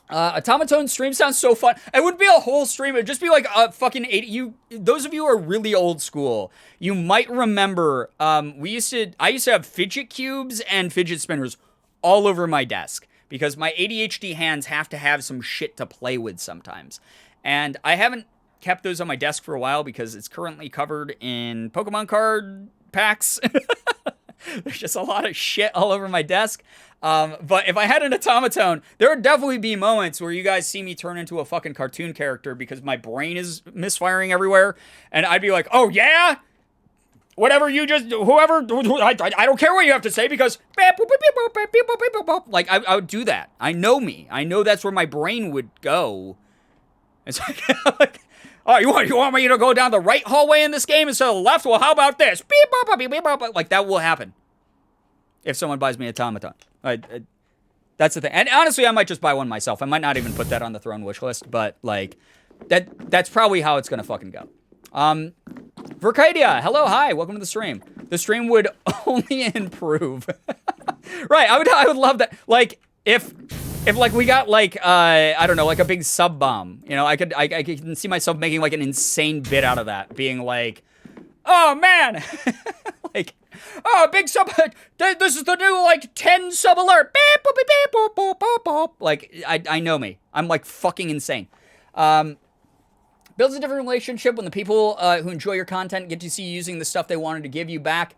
Automaton stream sounds so fun. It would be a whole stream. It'd just be like a fucking 80. Those of you who are really old school, you might remember. I used to have fidget cubes and fidget spinners all over my desk because my ADHD hands have to have some shit to play with sometimes, and I haven't kept those on my desk for a while because it's currently covered in Pokemon card packs. There's just a lot of shit all over my desk. But if I had an automaton, there would definitely be moments where you guys see me turn into a fucking cartoon character because my brain is misfiring everywhere. And I'd be like, oh yeah? Whatever you just, whoever, I don't care what you have to say because, like, I would do that. I know me. I know that's where my brain would go. It's like, oh, you want me to go down the right hallway in this game instead of the left? Well, how about this? Like, that will happen if someone buys me automaton. That's the thing. And honestly, I might just buy one myself. I might not even put that on the throne wish list, but, like, that's probably how it's gonna fucking go. Vercadia, hello, hi, welcome to the stream. The stream would only improve. Right, I would love that. Like, if like we got like I don't know, like a big sub bomb, you know, I can see myself making like an insane bit out of that, being like, oh man, like, oh, big sub, this is the new like 10 sub alert, beep, boop, beep, boop, boop, boop, boop. Like I know me, I'm like fucking insane. Builds a different relationship when the people who enjoy your content get to see you using the stuff they wanted to give you back.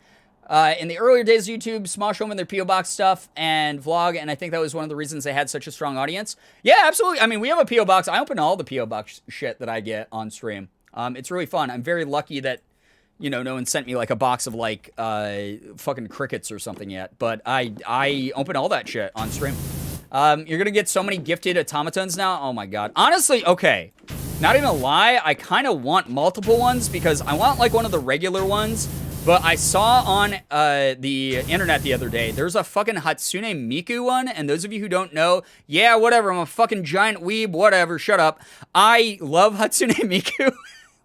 In the earlier days of YouTube, Smosh Home and their P.O. Box stuff and vlog, and I think that was one of the reasons they had such a strong audience. Yeah, absolutely. I mean, we have a P.O. Box. I open all the P.O. Box shit that I get on stream. It's really fun. I'm very lucky that, you know, no one sent me like a box of like fucking crickets or something yet, but I open all that shit on stream. You're gonna get so many gifted automatons now. Oh my god. Honestly, okay. Not even a lie, I kind of want multiple ones because I want like one of the regular ones. But I saw on the internet the other day, there's a fucking Hatsune Miku one, and those of you who don't know, yeah, whatever, I'm a fucking giant weeb, whatever, shut up. I love Hatsune Miku.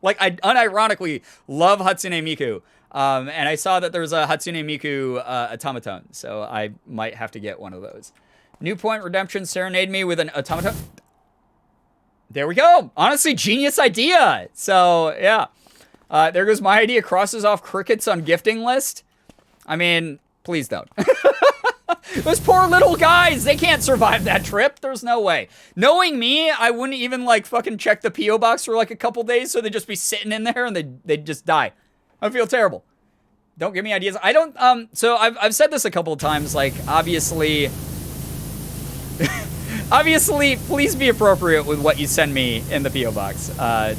Like, I unironically love Hatsune Miku. And I saw that there's a Hatsune Miku automaton, so I might have to get one of those. New Point Redemption serenade me with an automaton. There we go. Honestly, genius idea. So, yeah. There goes my idea. Crosses off crickets on gifting list. I mean, please don't. Those poor little guys, they can't survive that trip. There's no way. Knowing me, I wouldn't even like fucking check the P.O. box for like a couple days, so they'd just be sitting in there and they'd just die. I feel terrible. Don't give me ideas. I don't, so I've said this a couple of times, like, obviously, please be appropriate with what you send me in the P.O. box.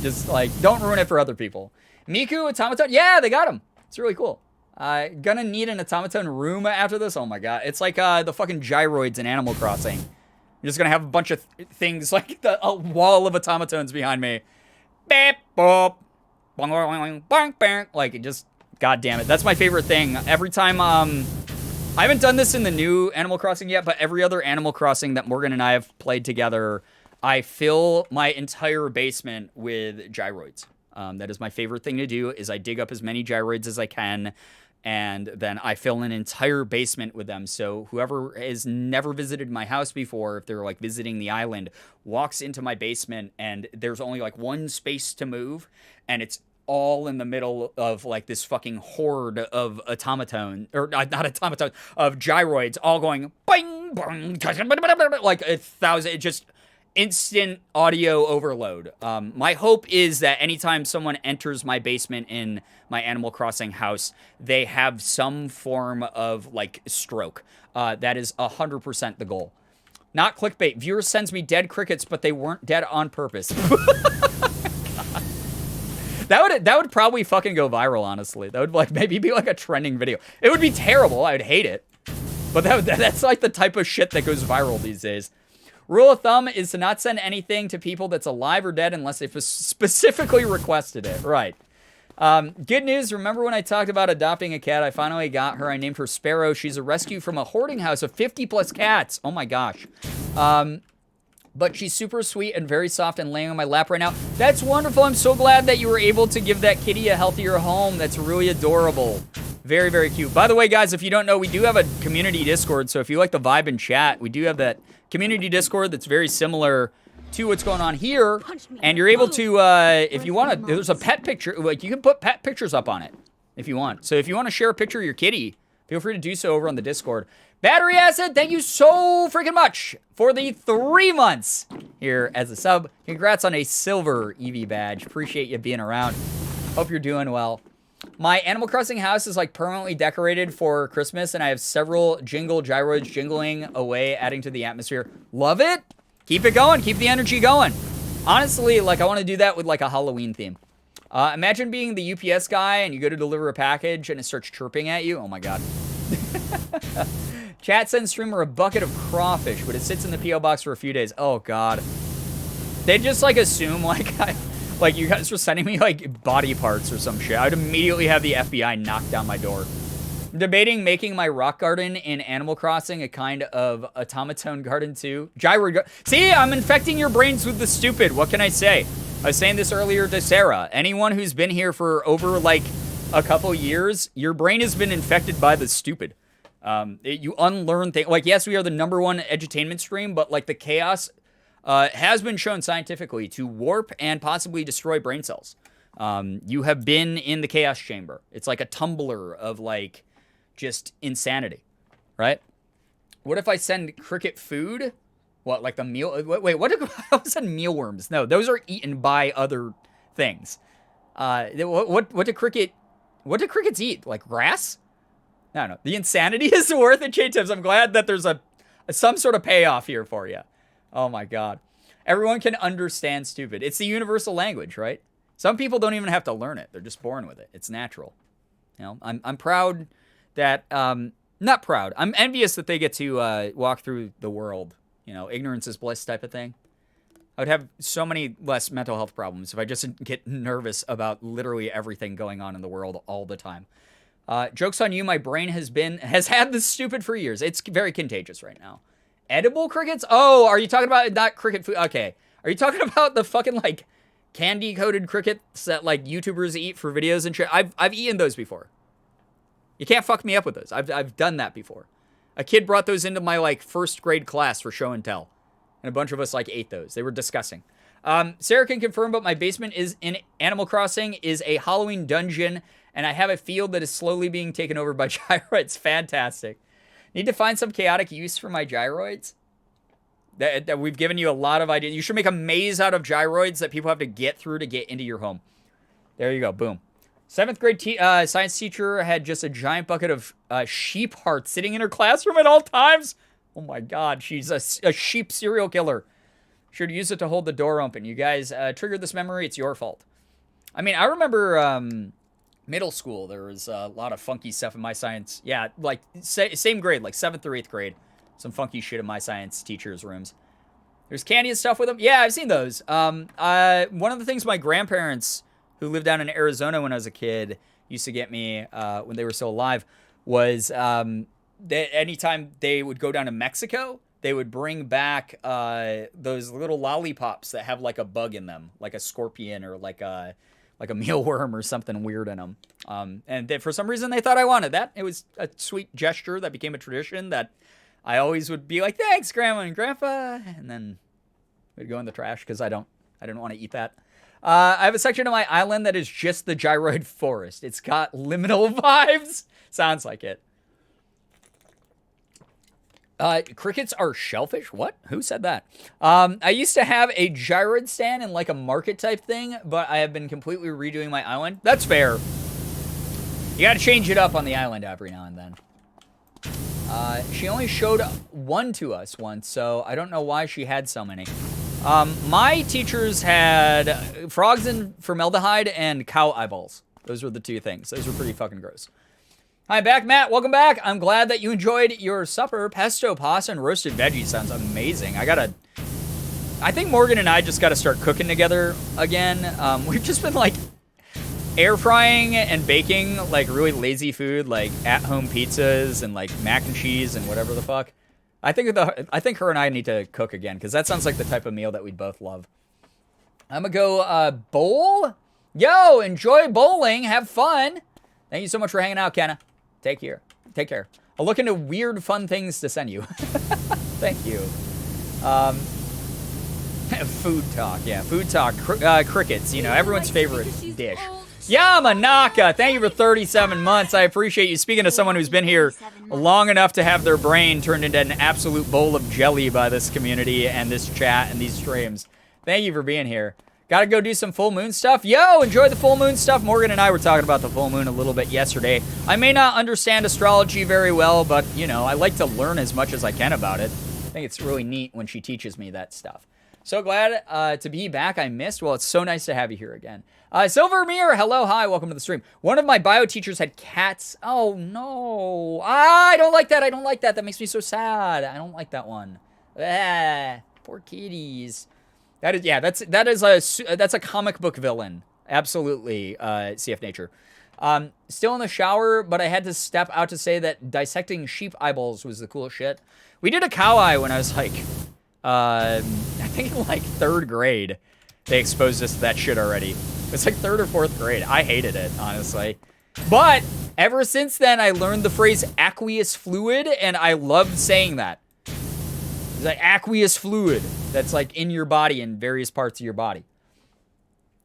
Just, like, don't ruin it for other people. Miku, automaton, yeah, they got him. It's really cool. Gonna need an automaton room after this. Oh my god. It's like the fucking gyroids in Animal Crossing. You're just gonna have a bunch of things, like a wall of automatons behind me. Beep, boop. Bong, bong, bong, bong. Like, it just, god damn it. That's my favorite thing. Every time, I haven't done this in the new Animal Crossing yet, but every other Animal Crossing that Morgan and I have played together, I fill my entire basement with gyroids. That is my favorite thing to do, is I dig up as many gyroids as I can, and then I fill an entire basement with them. So whoever has never visited my house before, if they're like visiting the island, walks into my basement and there's only like one space to move, and it's all in the middle of like this fucking horde of automaton, or not automaton, of gyroids, all going bing, bing, like 1,000, it just instant audio overload. My hope is that anytime someone enters my basement in my Animal Crossing house, they have some form of like stroke. That is 100% the goal. Not clickbait. Viewer sends me dead crickets, but they weren't dead on purpose. That would probably fucking go viral, honestly. That would like maybe be like a trending video. It would be terrible. I would hate it. But that's like the type of shit that goes viral these days. Rule of thumb is to not send anything to people that's alive or dead unless they've specifically requested it. Right. Good news. Remember when I talked about adopting a cat? I finally got her. I named her Sparrow. She's a rescue from a hoarding house of 50 plus cats. Oh my gosh. But she's super sweet and very soft and laying on my lap right now. That's wonderful. I'm so glad that you were able to give that kitty a healthier home. That's really adorable. Very, very cute. By the way, guys, if you don't know, we do have a community Discord. So if you like the vibe and chat, we do have that community Discord that's very similar to what's going on here. And you're able to, if you want to, there's a pet picture. Like, you can put pet pictures up on it if you want. So if you want to share a picture of your kitty, feel free to do so over on the Discord. Battery Acid, thank you so freaking much for the 3 months here as a sub. Congrats on a silver EV badge. Appreciate you being around. Hope you're doing well. My Animal Crossing house is like permanently decorated for Christmas, and I have several gyroids jingling away, adding to the atmosphere. Love it. Keep it going. Keep the energy going. Honestly, like, I want to do that with like a Halloween theme. Imagine being the UPS guy and you go to deliver a package and it starts chirping at you. Oh my God. Chat sends streamer a bucket of crawfish, but it sits in the P.O. box for a few days. Oh God. They just like assume like you guys were sending me like body parts or some shit. I'd immediately have the FBI knock down my door. I'm debating making my rock garden in Animal Crossing a kind of automaton garden too. See, I'm infecting your brains with the stupid. What can I say? I was saying this earlier to Sarah. Anyone who's been here for over like a couple years, your brain has been infected by the stupid. You unlearn things. Like, yes, we are the #1 edutainment stream, but like the chaos has been shown scientifically to warp and possibly destroy brain cells. You have been in the chaos chamber. It's like a tumbler of like just insanity, right? What if I send cricket food? What, like the meal? Wait, what? I said mealworms. No, those are eaten by other things. What do crickets eat? Like grass? I don't know. The insanity is worth it, J-Tips. I'm glad that there's some sort of payoff here for you. Oh my God. Everyone can understand stupid. It's the universal language, right? Some people don't even have to learn it. They're just born with it. It's natural. You know, I'm proud that, not proud. I'm envious that they get to walk through the world. You know, ignorance is bliss type of thing. I would have so many less mental health problems if I just didn't get nervous about literally everything going on in the world all the time. Joke's on you, my brain has had this stupid for years. It's very contagious right now. Edible crickets? Oh, are you talking about not cricket food? Okay. Are you talking about the fucking like candy-coated crickets that like YouTubers eat for videos and shit? I've eaten those before. You can't fuck me up with those. I've done that before. A kid brought those into my like first grade class for show and tell. And a bunch of us like ate those. They were disgusting. Sarah can confirm, but my basement is in Animal Crossing is a Halloween dungeon, and I have a field that is slowly being taken over by gyroids. Fantastic. Need to find some chaotic use for my gyroids. That we've given you a lot of ideas. You should make a maze out of gyroids that people have to get through to get into your home. There you go. Boom. 7th grade science teacher had just a giant bucket of sheep hearts sitting in her classroom at all times. Oh my God, she's a sheep serial killer. Should use it to hold the door open. You guys triggered this memory. It's your fault. I mean, I remember middle school. There was a lot of funky stuff in my science. Yeah, like same grade, like 7th or 8th grade. Some funky shit in my science teachers' rooms. There's candy and stuff with them. Yeah, I've seen those. One of the things my grandparents, who lived down in Arizona when I was a kid, used to get me when they were still alive, was anytime they would go down to Mexico, they would bring back those little lollipops that have like a bug in them, like a scorpion or like a mealworm or something weird in them. And for some reason, they thought I wanted that. It was a sweet gesture that became a tradition that I always would be like, thanks, Grandma and Grandpa. And then it would go in the trash because I didn't want to eat that. I have a section of my island that is just the gyroid forest. It's got liminal vibes. Sounds like it. Crickets are shellfish? What? Who said that? I used to have a gyroid stand in like a market type thing, but I have been completely redoing my island. That's fair. You gotta change it up on the island every now and then. She only showed one to us once, so I don't know why she had so many. My teachers had frogs in formaldehyde and cow eyeballs. Those were the two things. Those were pretty fucking gross. Hi, back, Matt. Welcome back. I'm glad that you enjoyed your supper. Pesto pasta and roasted veggies sounds amazing. I think Morgan and I just got to start cooking together again. We've just been like, air frying and baking like really lazy food, like at-home pizzas and like mac and cheese and whatever the fuck. I think her and I need to cook again because that sounds like the type of meal that we'd both love. I'm gonna go bowl. Yo, enjoy bowling. Have fun. Thank you so much for hanging out, Kenna. Take care. Take care. I'll look into weird, fun things to send you. Thank you. Food talk. Yeah, food talk. Crickets. You know, everyone's favorite dish. Yamanaka, thank you for 37 months. I appreciate you. Speaking to someone who's been here long enough to have their brain turned into an absolute bowl of jelly by this community and this chat and these streams. Thank you for being here. Gotta go do some full moon stuff. Yo, enjoy the full moon stuff. Morgan and I were talking about the full moon a little bit yesterday. I may not understand astrology very well, but, you know, I like to learn as much as I can about it. I think it's really neat when she teaches me that stuff. So glad to be back. I missed. Well, it's so nice to have you here again. Silver Mirror, hello, hi, welcome to the stream. One of my bio teachers had cats. Oh, no. I don't like that. I don't like that. That makes me so sad. I don't like that one. Poor kitties. That is that's a comic book villain. Absolutely, CF Nature. Still in the shower, but I had to step out to say that dissecting sheep eyeballs was the coolest shit. We did a cow eye when I was like, I think in like 3rd grade. They exposed us to that shit already. It's like 3rd or 4th grade. I hated it, honestly. But ever since then, I learned the phrase aqueous fluid, and I loved saying that. It's like aqueous fluid that's like in your body, in various parts of your body.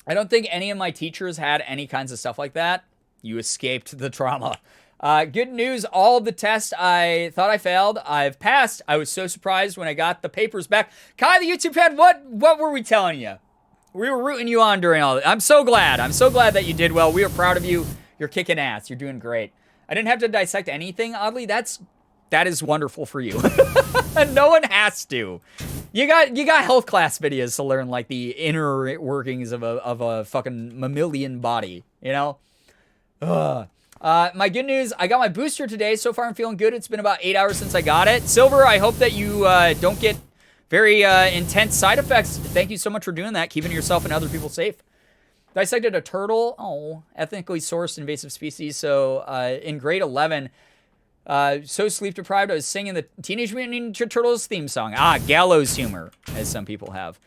I don't think any of my teachers had any kinds of stuff like that. You escaped the trauma. Good news, all of the tests I thought I failed, I've passed. I was so surprised when I got the papers back. Kai, the YouTube head, what were we telling you? We were rooting you on during all this. I'm so glad. I'm so glad that you did well. We are proud of you. You're kicking ass. You're doing great. I didn't have to dissect anything, oddly. That is wonderful for you. And no one has to. You got health class videos to learn like the inner workings of a fucking mammalian body, you know? Ugh. My good news, I got my booster today. So far I'm feeling good. It's been about 8 hours since I got it. Silver, I hope that you don't get very intense side effects. Thank you so much for doing that, keeping yourself and other people safe. Dissected a turtle. Oh, ethnically sourced invasive species. So in grade 11, so sleep deprived, I was singing the Teenage Mutant Ninja Turtles theme song. Gallows humor, as some people have.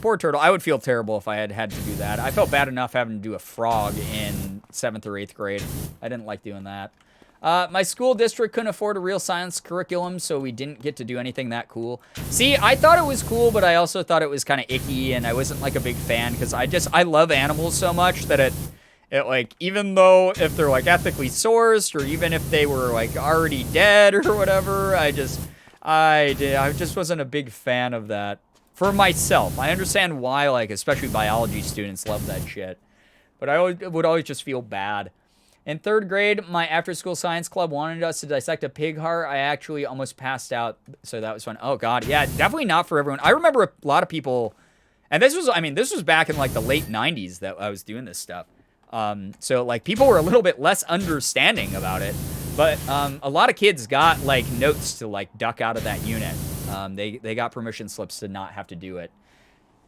Poor turtle. I would feel terrible if I had to do that. I felt bad enough having to do a frog in 7th or 8th grade. I didn't like doing that. My school district couldn't afford a real science curriculum, so we didn't get to do anything that cool. See, I thought it was cool, but I also thought it was kind of icky, and I wasn't like a big fan, because I love animals so much that it like, even though if they're like ethically sourced, or even if they were like already dead or whatever, I just wasn't a big fan of that. For myself, I understand why, like, especially biology students love that shit. But I would always just feel bad. In 3rd grade, my after-school science club wanted us to dissect a pig heart. I actually almost passed out, so that was fun. Oh, God, yeah, definitely not for everyone. I remember a lot of people, and this was back in, like, the late 90s that I was doing this stuff. So, like, people were a little bit less understanding about it. But a lot of kids got, like, notes to, like, duck out of that unit. They got permission slips to not have to do it.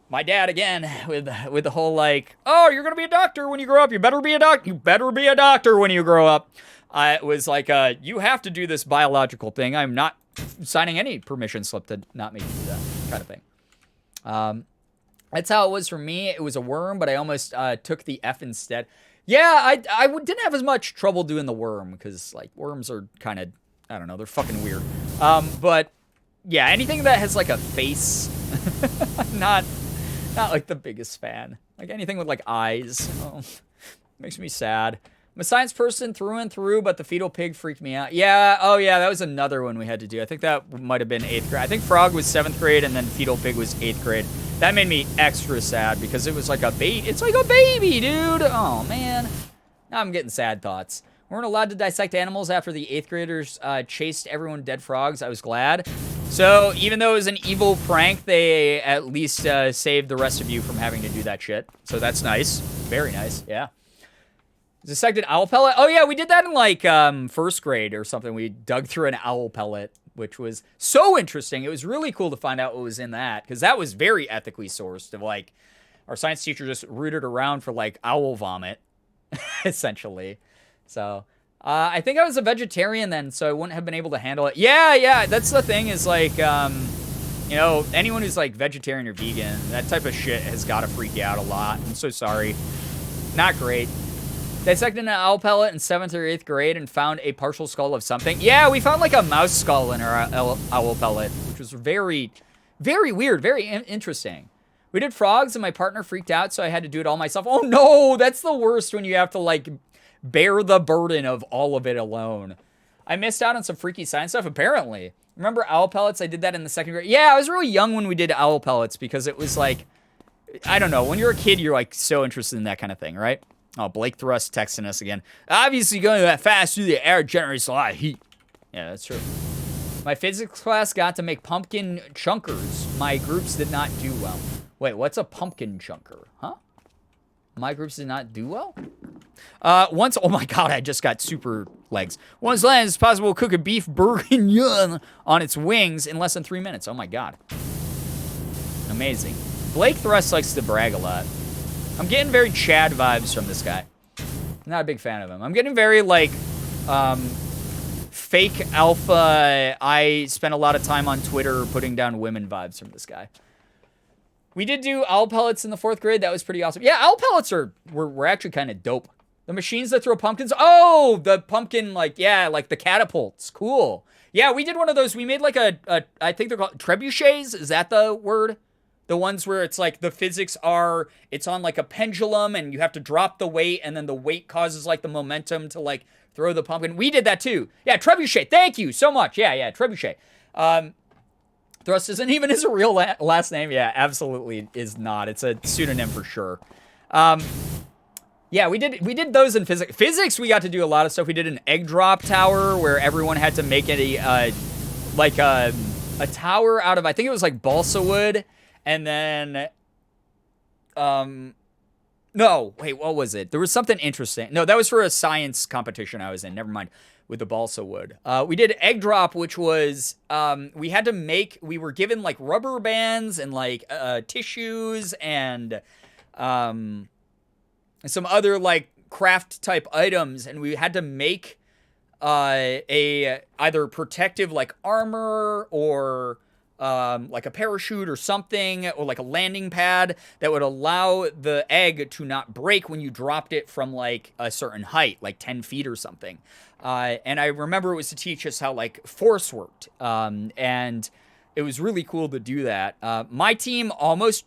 My dad, again, with the whole, like, oh, you're going to be a doctor when you grow up. You better be a doctor. You better be a doctor when you grow up. It was like, you have to do this biological thing. I'm not signing any permission slip to not make you do that kind of thing. That's how it was for me. It was a worm, but I almost took the F instead. Yeah, I didn't have as much trouble doing the worm because, like, worms are kind of, I don't know, they're fucking weird. But, yeah, anything that has, like, a face, not like the biggest fan. Like anything with like eyes. Oh, makes me sad. I'm a science person through and through, but the fetal pig freaked me out. Yeah, oh yeah, that was another one we had to do. I think that might have been 8th grade. I think frog was 7th grade and then fetal pig was 8th grade. That made me extra sad because it was like a baby. It's like a baby, dude. Oh man. Now I'm getting sad thoughts. We weren't allowed to dissect animals after the 8th graders chased everyone dead frogs. I was glad. So even though it was an evil prank, they at least saved the rest of you from having to do that shit. So that's nice. Very nice. Yeah. Dissected owl pellet. Oh yeah, we did that in like 1st grade or something. We dug through an owl pellet, which was so interesting. It was really cool to find out what was in that because that was very ethically sourced. Of like, our science teacher just rooted around for like owl vomit, essentially. So I think I was a vegetarian then, so I wouldn't have been able to handle it. Yeah, that's the thing is like, you know, anyone who's like vegetarian or vegan, that type of shit has got to freak you out a lot. I'm so sorry. Not great. Dissected an owl pellet in 7th or 8th grade and found a partial skull of something. Yeah, we found like a mouse skull in our owl pellet, which was very, very weird, very interesting. We did frogs and my partner freaked out, so I had to do it all myself. Oh no, that's the worst when you have to like bear the burden of all of it alone. I missed out on some freaky science stuff, apparently. Remember owl pellets? I did that in the 2nd grade. Yeah, I was really young when we did owl pellets because it was like, I don't know, when you're a kid, you're like so interested in that kind of thing, right? Oh, Blake Thrust texting us again. Obviously going that fast through the air generates a lot of heat. Yeah, that's true. My physics class got to make pumpkin chunkers. My groups did not do well. Wait, what's a pumpkin chunker? Huh? My groups did not do well? Once, oh my god, I just got super legs. Once land, it's possible to cook a beef bourguignon on its wings in less than 3 minutes. Oh my god. Amazing. Blake Thrust likes to brag a lot. I'm getting very Chad vibes from this guy. I'm not a big fan of him. I'm getting very, like, fake alpha, I spent a lot of time on Twitter putting down women vibes from this guy. We did do owl pellets in the 4th grade. That was pretty awesome. Yeah, owl pellets were actually kind of dope. The machines that throw pumpkins. Oh, the pumpkin, like, yeah, like the catapults. Cool. Yeah, we did one of those. We made like I think they're called trebuchets. Is that the word? The ones where it's like the physics are, it's on like a pendulum and you have to drop the weight and then the weight causes like the momentum to like throw the pumpkin. We did that too. Yeah, trebuchet. Thank you so much. Yeah, trebuchet. Thrust isn't even his real last name. Yeah, absolutely is not. It's a pseudonym for sure. Yeah, we did those in physics. Physics, we got to do a lot of stuff. We did an egg drop tower where everyone had to make a tower out of, I think it was like balsa wood. And then, no, wait, what was it? There was something interesting. No, that was for a science competition I was in. Never mind. With the balsa wood. We did egg drop, which was, we were given like rubber bands and like tissues and some other like craft type items. And we had to make a either protective like armor or like a parachute or something, or like a landing pad that would allow the egg to not break when you dropped it from like a certain height, like 10 feet or something. And I remember it was to teach us how like force worked. And it was really cool to do that. My team almost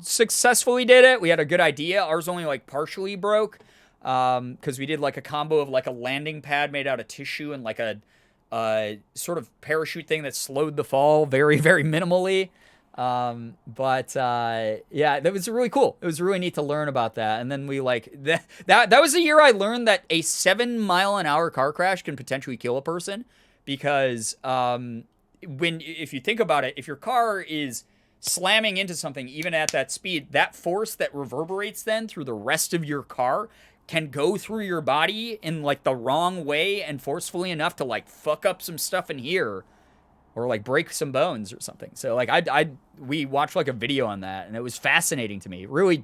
successfully did it. We had a good idea. Ours only like partially broke. Cause we did like a combo of like a landing pad made out of tissue and like a sort of parachute thing that slowed the fall very, very minimally. Yeah, that was really cool. It was really neat to learn about that. And then we like that was the year I learned that a 7-mile-an-hour car crash can potentially kill a person because if you think about it, if your car is slamming into something even at that speed, that force that reverberates then through the rest of your car can go through your body in like the wrong way and forcefully enough to like fuck up some stuff in here or like break some bones or something. So like we watched like a video on that and it was fascinating to me. Really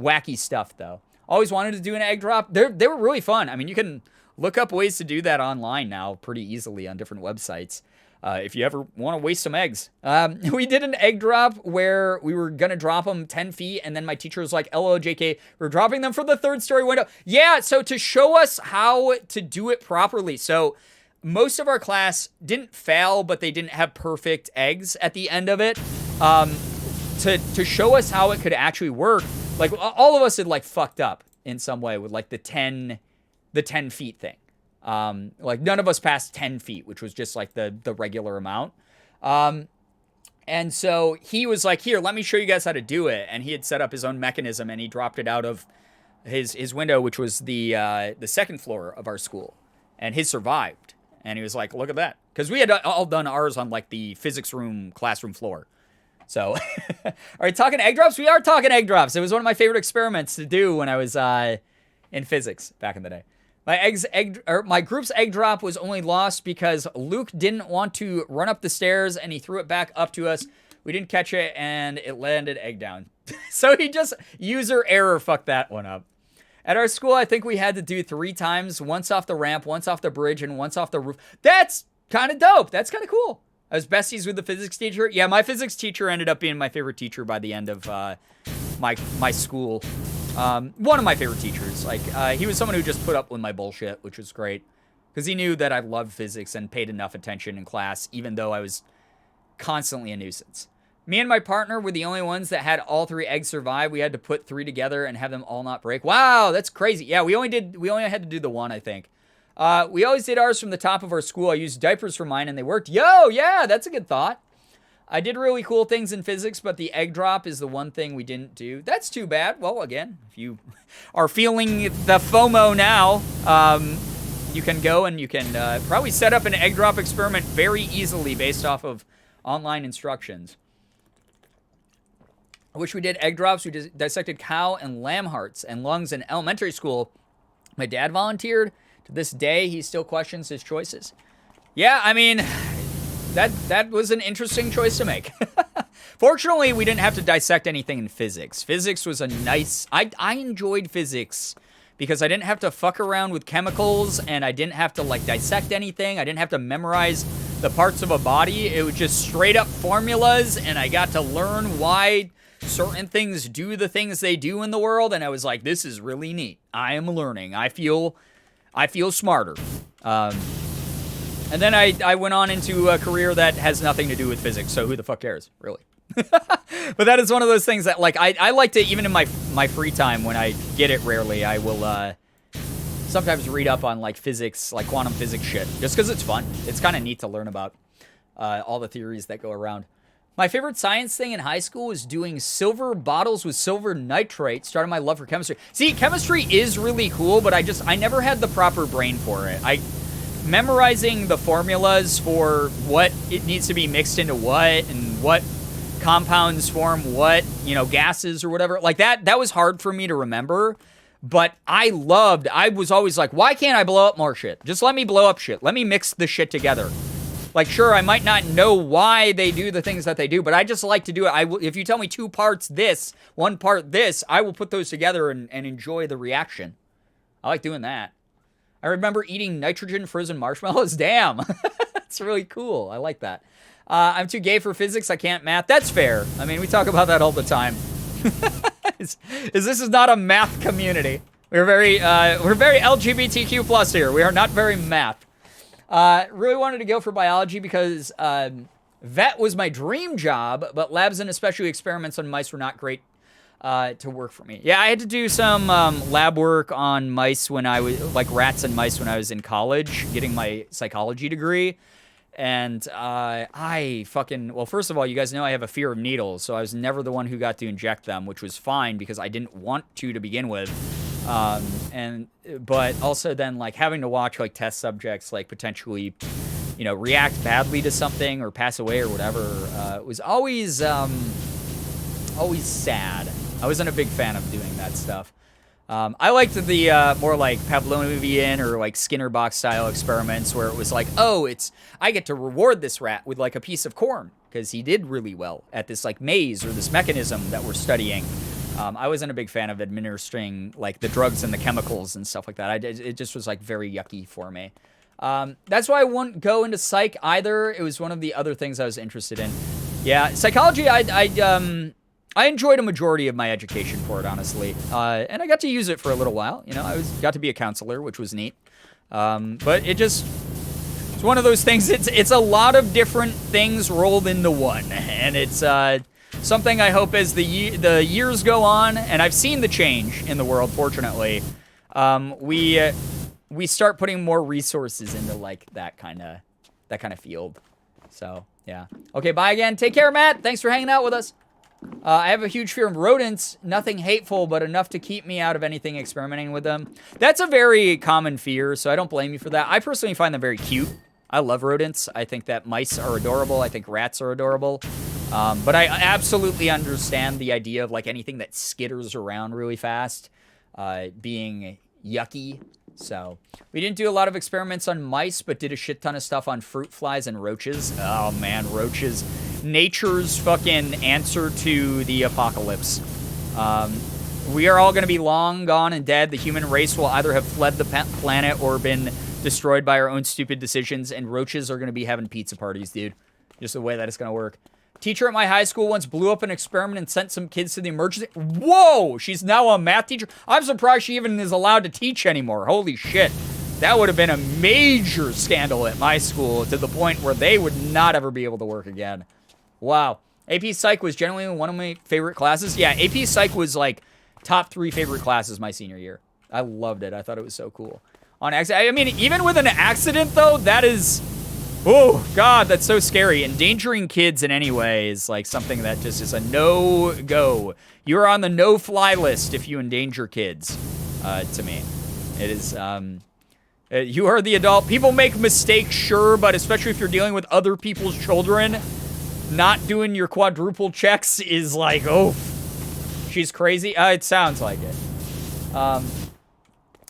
wacky stuff though. Always wanted to do an egg drop. They were really fun. I mean, you can look up ways to do that online now pretty easily on different websites. If you ever want to waste some eggs. We did an egg drop where we were going to drop them 10 feet. And then my teacher was like, LOJK, we're dropping them from the 3rd story window. Yeah, so to show us how to do it properly. So most of our class didn't fail, but they didn't have perfect eggs at the end of it. To show us how it could actually work, like all of us had like fucked up in some way with like the 10 feet thing. Like none of us passed 10 feet, which was just like the regular amount. And so he was like, here, let me show you guys how to do it. And he had set up his own mechanism and he dropped it out of his window, which was the 2nd floor of our school, and his survived. And he was like, look at that. Cause we had all done ours on like the physics room, classroom floor. So, all right, talking egg drops. We are talking egg drops. It was one of my favorite experiments to do when I was, in physics back in the day. My group's egg drop was only lost because Luke didn't want to run up the stairs and he threw it back up to us. We didn't catch it and it landed egg down. So he just, user error, fucked that one up. At our school, I think we had to do 3 times, once off the ramp, once off the bridge, and once off the roof. That's kind of dope. That's kind of cool. I was besties with the physics teacher. Yeah, my physics teacher ended up being my favorite teacher by the end of my school. One of my favorite teachers. Like, he was someone who just put up with my bullshit, which was great. Because he knew that I loved physics and paid enough attention in class, even though I was constantly a nuisance. Me and my partner were the only ones that had all 3 eggs survive. We had to put 3 together and have them all not break. Wow, that's crazy. Yeah, we only had to do the one, I think. We always did ours from the top of our school. I used diapers for mine and they worked. Yo, yeah, that's a good thought. I did really cool things in physics, but the egg drop is the one thing we didn't do. That's too bad. Well, again, if you are feeling the FOMO now, you can go and you can probably set up an egg drop experiment very easily based off of online instructions. I wish we did egg drops. We dissected cow and lamb hearts and lungs in elementary school. My dad volunteered. To this day, he still questions his choices. Yeah, I mean, that was an interesting choice to make. Fortunately, we didn't have to dissect anything in physics. Physics was a nice... I enjoyed physics because I didn't have to fuck around with chemicals and I didn't have to, like, dissect anything. I didn't have to memorize the parts of a body. It was just straight up formulas and I got to learn why certain things do the things they do in the world, and I was like, this is really neat. I am learning. I feel smarter. And then I went on into a career that has nothing to do with physics, so who the fuck cares, really? But that is one of those things that, like, I like to, even in my free time, when I get it rarely, I will sometimes read up on, like, physics, like quantum physics shit, just because it's fun. It's kind of neat to learn about all the theories that go around. My favorite science thing in high school was doing silver bottles with silver nitrate. Started my love for chemistry. See, chemistry is really cool, but I never had the proper brain for it. Memorizing the formulas for what it needs to be mixed into what and what compounds form what, gases or whatever. Like that was hard for me to remember. But I was always like, why can't I blow up more shit? Just let me blow up shit. Let me mix the shit together. Like, sure, I might not know why they do the things that they do, but I just like to do it. If you tell me 2 parts this, 1 part this, I will put those together and enjoy the reaction. I like doing that. I remember eating nitrogen frozen marshmallows. Damn. That's really cool. I like that. I'm too gay for physics. I can't math. That's fair. I mean, we talk about that all the time. This is not a math community. We're very LGBTQ plus here. We are not very math. Really wanted to go for biology because vet was my dream job, but labs and especially experiments on mice were not great to work for me. Yeah, I had to do some lab work on mice when I was, like rats and mice when I was in college, getting my psychology degree. And well, first of all, you guys know I have a fear of needles, so I was never the one who got to inject them, which was fine because I didn't want to begin with. But also then, like, having to watch, like, test subjects, like, potentially, react badly to something or pass away or whatever, was always sad. I wasn't a big fan of doing that stuff. I liked the more, like, Pavlovian or, like, Skinner box style experiments where it was like, oh, I get to reward this rat with, like, a piece of corn because he did really well at this, like, maze or this mechanism that we're studying. I wasn't a big fan of administering, like, the drugs and the chemicals and stuff like that. It just was, like, very yucky for me. That's why I wouldn't go into psych either. It was one of the other things I was interested in. Yeah, psychology, I enjoyed a majority of my education for it, honestly. And I got to use it for a little while. I got to be a counselor, which was neat. But it's one of those things. It's a lot of different things rolled into one. And it's... something I hope as the years go on, and I've seen the change in the world, fortunately, we start putting more resources into, like, that kind of field. So, yeah. Okay, bye again. Take care, Matt. Thanks for hanging out with us. I have a huge fear of rodents. Nothing hateful, but enough to keep me out of anything experimenting with them. That's a very common fear, so I don't blame you for that. I personally find them very cute. I love rodents. I think that mice are adorable. I think rats are adorable. But I absolutely understand the idea of, like, anything that skitters around really fast being yucky. So we didn't do a lot of experiments on mice, but did a shit ton of stuff on fruit flies and roaches. Oh, man, roaches. Nature's fucking answer to the apocalypse. We are all going to be long gone and dead. The human race will either have fled the planet or been destroyed by our own stupid decisions, and roaches are going to be having pizza parties, dude. Just the way that it's going to work. Teacher at my high school once blew up an experiment and sent some kids to the emergency. Whoa! She's now a math teacher? I'm surprised she even is allowed to teach anymore. Holy shit. That would have been a major scandal at my school to the point where they would not ever be able to work again. Wow. AP Psych was generally one of my favorite classes. Yeah, AP Psych was like top 3 favorite classes my senior year. I loved it. I thought it was so cool. On accident. I mean, even with an accident, though, that is... Oh, God, that's so scary. Endangering kids in any way is like something that just is a no-go. You're on the no-fly list if you endanger kids, to me. It is, you are the adult. People make mistakes, sure, but especially if you're dealing with other people's children, not doing your quadruple checks is like, oh, she's crazy. It sounds like it.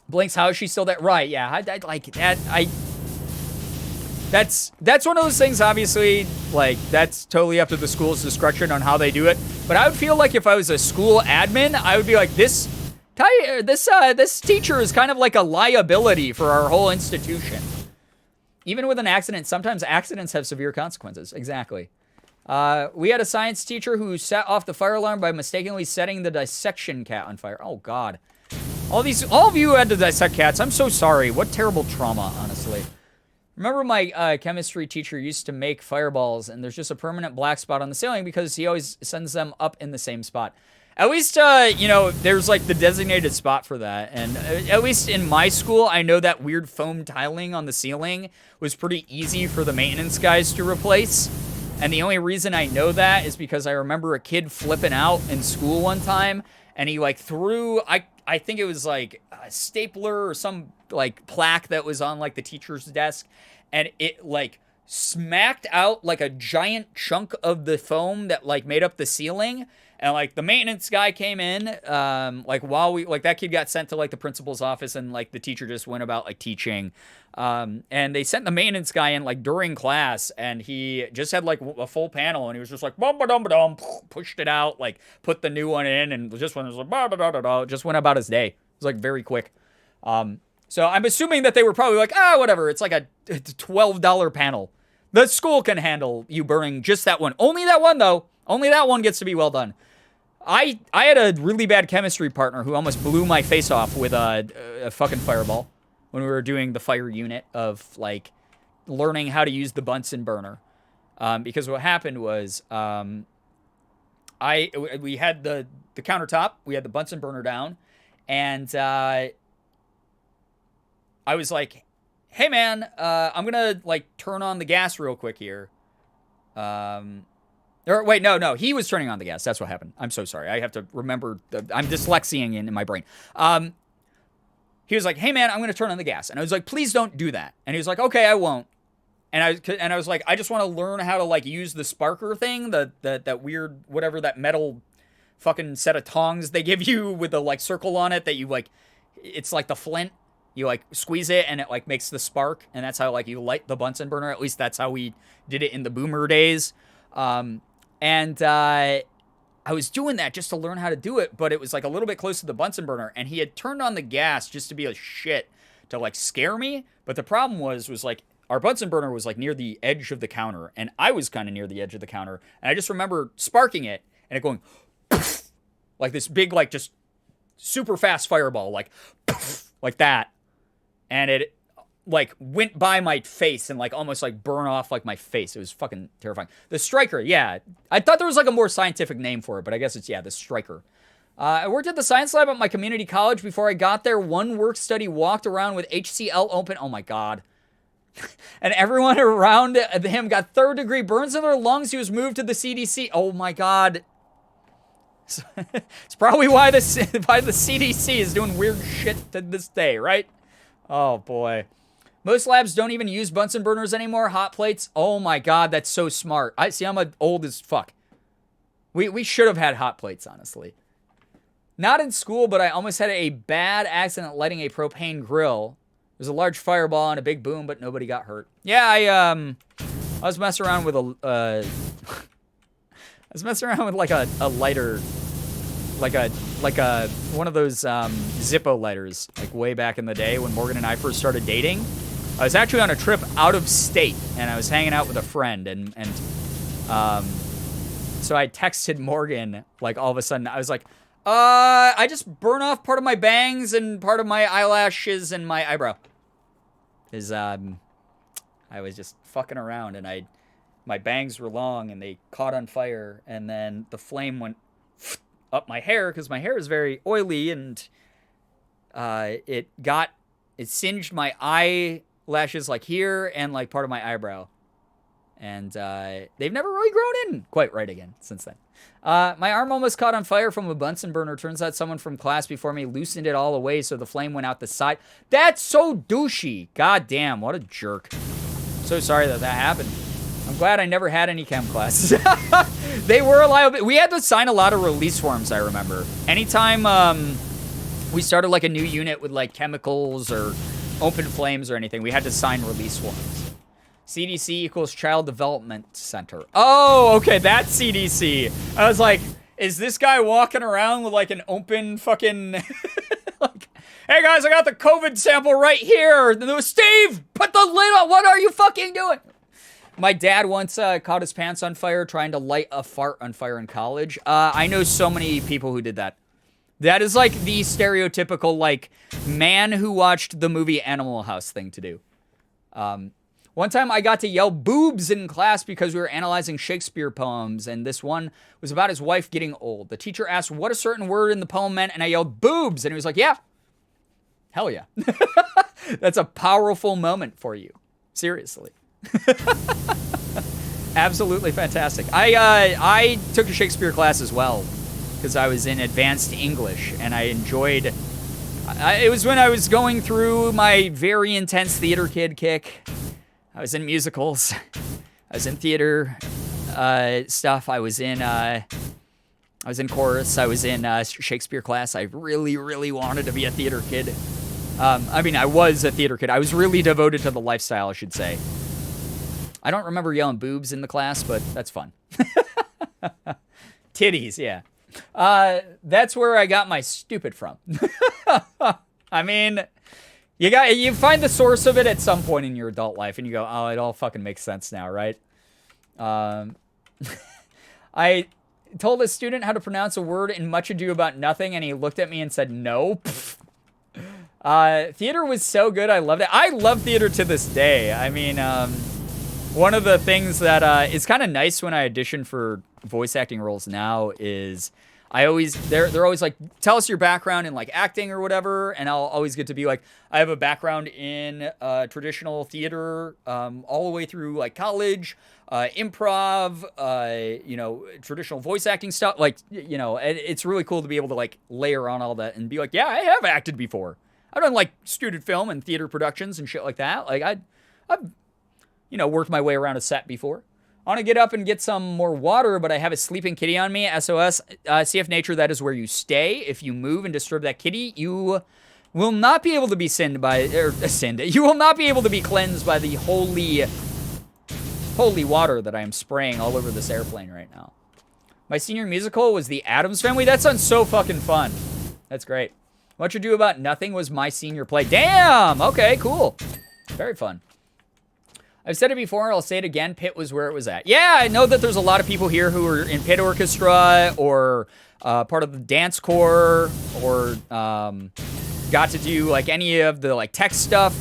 Blink's, how is she still that? Right, yeah, I like that. That's one of those things, obviously, like, that's totally up to the school's discretion on how they do it. But I would feel like if I was a school admin, I would be like, this teacher is kind of like a liability for our whole institution. Even with an accident, sometimes accidents have severe consequences. Exactly. We had a science teacher who set off the fire alarm by mistakenly setting the dissection cat on fire. Oh, God. All of you had to dissect cats. I'm so sorry. What terrible trauma, honestly. Remember my chemistry teacher used to make fireballs, and there's just a permanent black spot on the ceiling because he always sends them up in the same spot. At least, you know, there's like the designated spot for that. And at least in my school, I know that weird foam tiling on the ceiling was pretty easy for the maintenance guys to replace. And the only reason I know that is because I remember a kid flipping out in school one time, and he like threw, I think it was like a stapler or some like plaque that was on like the teacher's desk, and it like smacked out like a giant chunk of the foam that like made up the ceiling. And like the maintenance guy came in, like while that kid got sent to like the principal's office, and like the teacher just went about like teaching. And they sent the maintenance guy in like during class, and he just had like a full panel, and he was just like, bum, pushed it out, like put the new one in, and just went, just went about his day. It was like very quick. So I'm assuming that they were probably like, whatever. It's like a $12 panel. The school can handle you burning just that one. Only that one, though. Only that one gets to be well done. I had a really bad chemistry partner who almost blew my face off with a fucking fireball when we were doing the fire unit of, like, learning how to use the Bunsen burner. Because what happened was, we had the countertop, we had the Bunsen burner down, and I was like, hey man, I'm gonna like turn on the gas real quick here. Or wait, no, he was turning on the gas. That's what happened. I'm so sorry. I have to remember. I'm dyslexiaing in my brain. He was like, hey man, I'm gonna turn on the gas, and I was like, please don't do that. And he was like, okay, I won't. And I was like, I just want to learn how to like use the sparker thing, that weird whatever, that metal fucking set of tongs they give you with the like circle on it that you like. It's like the flint. You like squeeze it and it like makes the spark, and that's how like you light the Bunsen burner. At least that's how we did it in the boomer days. I was doing that just to learn how to do it, but it was like a little bit close to the Bunsen burner, and he had turned on the gas just to be a shit to like scare me. But the problem was like our Bunsen burner was like near the edge of the counter, and I was kind of near the edge of the counter, and I just remember sparking it and it going poof, like this big like just super fast fireball like poof, like that. And it like went by my face and like almost like burn off like my face. It was fucking terrifying. The striker, yeah. I thought there was like a more scientific name for it, but I guess it's, yeah, the striker. I worked at the science lab at my community college. Before I got there, one work study walked around with HCl open. Oh my God. And everyone around him got third-degree burns in their lungs. He was moved to the CDC. Oh my God. It's probably why the CDC is doing weird shit to this day, right? Oh, boy. Most labs don't even use Bunsen burners anymore. Hot plates. Oh, my God. That's so smart. I'm old as fuck. We should have had hot plates, honestly. Not in school, but I almost had a bad accident lighting a propane grill. There was a large fireball and a big boom, but nobody got hurt. Yeah, I was messing around with I was messing around with like a lighter like a one of those Zippo letters, like way back in the day when Morgan and I first started dating. I was actually on a trip out of state, and I was hanging out with a friend, and so I texted Morgan, like, all of a sudden. I was like, I just burn off part of my bangs and part of my eyelashes and my eyebrow. I was just fucking around, and my bangs were long, and they caught on fire, and then the flame went up my hair, because my hair is very oily, and it singed my eyelashes, like here, and like part of my eyebrow. And they've never really grown in quite right again since then. My arm almost caught on fire from a Bunsen burner. Turns out someone from class before me loosened it all away, so the flame went out the side. That's so douchey. God damn, what a jerk. So sorry that happened. I'm glad I never had any chem classes. They were a liability. We had to sign a lot of release forms, I remember. Anytime we started like a new unit with like chemicals or open flames or anything, we had to sign release forms. CDC equals Child Development Center. Oh, okay, that's CDC. I was like, is this guy walking around with like an open fucking... like, hey guys, I got the COVID sample right here. Steve, put the lid on. What are you fucking doing? My dad once caught his pants on fire trying to light a fart on fire in college. I know so many people who did that. That is like the stereotypical like man who watched the movie Animal House thing to do. One time I got to yell boobs in class because we were analyzing Shakespeare poems, and this one was about his wife getting old. The teacher asked what a certain word in the poem meant, and I yelled boobs, and he was like, yeah. Hell yeah. That's a powerful moment for you. Seriously. Absolutely fantastic. I took a Shakespeare class as well because I was in advanced English, and I enjoyed... it was when I was going through my very intense theater kid kick. I was in musicals. I was in theater stuff. I was in chorus. I was in Shakespeare class. I really, really wanted to be a theater kid. I mean, I was a theater kid. I was really devoted to the lifestyle, I should say. I don't remember yelling boobs in the class, but that's fun. Titties, yeah. That's where I got my stupid from. I mean... You find the source of it at some point in your adult life, and you go, oh, it all fucking makes sense now, right? I told a student how to pronounce a word in Much Ado About Nothing, and he looked at me and said, no. Theater was so good. I loved it. I love theater to this day. I mean, one of the things that is kind of nice when I audition for voice acting roles now is... they're always like, tell us your background in like acting or whatever, and I'll always get to be like, I have a background in traditional theater, all the way through like college, improv, traditional voice acting stuff. Like, it's really cool to be able to like layer on all that and be like, yeah, I have acted before. I've done like student film and theater productions and shit like that. Like I've worked my way around a set before. I want to get up and get some more water, but I have a sleeping kitty on me. SOS. CF Nature, that is where you stay. If you move and disturb that kitty, you will not be able to be You will not be able to be cleansed by the holy water that I am spraying all over this airplane right now. My senior musical was The Addams Family. That sounds so fucking fun. That's great. Much Ado About Nothing was my senior play. Damn! Okay, cool. Very fun. I've said it before, I'll say it again, Pitt was where it was at. Yeah, I know that there's a lot of people here who are in Pitt Orchestra or part of the dance corps or got to do like any of the like tech stuff.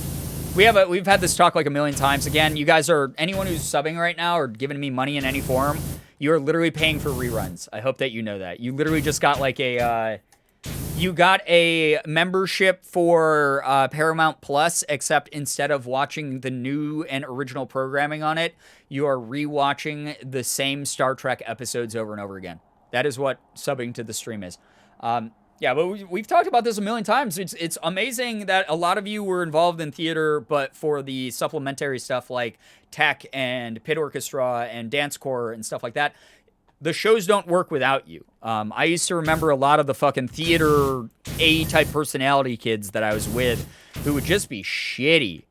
We've had this talk like a million times. Again, you guys are, anyone who's subbing right now or giving me money in any form, you're literally paying for reruns. I hope that you know that. You literally just got like you got a membership for Paramount Plus, except instead of watching the new and original programming on it, you are rewatching the same Star Trek episodes over and over again. That is what subbing to the stream is. Yeah, but we've talked about this a million times. It's amazing that a lot of you were involved in theater, but for the supplementary stuff like tech and Pit Orchestra and dance corps and stuff like that, the shows don't work without you. I used to remember a lot of the fucking theater A-type personality kids that I was with who would just be shitty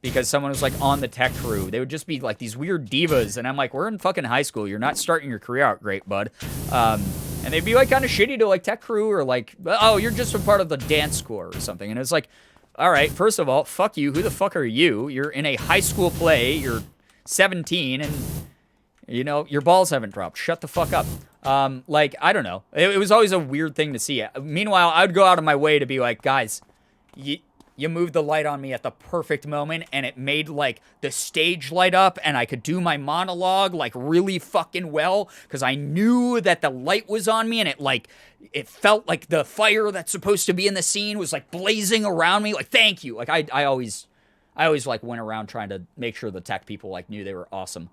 because someone was like on the tech crew. They would just be like these weird divas, and I'm like, we're in fucking high school. You're not starting your career out great, bud. And they'd be like kind of shitty to like tech crew or like, oh, you're just a part of the dance corps or something. And it's like, all right, first of all, fuck you. Who the fuck are you? You're in a high school play. You're 17 and, you know, your balls haven't dropped. Shut the fuck up. Like, I don't know. It was always a weird thing to see. Meanwhile, I would go out of my way to be like, guys, you moved the light on me at the perfect moment, and it made, like, the stage light up, and I could do my monologue, like, really fucking well, because I knew that the light was on me, and it felt like the fire that's supposed to be in the scene was, like, blazing around me. Like, thank you. Like, I always, like, went around trying to make sure the tech people, like, knew they were awesome.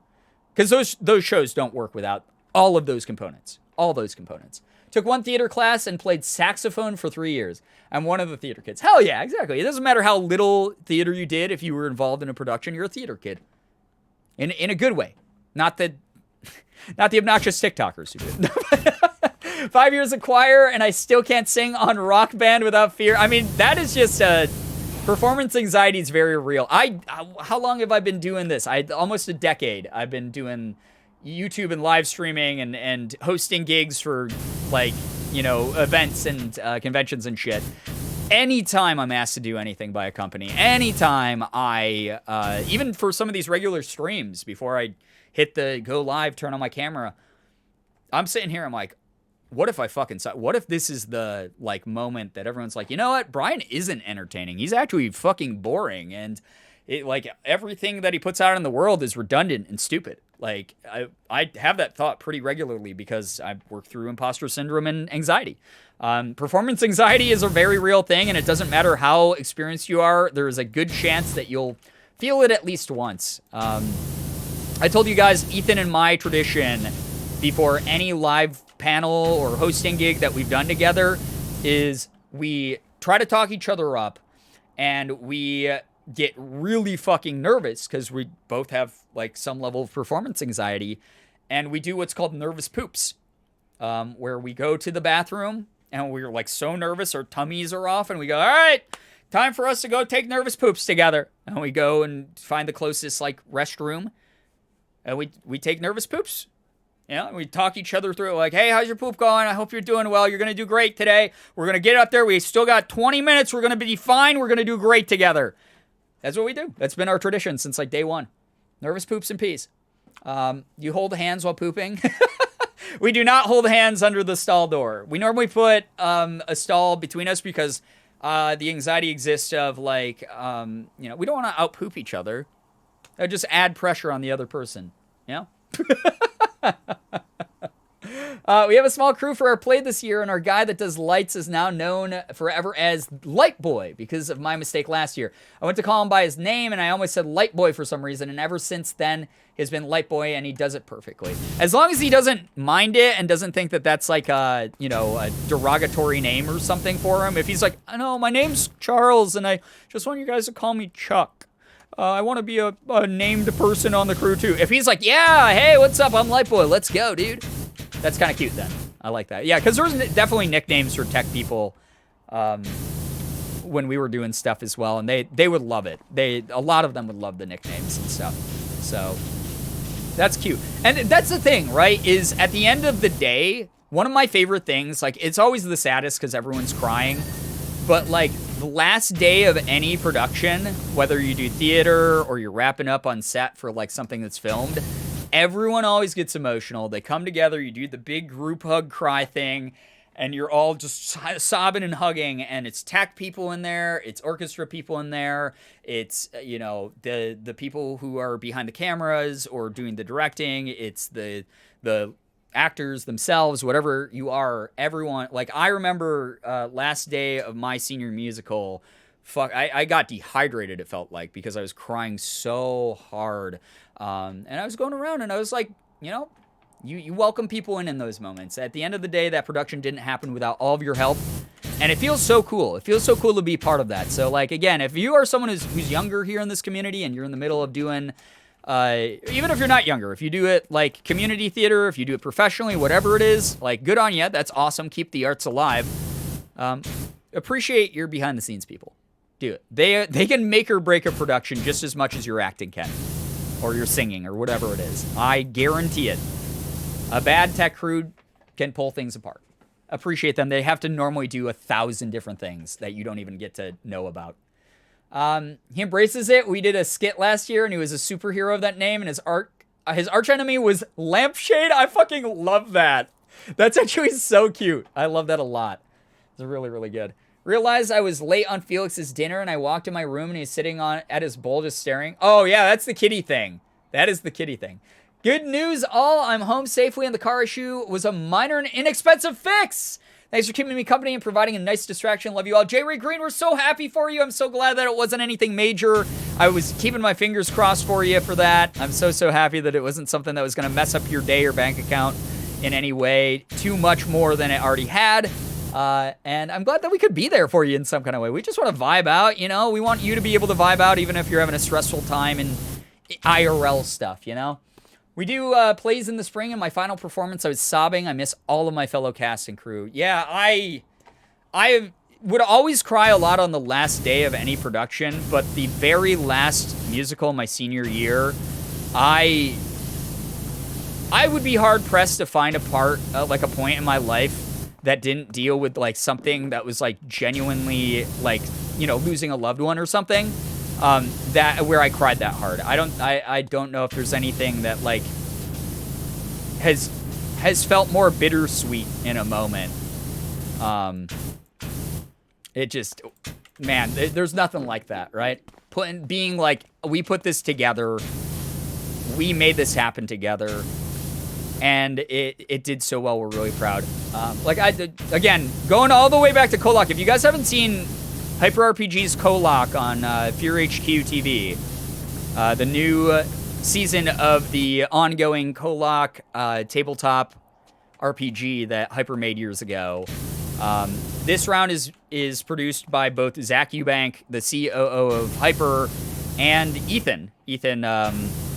Because those shows don't work without all of those components. All those components. Took one theater class and played saxophone for 3 years. I'm one of the theater kids. Hell yeah, exactly. It doesn't matter how little theater you did. If you were involved in a production, you're a theater kid. In a good way. Not the obnoxious TikTokers who did. 5 years of choir, and I still can't sing on Rock Band without fear. I mean, that is just performance anxiety is very real. How long have I been doing this? Almost a decade. I've been doing YouTube and live streaming and hosting gigs for, like, you know, events and conventions and shit. Anytime I'm asked to do anything by a company, anytime I, even for some of these regular streams, before I hit the go live, turn on my camera, I'm sitting here, I'm like, what if I fucking suck? What if this is the, like, moment that everyone's like, you know what? Brian isn't entertaining. He's actually fucking boring. And it, like, everything that he puts out in the world is redundant and stupid. Like, I have that thought pretty regularly because I've worked through imposter syndrome and anxiety. Performance anxiety is a very real thing, and it doesn't matter how experienced you are. There is a good chance that you'll feel it at least once. I told you guys, Ethan and my tradition before any live panel or hosting gig that we've done together is we try to talk each other up, and we get really fucking nervous because we both have, like, some level of performance anxiety, and we do what's called nervous poops, where we go to the bathroom and we're, like, so nervous our tummies are off, and we go, all right, time for us to go take nervous poops together. And we go and find the closest, like, restroom, and we take nervous poops. You know, we talk each other through it, like, hey, how's your poop going? I hope you're doing well. You're going to do great today. We're going to get up there. We still got 20 minutes. We're going to be fine. We're going to do great together. That's what we do. That's been our tradition since, like, day one. Nervous poops and pees. You hold hands while pooping. We do not hold hands under the stall door. We normally put a stall between us because the anxiety exists of, like, you know, we don't want to out-poop each other. That would just add pressure on the other person, you know? We have a small crew for our play this year, and our guy that does lights is now known forever as Light Boy because of my mistake last year. I went to call him by his name, and I almost said Light Boy for some reason, and ever since then, he's been Light Boy, and he does it perfectly. As long as he doesn't mind it and doesn't think that that's like a, you know, a derogatory name or something for him. If he's like, I know, my name's Charles, and I just want you guys to call me Chuck. I want to be a named person on the crew, too. If he's like, yeah, hey, what's up? I'm Light Boy. Let's go, dude. That's kind of cute, then. I like that. Yeah, because there was definitely nicknames for tech people when we were doing stuff as well, and they would love it. A lot of them would love the nicknames and stuff. So that's cute. And that's the thing, right, is at the end of the day, one of my favorite things, like, it's always the saddest because everyone's crying, but, like, the last day of any production, whether you do theater or you're wrapping up on set for, like, something that's filmed, everyone always gets emotional. They come together, you do the big group hug cry thing, and you're all just sobbing and hugging, and it's tech people in there, it's orchestra people in there, it's, you know, the people who are behind the cameras or doing the directing, it's the actors themselves, whatever you are, everyone. Like, I remember last day of my senior musical, I got dehydrated, it felt like, because I was crying so hard. And I was going around and I was like, you know, you welcome people in those moments. At the end of the day, that production didn't happen without all of your help. And it feels so cool. It feels so cool to be part of that. So, like, again, if you are someone who's younger here in this community and you're in the middle of doing, even if you're not younger, if you do it like community theater, if you do it professionally, whatever it is, like, good on you. That's awesome. Keep the arts alive. Appreciate your behind the scenes people. Do it. They can make or break a production just as much as your acting can, or your singing, or whatever it is. I guarantee it. A bad tech crew can pull things apart. Appreciate them. They have to normally do 1,000 different things that you don't even get to know about. He embraces it. We did a skit last year, and he was a superhero of that name, and his arch enemy was Lampshade. I fucking love that. That's actually so cute. I love that a lot. It's really, really good. Realized I was late on Felix's dinner, and I walked in my room, and he's sitting at his bowl just staring. Oh, yeah, that's the kitty thing. That is the kitty thing. Good news, all. I'm home safely, and the car issue was a minor and inexpensive fix. Thanks for keeping me company and providing a nice distraction. Love you all. J. Ray Green, we're so happy for you. I'm so glad that it wasn't anything major. I was keeping my fingers crossed for you for that. I'm so, so happy that it wasn't something that was going to mess up your day or bank account in any way too much more than it already had. And I'm glad that we could be there for you in some kind of way. We just want to vibe out, you know? We want you to be able to vibe out even if you're having a stressful time and IRL stuff, you know? We do plays in the spring, and my final performance, I was sobbing. I miss all of my fellow cast and crew. Yeah, I would always cry a lot on the last day of any production, but the very last musical my senior year, I would be hard-pressed to find a part, like a point in my life that didn't deal with, like, something that was, like, genuinely, like, you know, losing a loved one or something. That where I cried that hard. I don't know if there's anything that like has felt more bittersweet in a moment. It just, man, there's nothing like that, right? Being like, we put this together, we made this happen together, and it did so well. We're really proud. Again, going all the way back to Kolak. If you guys haven't seen Hyper RPG's Kolak on Fear HQ TV, the new season of the ongoing Kolak tabletop RPG that Hyper made years ago. This round is produced by both Zach Eubank, the COO of Hyper, and Ethan. Ethan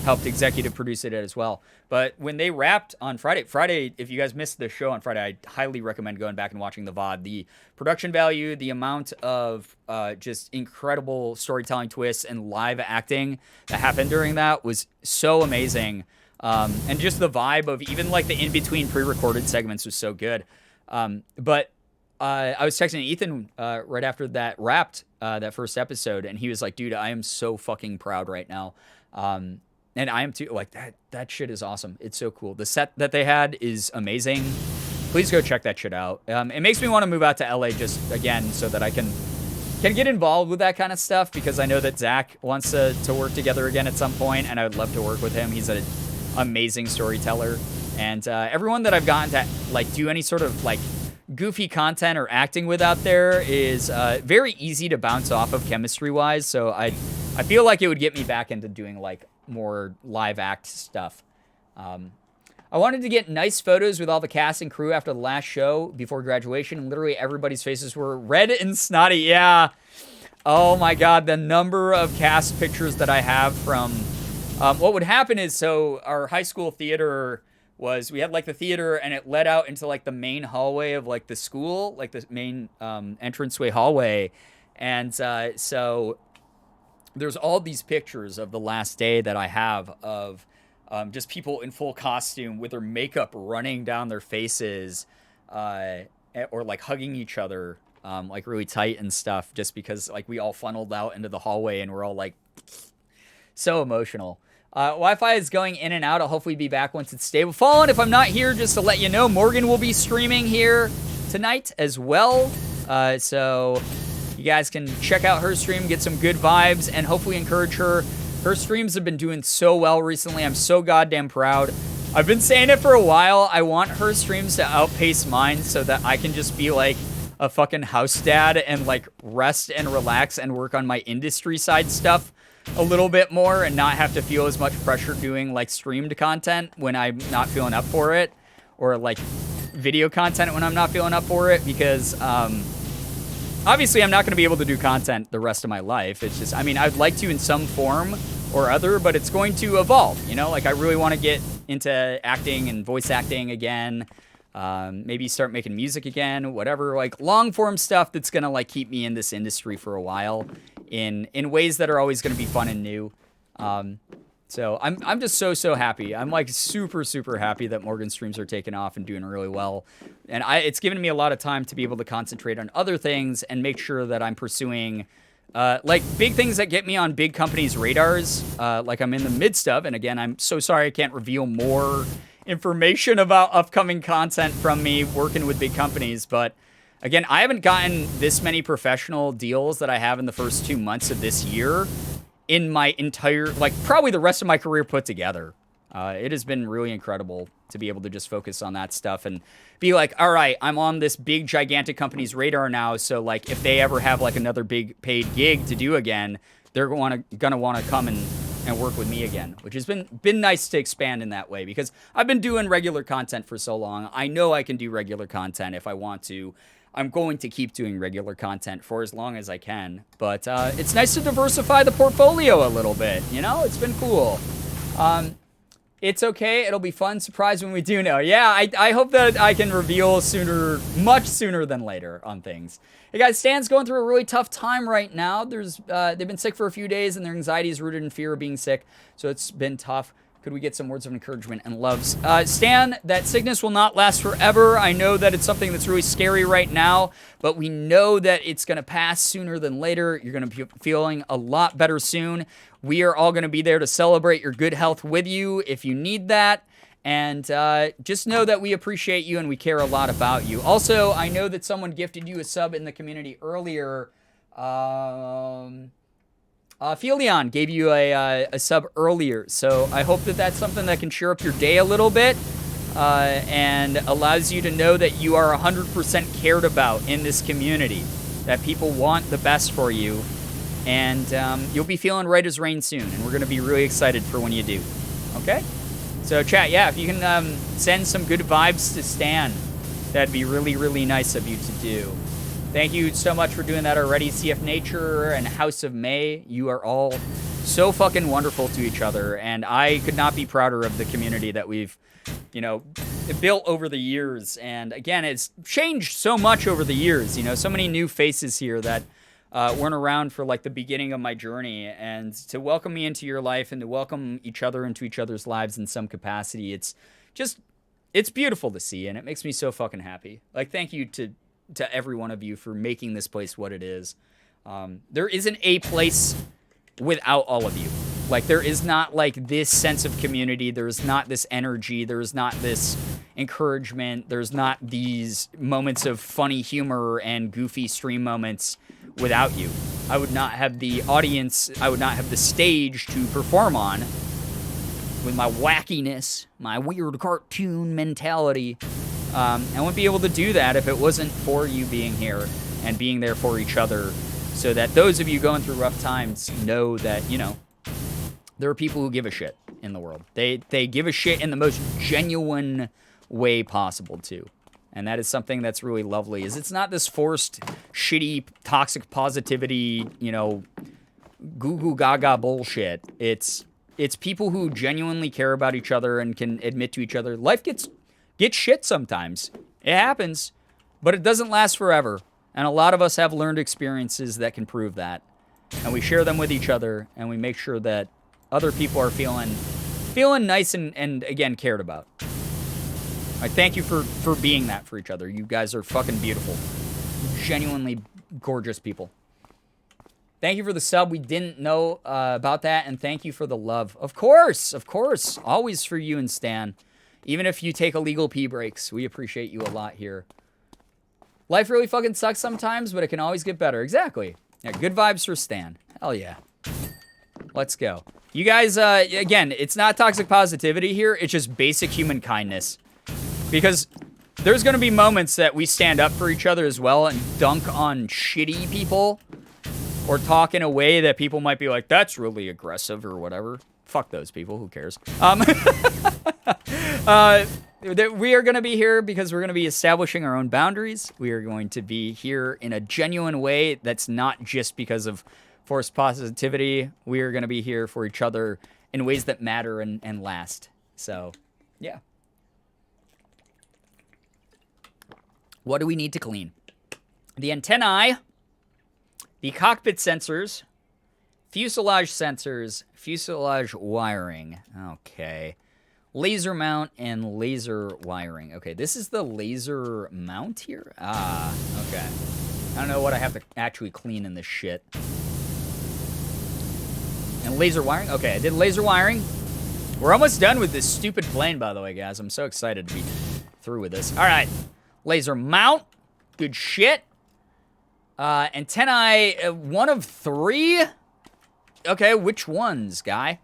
helped executive produce it as well. But when they wrapped on Friday, if you guys missed the show on Friday, I highly recommend going back and watching the VOD. The production value, the amount of just incredible storytelling twists and live acting that happened during that was so amazing. And just the vibe of even like the in-between pre-recorded segments was so good. But I was texting Ethan right after that wrapped, that first episode, and he was like, dude, I am so fucking proud right now. And I am too. Like, that shit is awesome. It's so cool. The set that they had is amazing. Please go check that shit out. It makes me want to move out to LA just again so that I can get involved with that kind of stuff, because I know that Zach wants to work together again at some point, and I would love to work with him. He's an amazing storyteller. And everyone that I've gotten to like do any sort of like goofy content or acting with out there is very easy to bounce off of chemistry-wise. So I feel like it would get me back into doing like more live act stuff. I wanted to get nice photos with all the cast and crew after the last show before graduation, and literally everybody's faces were red and snotty. Yeah. Oh my God, the number of cast pictures that I have from what would happen is, so our high school theater we had like the theater, and it led out into like the main hallway of like the school, like the main entranceway hallway. And so there's all these pictures of the last day that I have of just people in full costume with their makeup running down their faces, or like hugging each other like really tight and stuff, just because like we all funneled out into the hallway and we're all like so emotional. Wi-Fi is going in and out. I'll hopefully be back once it's stable. Fallen, if I'm not here, just to let you know, Morgan will be streaming here tonight as well. So you guys can check out her stream, get some good vibes, and hopefully encourage her. Her streams have been doing so well recently. I'm so goddamn proud. I've been saying it for a while. I want her streams to outpace mine so that I can just be like a fucking house dad and like rest and relax and work on my industry side stuff a little bit more and not have to feel as much pressure doing like streamed content when I'm not feeling up for it, or like video content when I'm not feeling up for it, because obviously I'm not going to be able to do content the rest of my life. It's just, I mean, I'd like to in some form or other, but it's going to evolve, you know? Like I really want to get into acting and voice acting again, maybe start making music again, whatever, like long form stuff that's going to like keep me in this industry for a while in ways that are always going to be fun and new. So I'm just so happy. I'm like super happy that Morgan streams are taking off and doing really well. And it's given me a lot of time to be able to concentrate on other things and make sure that I'm pursuing like big things that get me on big companies' radars, like I'm in the midst of. And again, I'm so sorry I can't reveal more information about upcoming content from me working with big companies. But again, I haven't gotten this many professional deals that I have in the first 2 months of this year in my entire, like probably the rest of my career put together. It has been really incredible to be able to just focus on that stuff and be like, all right, I'm on this big gigantic company's radar now. So like if they ever have like another big paid gig to do again, they're gonna want to come and work with me again, which has been nice to expand in that way because I've been doing regular content for so long. I know I can do regular content if I want to. I'm going to keep doing regular content for as long as I can. But it's nice to diversify the portfolio a little bit. You know, it's been cool. It's okay. It'll be fun. Surprise when we do know. Yeah, I hope that I can reveal sooner, much sooner than later on things. Hey guys, Stan's going through a really tough time right now. They've been sick for a few days and their anxiety is rooted in fear of being sick. So it's been tough. Could we get some words of encouragement and loves? Stan, that sickness will not last forever. I know that it's something that's really scary right now, but we know that it's going to pass sooner than later. You're going to be feeling a lot better soon. We are all going to be there to celebrate your good health with you if you need that. And just know that we appreciate you and we care a lot about you. Also, I know that someone gifted you a sub in the community earlier. Felion gave you a sub earlier, so I hope that that's something that can cheer up your day a little bit and allows you to know that you are 100% cared about in this community, that people want the best for you, and you'll be feeling right as rain soon, and we're going to be really excited for when you do, okay? So chat, yeah, if you can send some good vibes to Stan, that'd be really nice of you to do. Thank you so much for doing that already. CF Nature and House of May, you are all so fucking wonderful to each other. And I could not be prouder of the community that we've, you know, built over the years. And again, it's changed so much over the years. You know, so many new faces here that weren't around for like the beginning of my journey. And to welcome me into your life and to welcome each other into each other's lives in some capacity, it's beautiful to see. And it makes me so fucking happy. Like, thank you to every one of you for making this place what it is. There isn't a place without all of you. Like, there is not like this sense of community. There's not this energy. There's not this encouragement. There's not these moments of funny humor and goofy stream moments without you. I would not have the audience. I would not have the stage to perform on with my wackiness, my weird cartoon mentality. I wouldn't be able to do that if it wasn't for you being here and being there for each other, so that those of you going through rough times know that, you know, there are people who give a shit in the world. They give a shit in the most genuine way possible, too. And that is something that's really lovely, is it's not this forced, shitty, toxic positivity, you know, goo-goo gaga bullshit. It's people who genuinely care about each other and can admit to each other, life gets shit sometimes. It happens, but it doesn't last forever. And a lot of us have learned experiences that can prove that. And we share them with each other, and we make sure that other people are feeling nice and again, cared about. I thank you for being that for each other. You guys are fucking beautiful. Genuinely gorgeous people. Thank you for the sub. We didn't know about that, and thank you for the love. Of course. Always for you and Stan. Even if you take illegal pee breaks, we appreciate you a lot here. Life really fucking sucks sometimes, but it can always get better. Exactly. Yeah, good vibes for Stan. Hell yeah. Let's go. You guys, again, it's not toxic positivity here. It's just basic human kindness. Because there's going to be moments that we stand up for each other as well and dunk on shitty people. Or talk in a way that people might be like, that's really aggressive or whatever. Fuck those people. Who cares? We are going to be here because we're going to be establishing our own boundaries. We are going to be here in a genuine way that's not just because of forced positivity. We are going to be here for each other in ways that matter and last. So, yeah. What do we need to clean? The antennae, the cockpit sensors, Fuselage sensors, fuselage wiring. Okay. Laser mount and laser wiring. Okay, this is the laser mount here? Ah, okay. I don't know what I have to actually clean in this shit. And laser wiring? Okay, I did laser wiring. We're almost done with this stupid plane, by the way, guys. I'm so excited to be through with this. All right. Laser mount. Good shit. Antennae, 1 of 3? Okay, which ones, guy?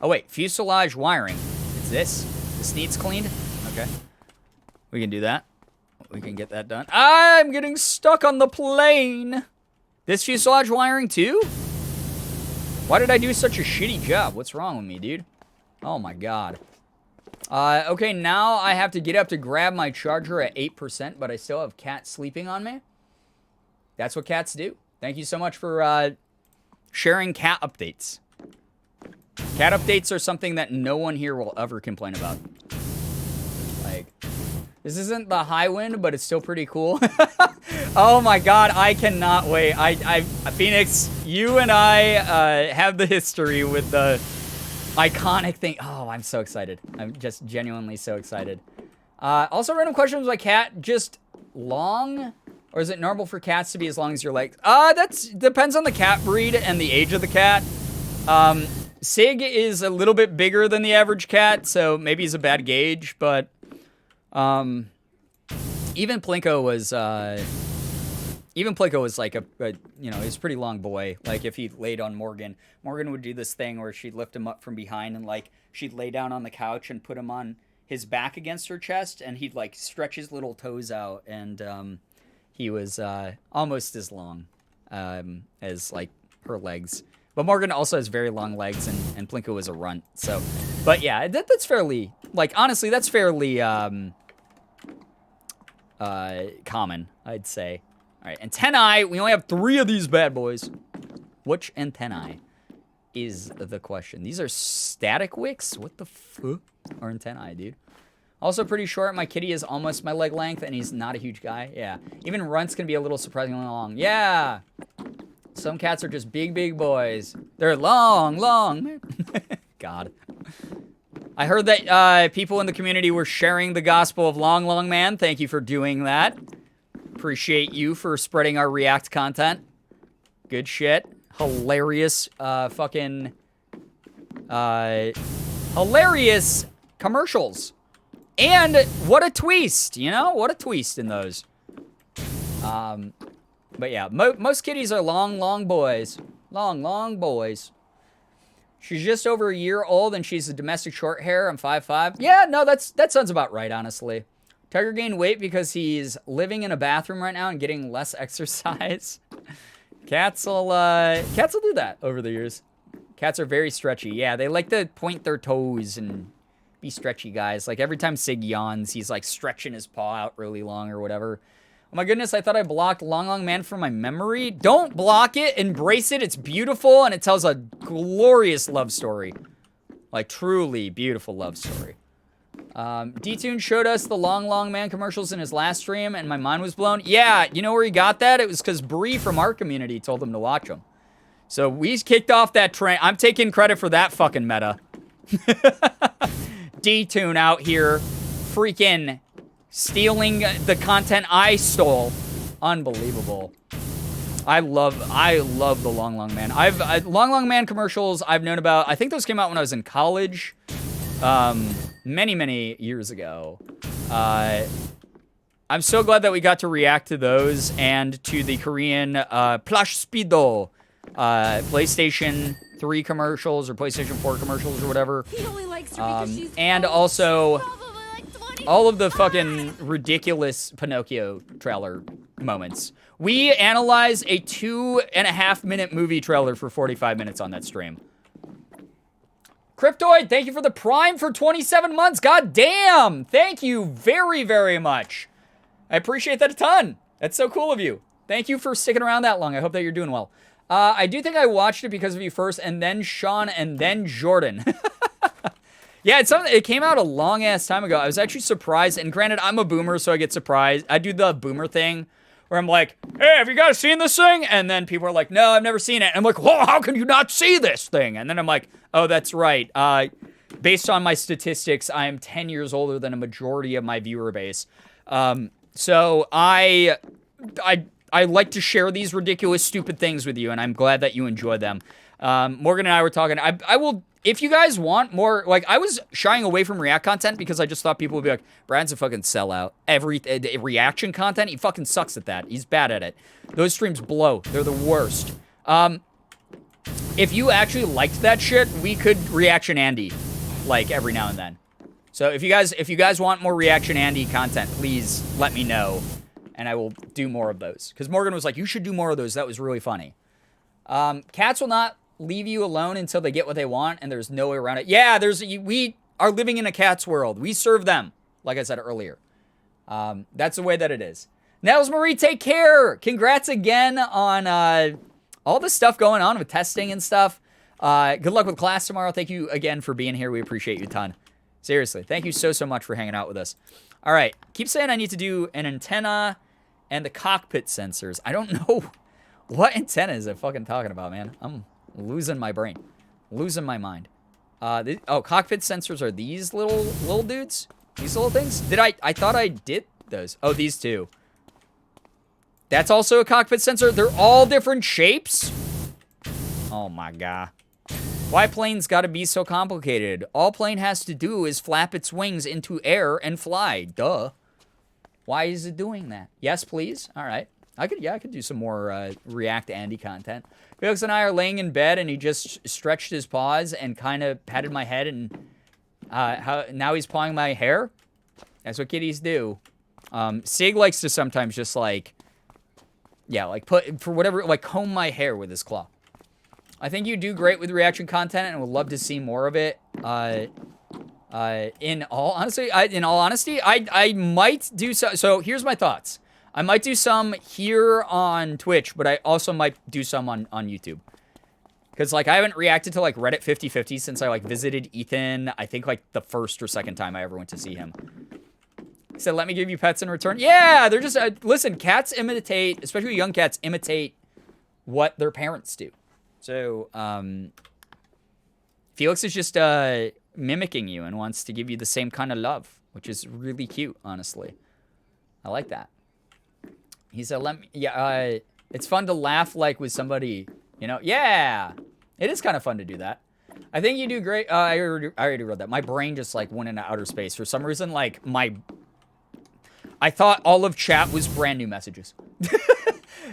Oh, wait. Fuselage wiring. It's this. This needs cleaned? Okay. We can do that. We can get that done. I'm getting stuck on the plane. This fuselage wiring, too? Why did I do such a shitty job? What's wrong with me, dude? Oh, my God. Okay, now I have to get up to grab my charger at 8%, but I still have Cat sleeping on me. That's what cats do. Thank you so much for sharing cat updates. Cat updates are something that no one here will ever complain about. Like, this isn't the high wind, but it's still pretty cool. Oh my God, I cannot wait. Phoenix, you and I have the history with the iconic thing. Oh, I'm so excited. I'm just genuinely so excited. Also, random question, was my cat just long? Or is it normal for cats to be as long as your legs? That's depends on the cat breed and the age of the cat. Sig is a little bit bigger than the average cat, so maybe he's a bad gauge, but even Plinko was like a you know, he's a pretty long boy. Like if he laid on Morgan, Morgan would do this thing where she'd lift him up from behind and like she'd lay down on the couch and put him on his back against her chest, and he'd like stretch his little toes out, and he was almost as long as like her legs. But Morgan also has very long legs, and Plinko is a runt. So, but yeah, that's fairly, like, honestly, that's fairly common, I'd say. All right, antennae. We only have 3 of these bad boys. Which antennae is the question? These are static wicks? What the fuck are antennae, dude? Also pretty short. My kitty is almost my leg length, and he's not a huge guy. Yeah. Even runts can be a little surprisingly long. Yeah. Some cats are just big, big boys. They're long, long. God. I heard that people in the community were sharing the gospel of Long, Long Man. Thank you for doing that. Appreciate you for spreading our React content. Good shit. Hilarious fucking... hilarious commercials. And what a twist, you know? What a twist in those. But yeah, most kitties are long, long boys. Long, long boys. She's just over a year old, and she's a domestic short hair. I'm 5'5". Yeah, no, that sounds about right, honestly. Tiger gained weight because he's living in a bathroom right now and getting less exercise. Cats will do that over the years. Cats are very stretchy. Yeah, they like to point their toes and be stretchy guys. Like every time Sig yawns, he's like stretching his paw out really long or whatever. Oh my goodness, I thought I blocked Long Long Man from my memory. Don't block it. Embrace it. It's beautiful, and it tells a glorious love story. Like, truly beautiful love story. D-Tune showed us the Long Long Man commercials in his last stream, and my mind was blown. Yeah, you know where he got that? It was because Bree from our community told him to watch them. So we kicked off that train. I'm taking credit for that fucking meta. D-Tune out here freaking... stealing the content I stole. Unbelievable. I love the Long Long Man. Long Long Man commercials I've known about. I think those came out when I was in college. Many years ago. I'm so glad that we got to react to those and to the Korean Plush Speedo PlayStation 3 commercials or PlayStation 4 commercials or whatever. He only likes her because she's and also all of the fucking ridiculous Pinocchio trailer moments. We analyzed a 2.5-minute movie trailer for 45 minutes on that stream. Cryptoid, thank you for the Prime for 27 months. God damn! Thank you very, very much. I appreciate that a ton. That's so cool of you. Thank you for sticking around that long. I hope that you're doing well. I do think I watched it because of you first, and then Sean, and then Jordan. Yeah, it came out a long-ass time ago. I was actually surprised, and granted, I'm a boomer, so I get surprised. I do the boomer thing, where I'm like, hey, have you guys seen this thing? And then people are like, no, I've never seen it. And I'm like, whoa, how can you not see this thing? And then I'm like, oh, that's right. Based on my statistics, I am 10 years older than a majority of my viewer base. So I like to share these ridiculous, stupid things with you, and I'm glad that you enjoy them. Morgan and I were talking. I will, if you guys want more, like, I was shying away from React content because I just thought people would be like, Brad's a fucking sellout. Reaction content, he fucking sucks at that. He's bad at it. Those streams blow. They're the worst. If you actually liked that shit, we could Reaction Andy, like, every now and then. So if you guys want more Reaction Andy content, please let me know, and I will do more of those. Because Morgan was like, you should do more of those. That was really funny. Cats will not leave you alone until they get what they want, and there's no way around it. Yeah, we are living in a cat's world. We serve them, like I said earlier. That's the way that it is. Nels Marie, take care. Congrats again on all the stuff going on with testing and stuff. Good luck with class tomorrow. Thank you again for being here. We appreciate you a ton. Seriously, thank you so much for hanging out with us. All right, keep saying I need to do an antenna and the cockpit sensors. I don't know what antenna is it fucking talking about, man. I'm losing my brain, losing my mind. Cockpit sensors are these little dudes? These little things? I thought I did those. Oh, these two. That's also a cockpit sensor. They're all different shapes. Oh my god. Why planes gotta be so complicated? All plane has to do is flap its wings into air and fly. Duh. Why is it doing that? Yes, please. All right. I could do some more React Andy content. Felix and I are laying in bed, and he just stretched his paws and kind of patted my head, and now he's pawing my hair. That's what kitties do. Sig likes to sometimes just like comb my hair with his claw. I think you do great with reaction content, and would love to see more of it. In all honesty, I might do so. So here's my thoughts. I might do some here on Twitch, but I also might do some on YouTube. Because, like, I haven't reacted to, like, Reddit 50/50 since I, like, visited Ethan, I think, like, the first or second time I ever went to see him. He said, let me give you pets in return. Yeah, they're just, listen, cats imitate, especially young cats, imitate what their parents do. So, Felix is just mimicking you and wants to give you the same kind of love, which is really cute, honestly. I like that. He said, it's fun to laugh, like, with somebody, you know? Yeah, it is kind of fun to do that. I think you do great. I already wrote that. My brain just, like, went into outer space. For some reason, like, I thought all of chat was brand new messages.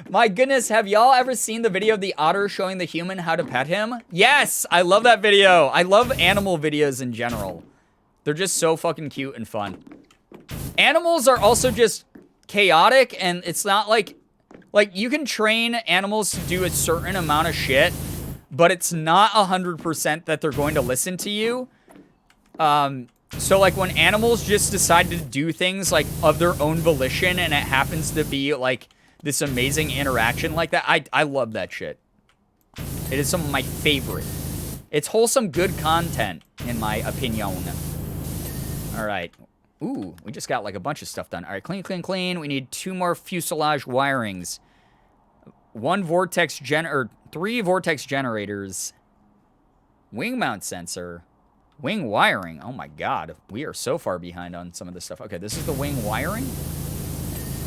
My goodness, have y'all ever seen the video of the otter showing the human how to pet him? Yes, I love that video. I love animal videos in general. They're just so fucking cute and fun. Animals are also just chaotic, and it's not like you can train animals to do a certain amount of shit, but it's not 100% that they're going to listen to you. So, like, when animals just decide to do things, like, of their own volition, and it happens to be, like, this amazing interaction like that, I love that shit. It is some of my favorite. It's wholesome, good content, in my opinion. All right. Ooh, we just got, like, a bunch of stuff done. All right, clean, clean, clean. We need 2 more fuselage wirings. 3 vortex generators. Wing mount sensor. Wing wiring. Oh, my God. We are so far behind on some of this stuff. Okay, this is the wing wiring.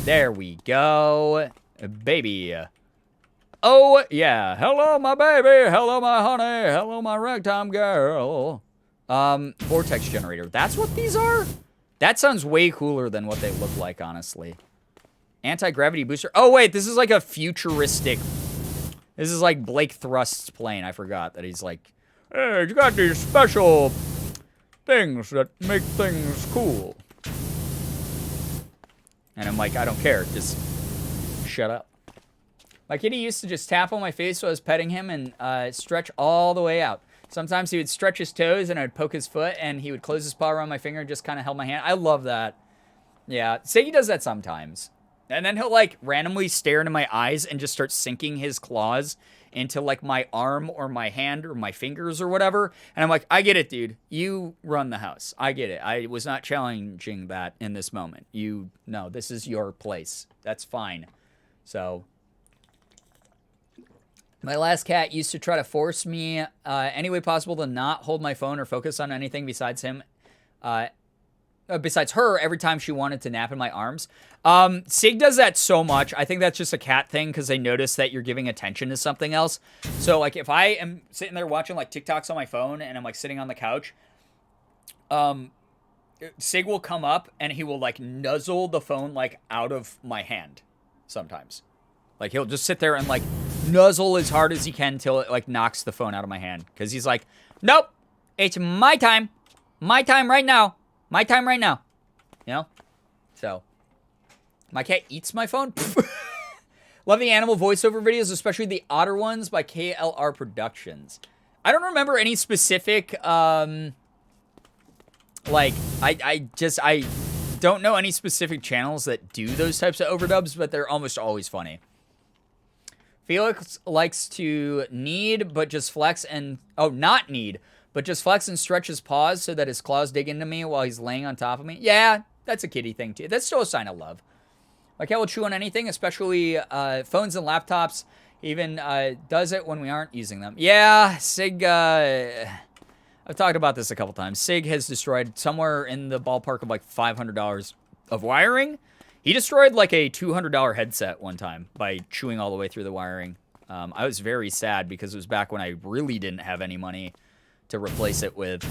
There we go. Baby. Oh, yeah. Hello, my baby. Hello, my honey. Hello, my ragtime girl. Vortex generator. That's what these are? That sounds way cooler than what they look like, honestly. Anti-gravity booster. Oh, wait. This is like a futuristic... This is like Blake Thrust's plane. I forgot that he's like, hey, you got these special things that make things cool. And I'm like, I don't care. Just shut up. My kitty used to just tap on my face while I was petting him and stretch all the way out. Sometimes he would stretch his toes and I'd poke his foot and he would close his paw around my finger and just kind of held my hand. I love that. Yeah, Sagi does that sometimes. And then he'll, like, randomly stare into my eyes and just start sinking his claws into, like, my arm or my hand or my fingers or whatever. And I'm like, I get it, dude. You run the house. I get it. I was not challenging that in this moment. No, this is your place. That's fine. So my last cat used to try to force me any way possible to not hold my phone or focus on anything besides him. Besides her, every time she wanted to nap in my arms. Sig does that so much. I think that's just a cat thing because they notice that you're giving attention to something else. So, like, if I am sitting there watching, like, TikToks on my phone and I'm, like, sitting on the couch, Sig will come up and he will, like, nuzzle the phone, like, out of my hand sometimes. Like, he'll just sit there and, like, nuzzle as hard as he can till it, like, knocks the phone out of my hand. Because he's like, nope, it's my time. My time right now. My time right now. You know? So, my cat eats my phone. Love the animal voiceover videos, especially the otter ones by KLR Productions. I don't remember any specific, like, I don't know any specific channels that do those types of overdubs, but they're almost always funny. Felix likes to knead, but just flex and, not knead, but just flex and stretch his paws so that his claws dig into me while he's laying on top of me. Yeah, that's a kitty thing too. That's still a sign of love. My cat will chew on anything, especially phones and laptops. Even does it when we aren't using them. Yeah, Sig, I've talked about this a couple times. Sig has destroyed somewhere in the ballpark of like $500 of wiring. He destroyed like a $200 headset one time by chewing all the way through the wiring. I was very sad because it was back when I really didn't have any money to replace it with.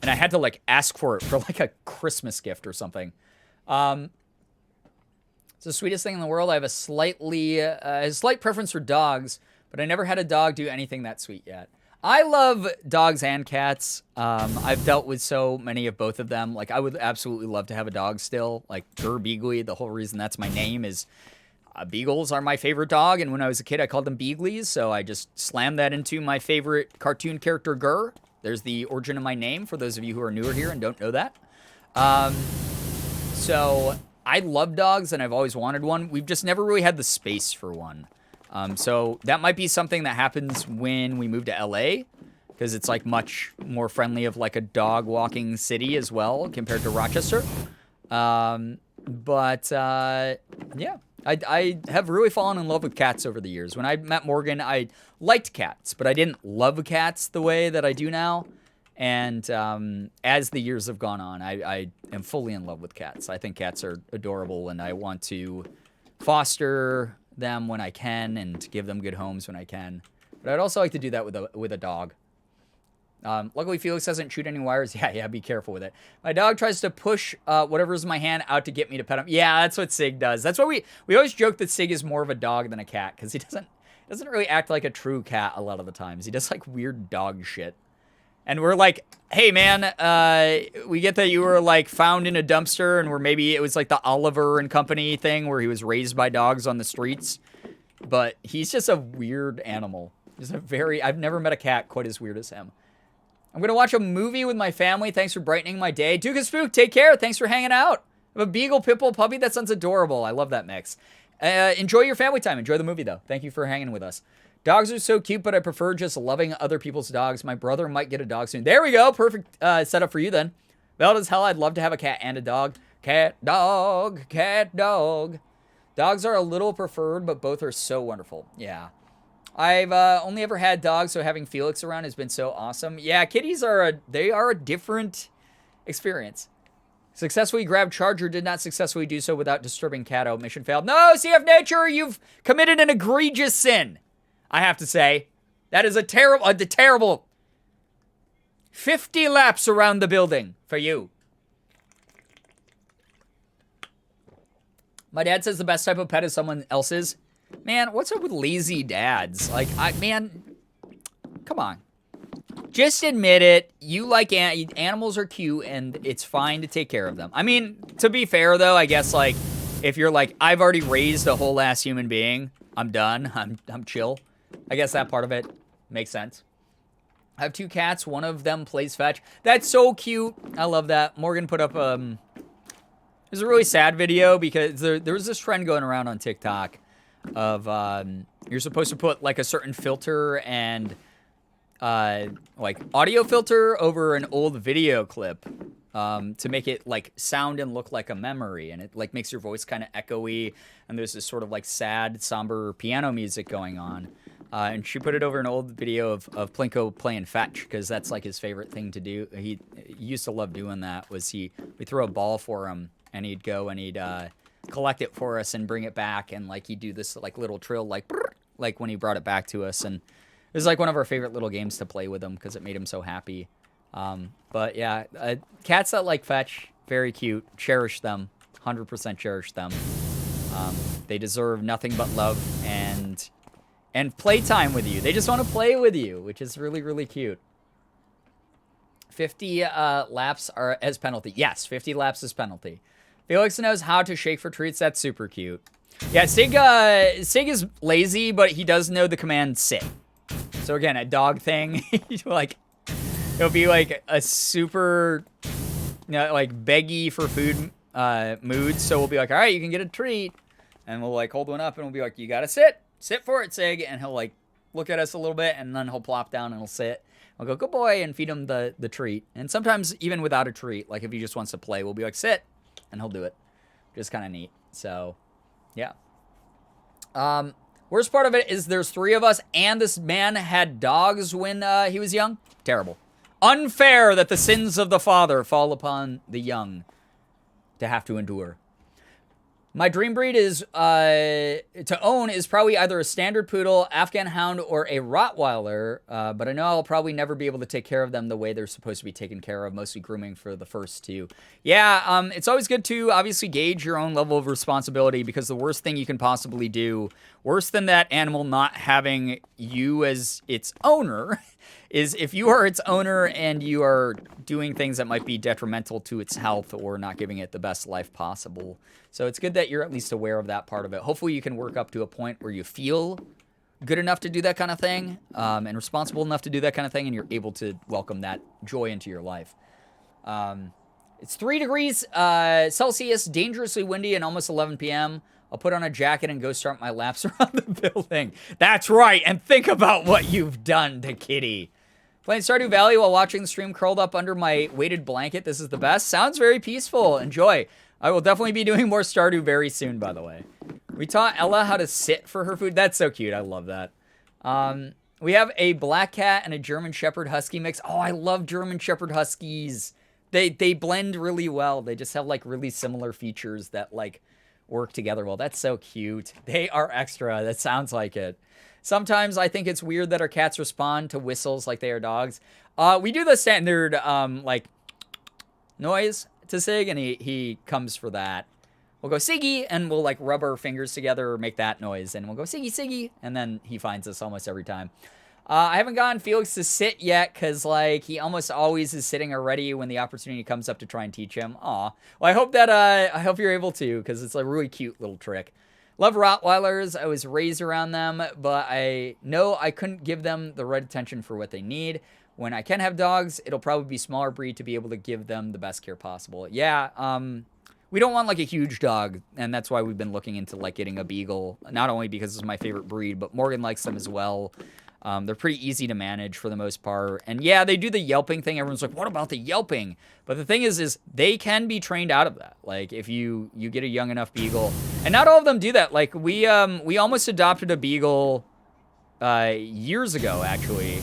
And I had to, like, ask for it for, like, a Christmas gift or something. It's the sweetest thing in the world. I have a slight preference for dogs, but I never had a dog do anything that sweet yet. I love dogs and cats. I've dealt with so many of both of them. Like, I would absolutely love to have a dog still. Like, Girbeagly, the whole reason that's my name is beagles are my favorite dog, and when I was a kid, I called them Beaglies, so I just slammed that into my favorite cartoon character, Gur. There's the origin of my name, for those of you who are newer here and don't know that. So I love dogs, and I've always wanted one. We've just never really had the space for one. So that might be something that happens when we move to LA, because it's like much more friendly of like a dog walking city as well compared to Rochester. Yeah, I have really fallen in love with cats over the years. When I met Morgan, I liked cats, but I didn't love cats the way that I do now. And as the years have gone on, I am fully in love with cats. I think cats are adorable, and I want to foster them when I can and give them good homes when I can. But I'd also like to do that with a dog. Luckily, Felix hasn't chewed any wires. Yeah, be careful with it. My dog tries to push whatever's in my hand out to get me to pet him. Yeah, that's what Sig does. That's why we always joke that Sig is more of a dog than a cat, because he doesn't really act like a true cat a lot of the times. He does like weird dog shit. And we're like, hey man, we get that you were like found in a dumpster, and maybe it was like the Oliver and Company thing where he was raised by dogs on the streets. But he's just a weird animal. I've never met a cat quite as weird as him. I'm going to watch a movie with my family. Thanks for brightening my day. Duke and Spook, take care. Thanks for hanging out. I have a beagle, pitbull, puppy. That sounds adorable. I love that mix. Enjoy your family time. Enjoy the movie, though. Thank you for hanging with us. Dogs are so cute, but I prefer just loving other people's dogs. My brother might get a dog soon. There we go. Perfect setup for you, then. Valid as hell. I'd love to have a cat and a dog. Cat, dog, cat, dog. Dogs are a little preferred, but both are so wonderful. Yeah. I've only ever had dogs, so having Felix around has been so awesome. Yeah, kitties are a different experience. Successfully grabbed Charger, did not successfully do so without disturbing Cato. Mission failed. No, CF Nature, you've committed an egregious sin. I have to say, that is a terrible 50 laps around the building for you. My dad says the best type of pet is someone else's. Man, what's up with lazy dads? Like, man, come on. Just admit it. You like animals are cute, and it's fine to take care of them. I mean, to be fair, though, I guess, like, if you're like, I've already raised a whole ass human being, I'm done. I'm chill. I guess that part of it makes sense. I have 2 cats. One of them plays fetch. That's so cute. I love that. Morgan put up, it was a really sad video because there was this trend going around on TikTok of you're supposed to put like a certain filter and like audio filter over an old video clip to make it like sound and look like a memory, and it like makes your voice kind of echoey, and there's this sort of like sad, somber piano music going on. And she put it over an old video of Plinko playing fetch, because that's like his favorite thing to do. He used to love doing that. We throw a ball for him, and he'd go and he'd collect it for us and bring it back, and like he'd do this like little trill like brrr, like when he brought it back to us, and it was like one of our favorite little games to play with him because it made him so happy. But yeah, cats that like fetch, very cute. Cherish them, 100% cherish them. They deserve nothing but love and playtime with you. They just want to play with you, which is really, really cute. 50 laps are as penalty. Yes, 50 laps is penalty. Felix knows how to shake for treats. That's super cute. Yeah, Sig is lazy, but he does know the command sit. So again, a dog thing, like, it'll be like a super, like beggy for food mood. So we'll be like, all right, you can get a treat. And we'll like hold one up and we'll be like, you gotta sit. Sit for it, Sig. And he'll like look at us a little bit, and then he'll plop down and he'll sit. I'll go, good boy, and feed him the treat. And sometimes even without a treat, like if he just wants to play, we'll be like, sit, and he'll do it. Just kind of neat. So, yeah. Worst part of it is there's 3 of us, and this man had dogs when he was young. Terrible. Unfair that the sins of the father fall upon the young to have to endure. My dream breed is to own is probably either a standard poodle, Afghan hound, or a Rottweiler. But I know I'll probably never be able to take care of them the way they're supposed to be taken care of, mostly grooming for the first 2. Yeah, it's always good to obviously gauge your own level of responsibility, because the worst thing you can possibly do, worse than that animal not having you as its owner, is if you are its owner and you are doing things that might be detrimental to its health or not giving it the best life possible. So it's good that you're at least aware of that part of it. Hopefully you can work up to a point where you feel good enough to do that kind of thing, and responsible enough to do that kind of thing, and you're able to welcome that joy into your life. It's 3 degrees Celsius, dangerously windy, and almost 11 p.m. I'll put on a jacket and go start my laps around the building. That's right, and think about what you've done to Kitty. Playing Stardew Valley while watching the stream curled up under my weighted blanket. This is the best. Sounds very peaceful. Enjoy. I will definitely be doing more Stardew very soon, by the way. We taught Ella how to sit for her food. That's so cute. I love that. We have a black cat and a German Shepherd Husky mix. Oh, I love German Shepherd Huskies. They blend really well. They just have like really similar features that like work together well. That's so cute. They are extra. That sounds like it. Sometimes I think it's weird that our cats respond to whistles like they are dogs. We do the standard like noise to Sig, and he comes for that. We'll go Siggy, and we'll like rub our fingers together or make that noise, and we'll go Siggy, Siggy, and then he finds us almost every time. I haven't gotten Felix to sit yet, because like he almost always is sitting already when the opportunity comes up to try and teach him. Aw. Well, I hope that I hope you're able to, because it's a really cute little trick. Love Rottweilers. I was raised around them, but I know I couldn't give them the right attention for what they need. When I can have dogs, it'll probably be smaller breed to be able to give them the best care possible. Yeah, we don't want like a huge dog, and that's why we've been looking into like getting a beagle, not only because it's my favorite breed, but Morgan likes them as well. They're pretty easy to manage for the most part. And yeah, they do the yelping thing. Everyone's like, what about the yelping? But the thing is they can be trained out of that. Like if you get a young enough beagle, and not all of them do that. Like we almost adopted a beagle years ago, actually.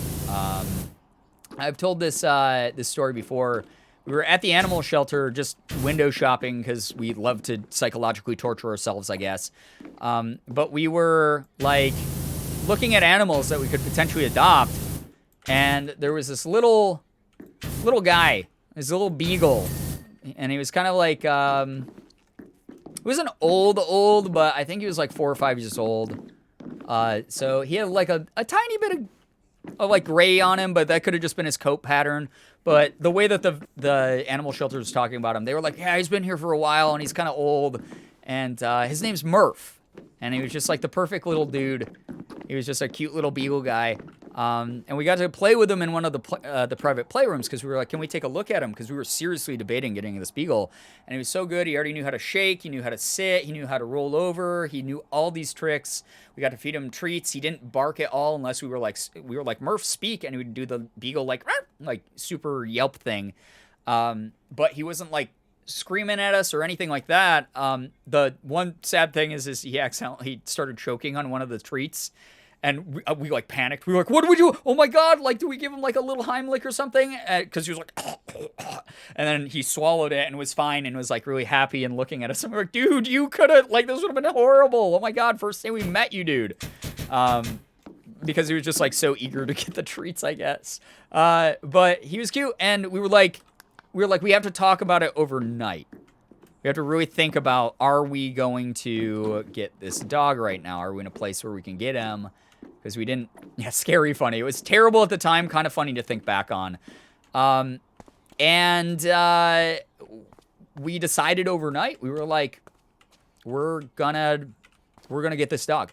I've told this story before. We were at the animal shelter just window shopping because we love to psychologically torture ourselves, I guess. But we were like looking at animals that we could potentially adopt, and there was this little guy, this little beagle, and he was kind of like he wasn't old, but I think he was like 4 or 5 years old. So he had like a tiny bit of like gray on him, but that could have just been his coat pattern. But the way that the animal shelter was talking about him, they were like, yeah, he's been here for a while and he's kind of old, and his name's Murph, and he was just like the perfect little dude. He was just a cute little beagle guy. And we got to play with him in one of the private playrooms because we were like, can we take a look at him? Because we were seriously debating getting this beagle. And he was so good. He already knew how to shake. He knew how to sit. He knew how to roll over. He knew all these tricks. We got to feed him treats. He didn't bark at all unless we were like, Murph, speak. And he would do the beagle like super yelp thing. But he wasn't like screaming at us or anything like that. The one sad thing is he started choking on one of the treats. And we like panicked. We were like, what do we do? Oh my God. Like, do we give him like a little Heimlich or something? Because he was like, and then he swallowed it and was fine and was like really happy and looking at us. And we were like, dude, you could have, like, this would have been horrible. Oh my God. First day we met you, dude. Because he was just like so eager to get the treats, I guess. But he was cute. And we were like, we have to talk about it overnight. We have to really think about, are we going to get this dog right now? Are we in a place where we can get him? Because we didn't, scary funny. It was terrible at the time, kind of funny to think back on. And we decided overnight, we were like, we're gonna get this dog.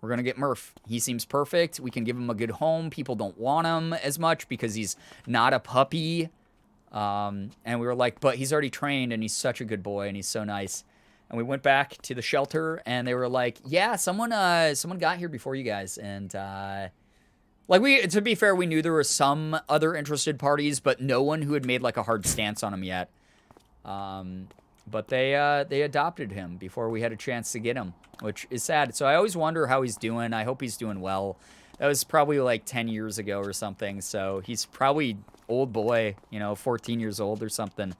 We're gonna get Murph. He seems perfect. We can give him a good home. People don't want him as much because he's not a puppy. And we were like, but he's already trained and he's such a good boy and he's so nice. And we went back to the shelter and they were like, yeah, someone got here before you guys. And, to be fair, we knew there were some other interested parties, but no one who had made like a hard stance on him yet. But they adopted him before we had a chance to get him, which is sad. So I always wonder how he's doing. I hope he's doing well. That was probably like 10 years ago or something. So he's probably old boy, 14 years old or something.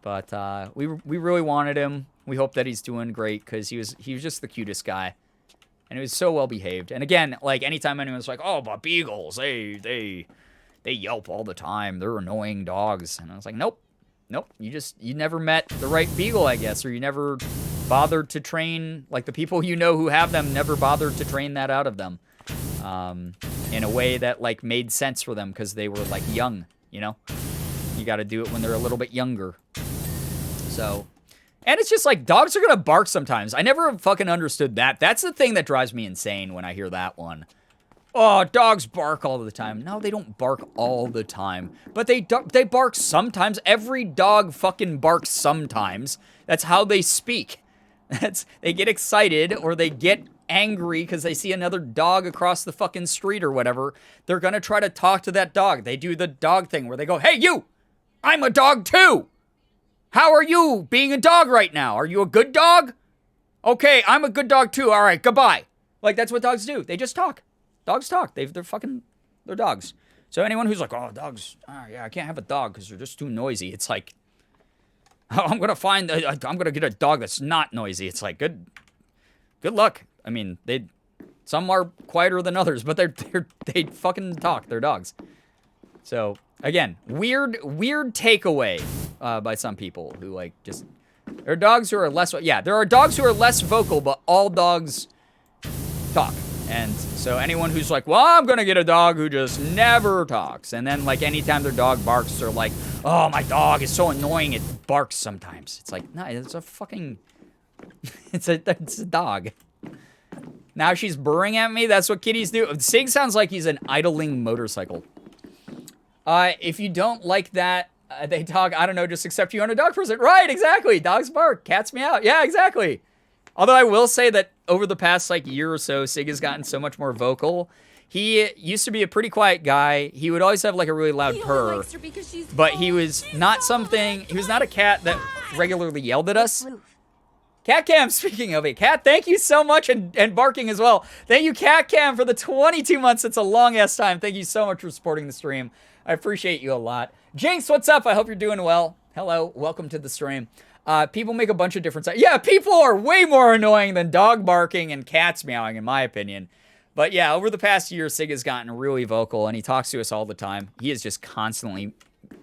But we really wanted him. We hope that he's doing great because he was just the cutest guy. And he was so well behaved. And again, like anytime anyone's like, oh, but beagles, they yelp all the time. They're annoying dogs. And I was like, nope. You never met the right beagle, I guess, or you never bothered to train, like the people who have them never bothered to train that out of them. In a way that like made sense for them because they were like young, you got to do it when they're a little bit younger. So, and it's just like dogs are going to bark sometimes. I never fucking understood that. That's the thing that drives me insane when I hear that one. Oh, dogs bark all the time. No, they don't bark all the time, but they bark sometimes. Every dog fucking barks sometimes. That's how they speak. They get excited or they get angry because they see another dog across the fucking street or whatever. They're gonna try to talk to that dog. They do the dog thing where they go, hey, you, I'm a dog too. How are you being a dog right now? Are you a good dog? Okay, I'm a good dog too. All right, goodbye. Like, that's what dogs do. They just talk. Dogs talk. They're dogs. So anyone who's like, oh, dogs, yeah, I can't have a dog because they're just too noisy. It's like, I'm going to get a dog that's not noisy. It's like, good luck. I mean, some are quieter than others, but they fucking talk. They're dogs. So again, weird takeaway by some people who like just, there are dogs who are less, there are dogs who are less vocal, but all dogs talk. And so anyone who's like, well, I'm going to get a dog who just never talks. And then like anytime their dog barks, they're like, oh, my dog is so annoying. It barks sometimes. It's like, no, it's a fucking, it's a dog. Now she's burring at me. That's what kitties do. Sig sounds like he's an idling motorcycle. If you don't like that, they talk, I don't know, just accept you on a dog person. Right, exactly. Dogs bark. Cats meow. Yeah, exactly. Although I will say that over the past like year or so, Sig has gotten so much more vocal. He used to be a pretty quiet guy. He would always have like a really loud purr. But he was not a cat that regularly yelled at us. Cat Cam, speaking of it, Cat, thank you so much, and barking as well. Thank you, Cat Cam, for the 22 months. It's a long-ass time. Thank you so much for supporting the stream. I appreciate you a lot. Jinx, what's up? I hope you're doing well. Hello, welcome to the stream. People make a bunch of different sounds. Yeah, people are way more annoying than dog barking and cats meowing, in my opinion. But yeah, over the past year, Sig has gotten really vocal, and he talks to us all the time. He is just constantly,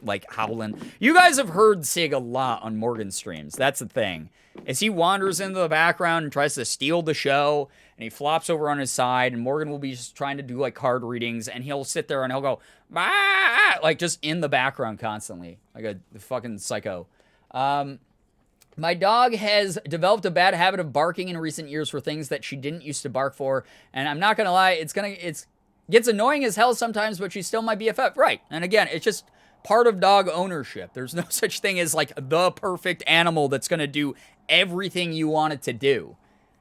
like, howling. You guys have heard Sig a lot on Morgan's streams. That's the thing. As he wanders into the background and tries to steal the show, and he flops over on his side, and Morgan will be just trying to do, like, card readings, and he'll sit there and he'll go, bah! Like, just in the background constantly. Like a fucking psycho. My dog has developed a bad habit of barking in recent years for things that she didn't used to bark for, and I'm not gonna lie, Gets annoying as hell sometimes, but she's still my BFF. Right. And again, it's just part of dog ownership. There's no such thing as like the perfect animal that's going to do everything you want it to do.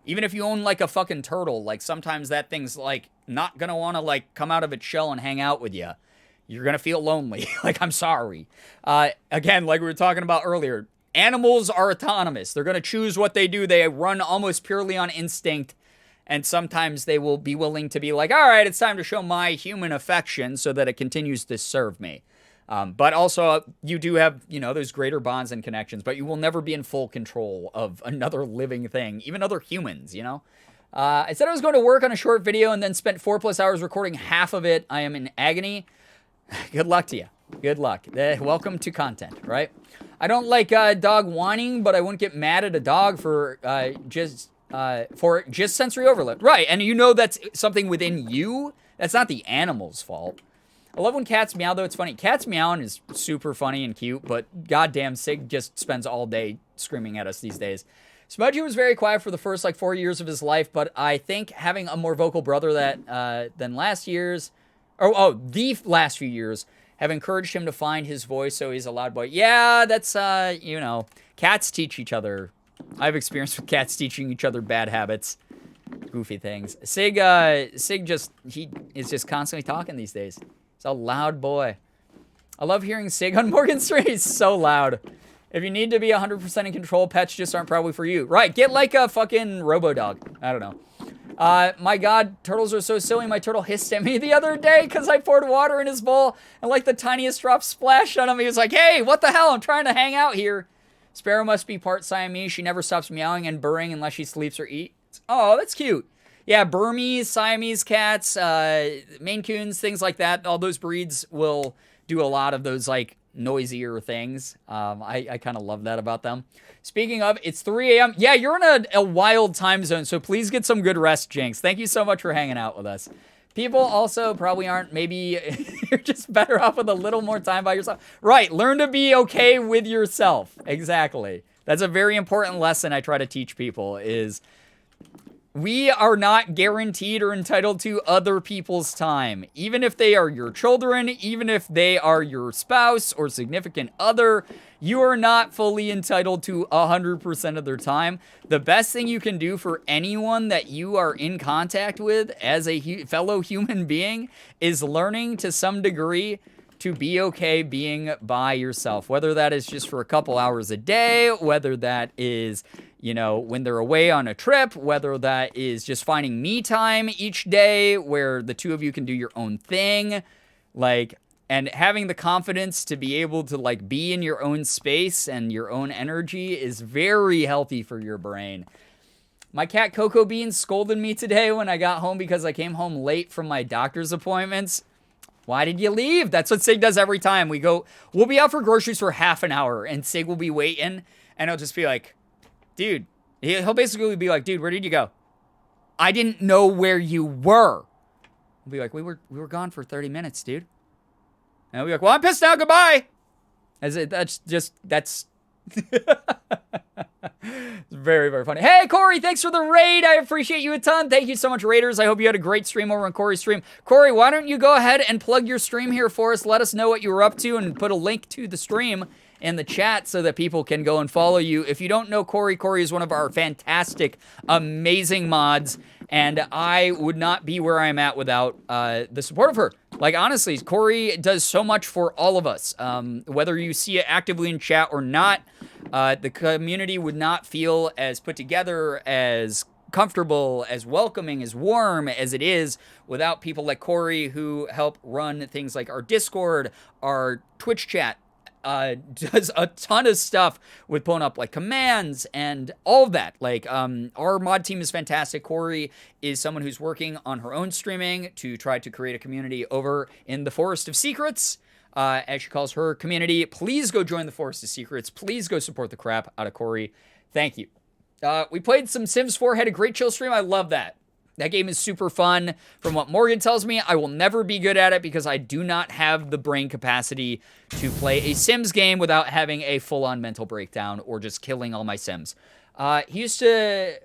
Even if you own like a fucking turtle, like sometimes that thing's like not going to want to like come out of its shell and hang out with you. You're going to feel lonely. Like, I'm sorry. Again, like we were talking about earlier, animals are autonomous. They're going to choose what they do. They run almost purely on instinct. And sometimes they will be willing to be like, all right, it's time to show my human affection so that it continues to serve me. But also, you do have, you know, those greater bonds and connections, but you will never be in full control of another living thing, even other humans, you know? I said I was going to work on a short video and then spent 4+ hours recording half of it. I am in agony. Good luck to you. Good luck. Welcome to content, right? I don't like dog whining, but I wouldn't get mad at a dog for just sensory overload. Right, and you know that's something within you. That's not the animal's fault. I love when cats meow, though. It's funny. Cats meowing is super funny and cute, but goddamn, Sig just spends all day screaming at us these days. Smudgy was very quiet for the first, 4 years of his life, but I think having a more vocal brother than last year's, the last few years, have encouraged him to find his voice, so he's a loud boy. Yeah, that's, you know, cats teach each other. I've experienced with cats teaching each other bad habits. Goofy things. Sig he is just constantly talking these days. He's a loud boy. I love hearing Sig on Morgan's stream. He's so loud. If you need to be 100% in control, pets just aren't probably for you. Right, get like a fucking robo-dog. I don't know. My god, turtles are so silly. My turtle hissed at me the other day because I poured water in his bowl and like the tiniest drop splashed on him. He was like, hey, what the hell? I'm trying to hang out here. Sparrow must be part Siamese. She never stops meowing and burring unless she sleeps or eats. Oh, that's cute. Yeah, Burmese, Siamese cats, Maine Coons, things like that. All those breeds will do a lot of those, noisier things. I kind of love that about them. Speaking of, it's 3 a.m. Yeah, you're in a wild time zone, so please get some good rest, Jinx. Thank you so much for hanging out with us. People also probably aren't, maybe you're just better off with a little more time by yourself. Right, learn to be okay with yourself. Exactly. That's a very important lesson I try to teach people is we are not guaranteed or entitled to other people's time. Even if they are your children, even if they are your spouse or significant other, you are not fully entitled to 100% of their time. The best thing you can do for anyone that you are in contact with as a fellow human being is learning to some degree to be okay being by yourself. Whether that is just for a couple hours a day, whether that is, when they're away on a trip, whether that is just finding me time each day where the two of you can do your own thing, and having the confidence to be able to be in your own space and your own energy is very healthy for your brain. My cat Cocoa Beans scolded me today when I got home because I came home late from my doctor's appointments. Why did you leave? That's what Sig does every time. We'll be out for groceries for half an hour and Sig will be waiting and he'll just be like, dude, he'll basically be like, dude, where did you go? I didn't know where you were. I'll be like, we were gone for 30 minutes, dude. And I'll be like, well, I'm pissed now, goodbye. That's very, very funny. Hey, Corey, thanks for the raid. I appreciate you a ton. Thank you so much, Raiders. I hope you had a great stream over on Corey's stream. Corey, why don't you go ahead and plug your stream here for us? Let us know what you were up to and put a link to the stream in the chat so that people can go and follow you. If you don't know Corey, Corey is one of our fantastic, amazing mods, and I would not be where I am at without the support of her. Honestly, Corey does so much for all of us. Whether you see it actively in chat or not, the community would not feel as put together, as comfortable, as welcoming, as warm as it is without people like Corey who help run things like our Discord, our Twitch chat, does a ton of stuff with pulling up commands and all of that. Our mod team is fantastic. Corey is someone who's working on her own streaming to try to create a community over in the Forest of Secrets, as she calls her community. Please go join the Forest of Secrets. Please go support the crap out of Corey. Thank you. We played some Sims 4, had a great chill stream. I love that. That game is super fun. From what Morgan tells me, I will never be good at it because I do not have the brain capacity to play a Sims game without having a full-on mental breakdown or just killing all my Sims. He used to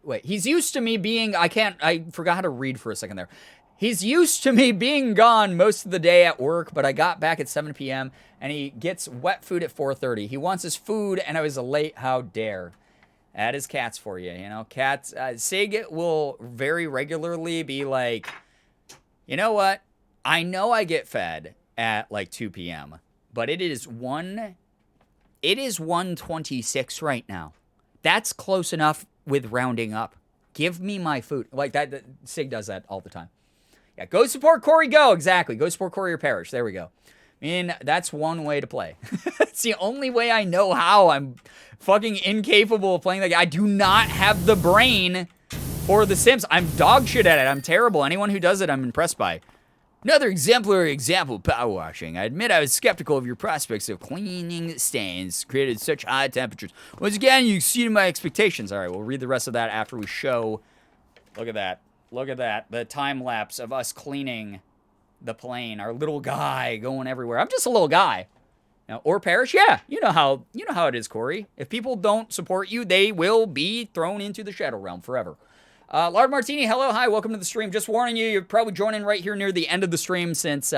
Wait, he's used to me being, I forgot how to read for a second there. He's used to me being gone most of the day at work, but I got back at 7 p.m. and he gets wet food at 4:30. He wants his food and I was late. How dare. That is cats for you, you know. Cats, Sig will very regularly be like, you know what? I know I get fed at like 2 p.m., but it is 1:26 right now. That's close enough with rounding up. Give me my food. Like that Sig does that all the time. Yeah, go support Corey, go. Exactly. Go support Corey or perish. There we go. I mean, that's one way to play. It's the only way I know how. I'm fucking incapable of playing that game. I do not have the brain for The Sims. I'm dog shit at it. I'm terrible. Anyone who does it, I'm impressed by. Another exemplary example of power washing. I admit I was skeptical of your prospects of cleaning stains created at such high temperatures. Once again, you exceeded my expectations. All right, we'll read the rest of that after we show. Look at that. Look at that. The time lapse of us cleaning the plane. Our little guy going everywhere. I'm just a little guy. Now, or perish, yeah. You know how it is, Corey. If people don't support you, they will be thrown into the Shadow Realm forever. Lard Martini, hello, hi, welcome to the stream. Just warning you, you're probably joining right here near the end of the stream since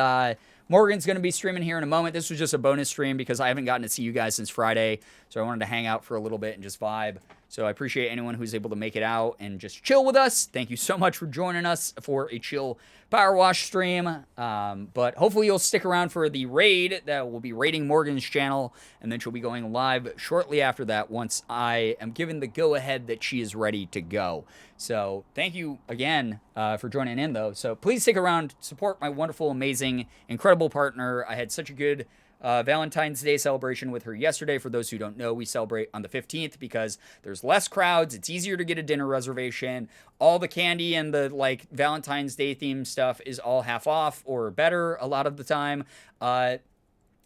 Morgan's going to be streaming here in a moment. This was just a bonus stream because I haven't gotten to see you guys since Friday, so I wanted to hang out for a little bit and just vibe. So I appreciate anyone who's able to make it out and just chill with us. Thank you so much for joining us for a chill Power Wash stream. But hopefully you'll stick around for the raid that will be raiding Morgan's channel, and then she'll be going live shortly after that once I am given the go-ahead that she is ready to go. So thank you again for joining in, though. So please stick around, support my wonderful, amazing, incredible partner. I had such a good Valentine's Day celebration with her yesterday. For those who don't know, we celebrate on the 15th because there's less crowds. It's easier to get a dinner reservation. All the candy and the like Valentine's Day themed stuff is all half off or better a lot of the time. And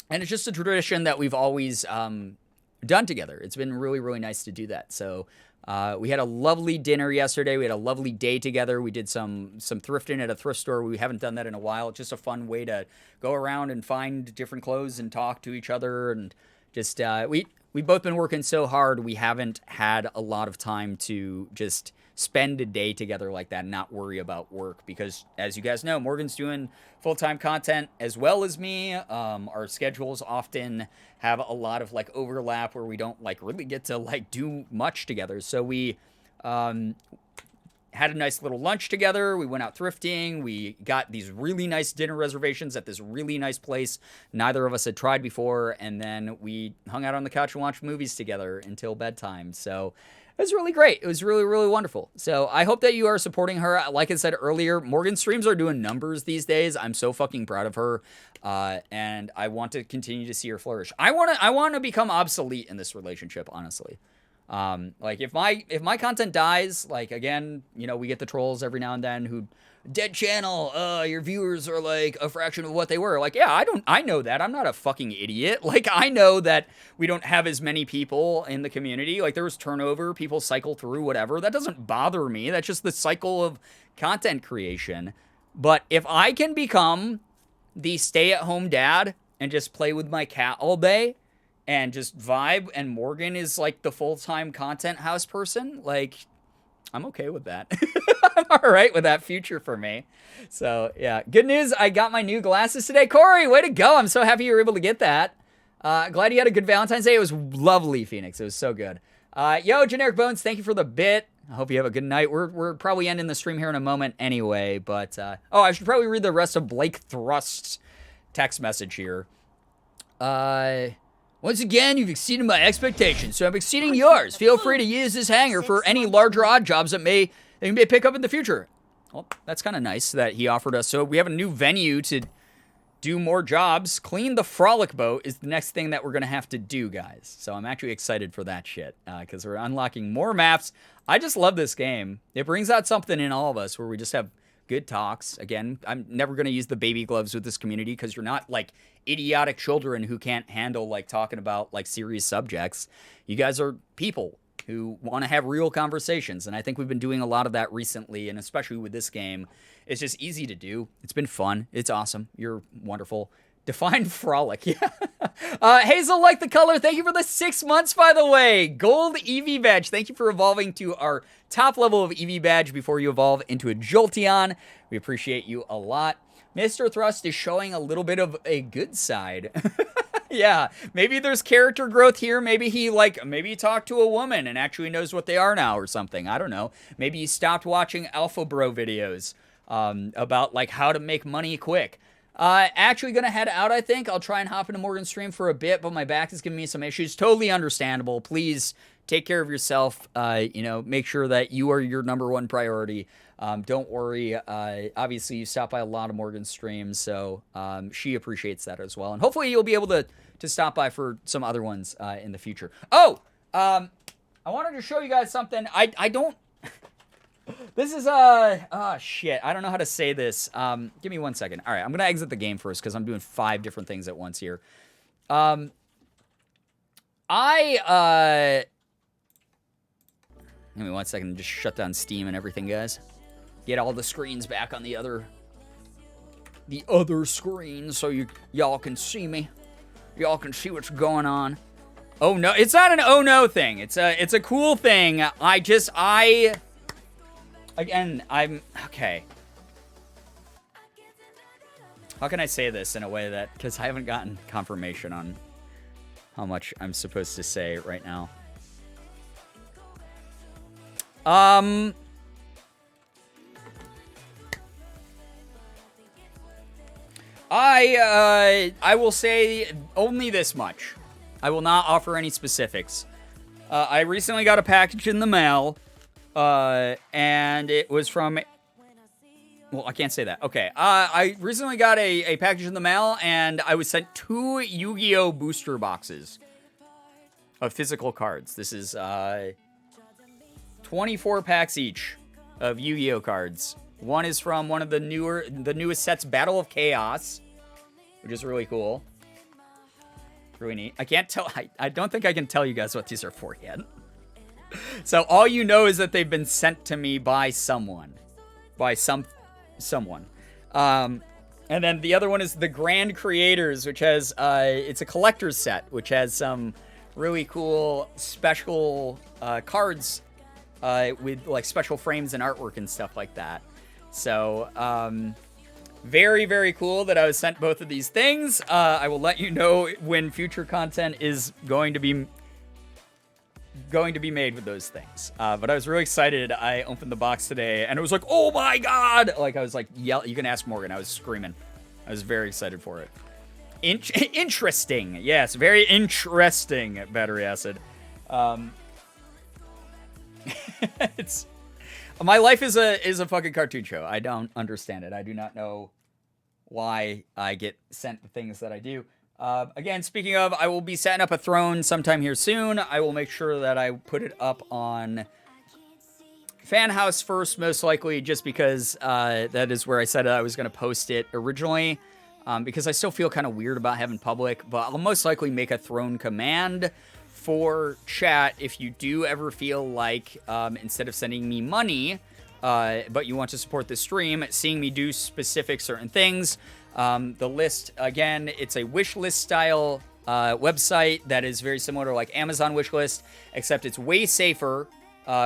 it's just a tradition that we've always done together. It's been really, really nice to do that. So we had a lovely dinner yesterday. We had a lovely day together. We did some thrifting at a thrift store. We haven't done that in a while. It's just a fun way to go around and find different clothes and talk to each other. And just we've both been working so hard. We haven't had a lot of time to just spend a day together like that and not worry about work because, as you guys know, Morgan's doing full-time content as well as me. Our schedules often have a lot of like overlap where we don't like really get to like do much together. So we had a nice little lunch together. We went out thrifting. We got these really nice dinner reservations at this really nice place neither of us had tried before. And then we hung out on the couch and watched movies together until bedtime. So it was really great. It was really, really wonderful. So I hope that you are supporting her. Like I said earlier, Morgan's streams are doing numbers these days. I'm so fucking proud of her. And I want to continue to see her flourish. I want to become obsolete in this relationship, honestly. Like if my content dies, like again, you know, we get the trolls every now and then who dead channel, your viewers are like a fraction of what they were. Like, yeah, I know that. I'm not a fucking idiot. Like, I know that we don't have as many people in the community. Like, there was turnover, people cycle through, whatever. That doesn't bother me. That's just the cycle of content creation. But if I can become the stay-at-home dad and just play with my cat all day and just vibe, and Morgan is like the full-time content house person, like, I'm okay with that. I'm all right with that future for me. So, yeah. Good news, I got my new glasses today. Corey, way to go. I'm so happy you were able to get that. Glad you had a good Valentine's Day. It was lovely, Phoenix. It was so good. Yo, Generic Bones, thank you for the bit. I hope you have a good night. We're probably ending the stream here in a moment anyway, but I should probably read the rest of Blake Thrust's text message here. Once again, you've exceeded my expectations, so I'm exceeding yours. Feel free to use this hanger for any larger odd jobs that you may pick up in the future. Well, that's kind of nice that he offered us. So we have a new venue to do more jobs. Clean the Frolic Boat is the next thing that we're going to have to do, guys. So I'm actually excited for that shit because we're unlocking more maps. I just love this game. It brings out something in all of us where we just have good talks. Again, I'm never going to use the baby gloves with this community because you're not like idiotic children who can't handle like talking about like serious subjects. You guys are people who want to have real conversations, and I think we've been doing a lot of that recently, and especially with this game. It's just easy to do. It's been fun. It's awesome. You're wonderful. Define frolic. Yeah. Hazel, like the color. Thank you for the 6 months, by the way. Gold EV badge. Thank you for evolving to our top level of EV badge before you evolve into a Jolteon. We appreciate you a lot. Mr. Thrust is showing a little bit of a good side. Yeah, maybe there's character growth here. Maybe he talked to a woman and actually knows what they are now or something. I don't know. Maybe he stopped watching Alpha Bro videos about like how to make money quick. Actually gonna head out, I think. I'll try and hop into Morgan's stream for a bit, but my back is giving me some issues. Totally understandable. Please take care of yourself. Make sure that you are your number one priority. Don't worry. Obviously, you stop by a lot of Morgan's streams, so she appreciates that as well. And hopefully you'll be able to stop by for some other ones in the future. Oh, I wanted to show you guys something. I don't... This is, shit. I don't know how to say this. Give me 1 second. All right, I'm going to exit the game first because I'm doing 5 different things at once here. Give me 1 second and just shut down Steam and everything, guys. Get all the screens back on the other screen so y'all can see me. Y'all can see what's going on. Oh, no. It's not an oh, no thing. It's a cool thing. Again, I'm... Okay. How can I say this in a way that... Because I haven't gotten confirmation on how much I'm supposed to say right now. I will say only this much. I will not offer any specifics. I recently got a package in the mail... and it was from... Well, I can't say that. Okay, I recently got a package in the mail, and I was sent 2 Yu-Gi-Oh! Booster boxes of physical cards. This is, 24 packs each of Yu-Gi-Oh! Cards. One is from one of the newest sets, Battle of Chaos, which is really cool. Really neat. I can't tell... I don't think I can tell you guys what these are for yet. So all you know is that they've been sent to me by someone. By someone. And then the other one is the Grand Creators, which has, it's a collector's set, which has some really cool special cards with like special frames and artwork and stuff like that. So, very, very cool that I was sent both of these things. I will let you know when future content is going to be made with those things. But I was really excited. I opened the box today and it was like, oh my god! Like, I was like, yell. You can ask Morgan. I was screaming. I was very excited for it. Interesting. Yes, very interesting, Battery Acid. It's... My life is a fucking cartoon show. I don't understand it. I do not know why I get sent the things that I do. Again, speaking of, I will be setting up a throne sometime here soon. I will make sure that I put it up on Fan House first, most likely, just because that is where I said I was going to post it originally. Because I still feel kind of weird about having public, but I'll most likely make a throne command for chat if you do ever feel like, instead of sending me money, but you want to support the stream, seeing me do specific certain things. The list, again, it's a wish list style website that is very similar to like Amazon wish list, except it's way safer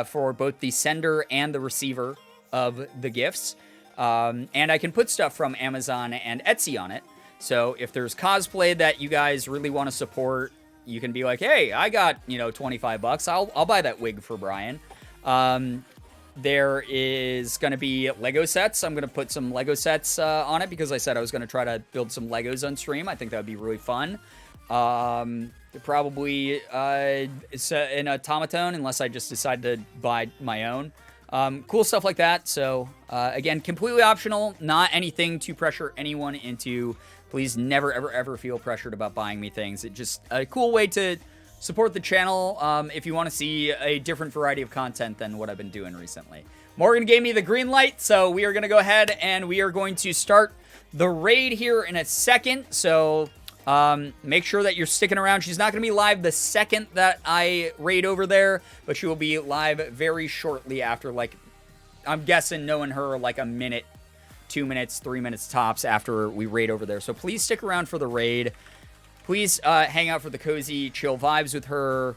for both the sender and the receiver of the gifts. And I can put stuff from Amazon and Etsy on it. So if there's cosplay that you guys really want to support, you can be like, hey, I got, $25. I'll buy that wig for Brian. There is going to be Lego sets. I'm going to put some Lego sets on it because I said I was going to try to build some Legos on stream. I think that would be really fun. Probably it's an automaton unless I just decide to buy my own. Cool stuff like that. So, again, completely optional. Not anything to pressure anyone into. Please never, ever, ever feel pressured about buying me things. It's just a cool way to support the channel if you want to see a different variety of content than what I've been doing recently. Morgan gave me the green light, so we are going to go ahead and we are going to start the raid here in a second. So make sure that you're sticking around. She's not going to be live the second that I raid over there, but she will be live very shortly after, like, I'm guessing, knowing her, like a minute 2 minutes, 3 minutes tops after we raid over there. So please stick around for the raid. Please hang out for the cozy, chill vibes with her.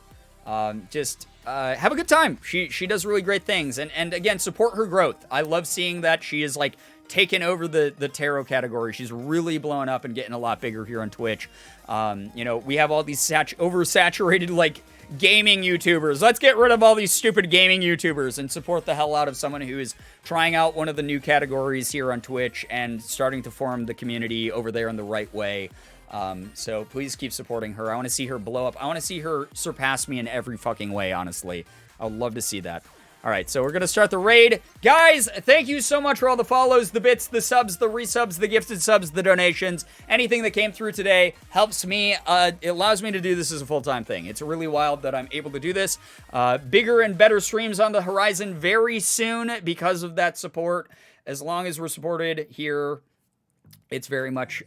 Just have a good time. She does really great things. And again, support her growth. I love seeing that she is like taken over the tarot category. She's really blowing up and getting a lot bigger here on Twitch. You know, we have all these oversaturated like gaming YouTubers. Let's get rid of all these stupid gaming YouTubers and support the hell out of someone who is trying out one of the new categories here on Twitch and starting to form the community over there in the right way. So please keep supporting her. I want to see her blow up. I want to see her surpass me in every fucking way, honestly. I would love to see that. All right, so we're going to start the raid. Guys, thank you so much for all the follows, the bits, the subs, the resubs, the gifted subs, the donations. Anything that came through today helps me. It allows me to do this as a full-time thing. It's really wild that I'm able to do this. Bigger and better streams on the horizon very soon because of that support. As long as we're supported here, it's very much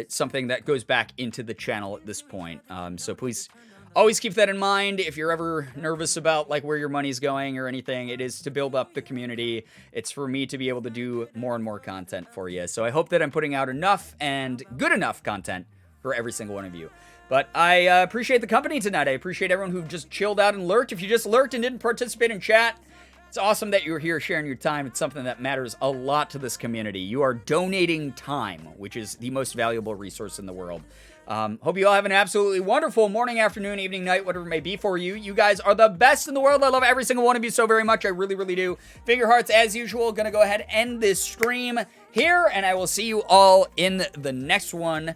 something that goes back into the channel at this point. So please always keep that in mind. If you're ever nervous about like where your money's going or anything, it is to build up the community. It's for me to be able to do more and more content for you. So I hope that I'm putting out enough and good enough content for every single one of you. But I appreciate the company tonight. I appreciate everyone who just chilled out and lurked. If you just lurked and didn't participate in chat, it's awesome that you're here sharing your time. It's something that matters a lot to this community. You are donating time, which is the most valuable resource in the world. Hope you all have an absolutely wonderful morning, afternoon, evening, night, whatever it may be for you. You guys are the best in the world. I love every single one of you so very much. I really, really do. Finger hearts as usual. Gonna go ahead and end this stream here, and I will see you all in the next one.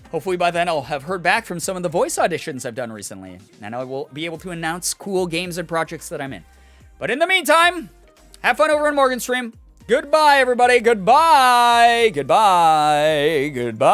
Hopefully by then I'll have heard back from some of the voice auditions I've done recently, and I will be able to announce cool games and projects that I'm in. But in the meantime, have fun over in Morgan's stream. Goodbye, everybody. Goodbye. Goodbye. Goodbye.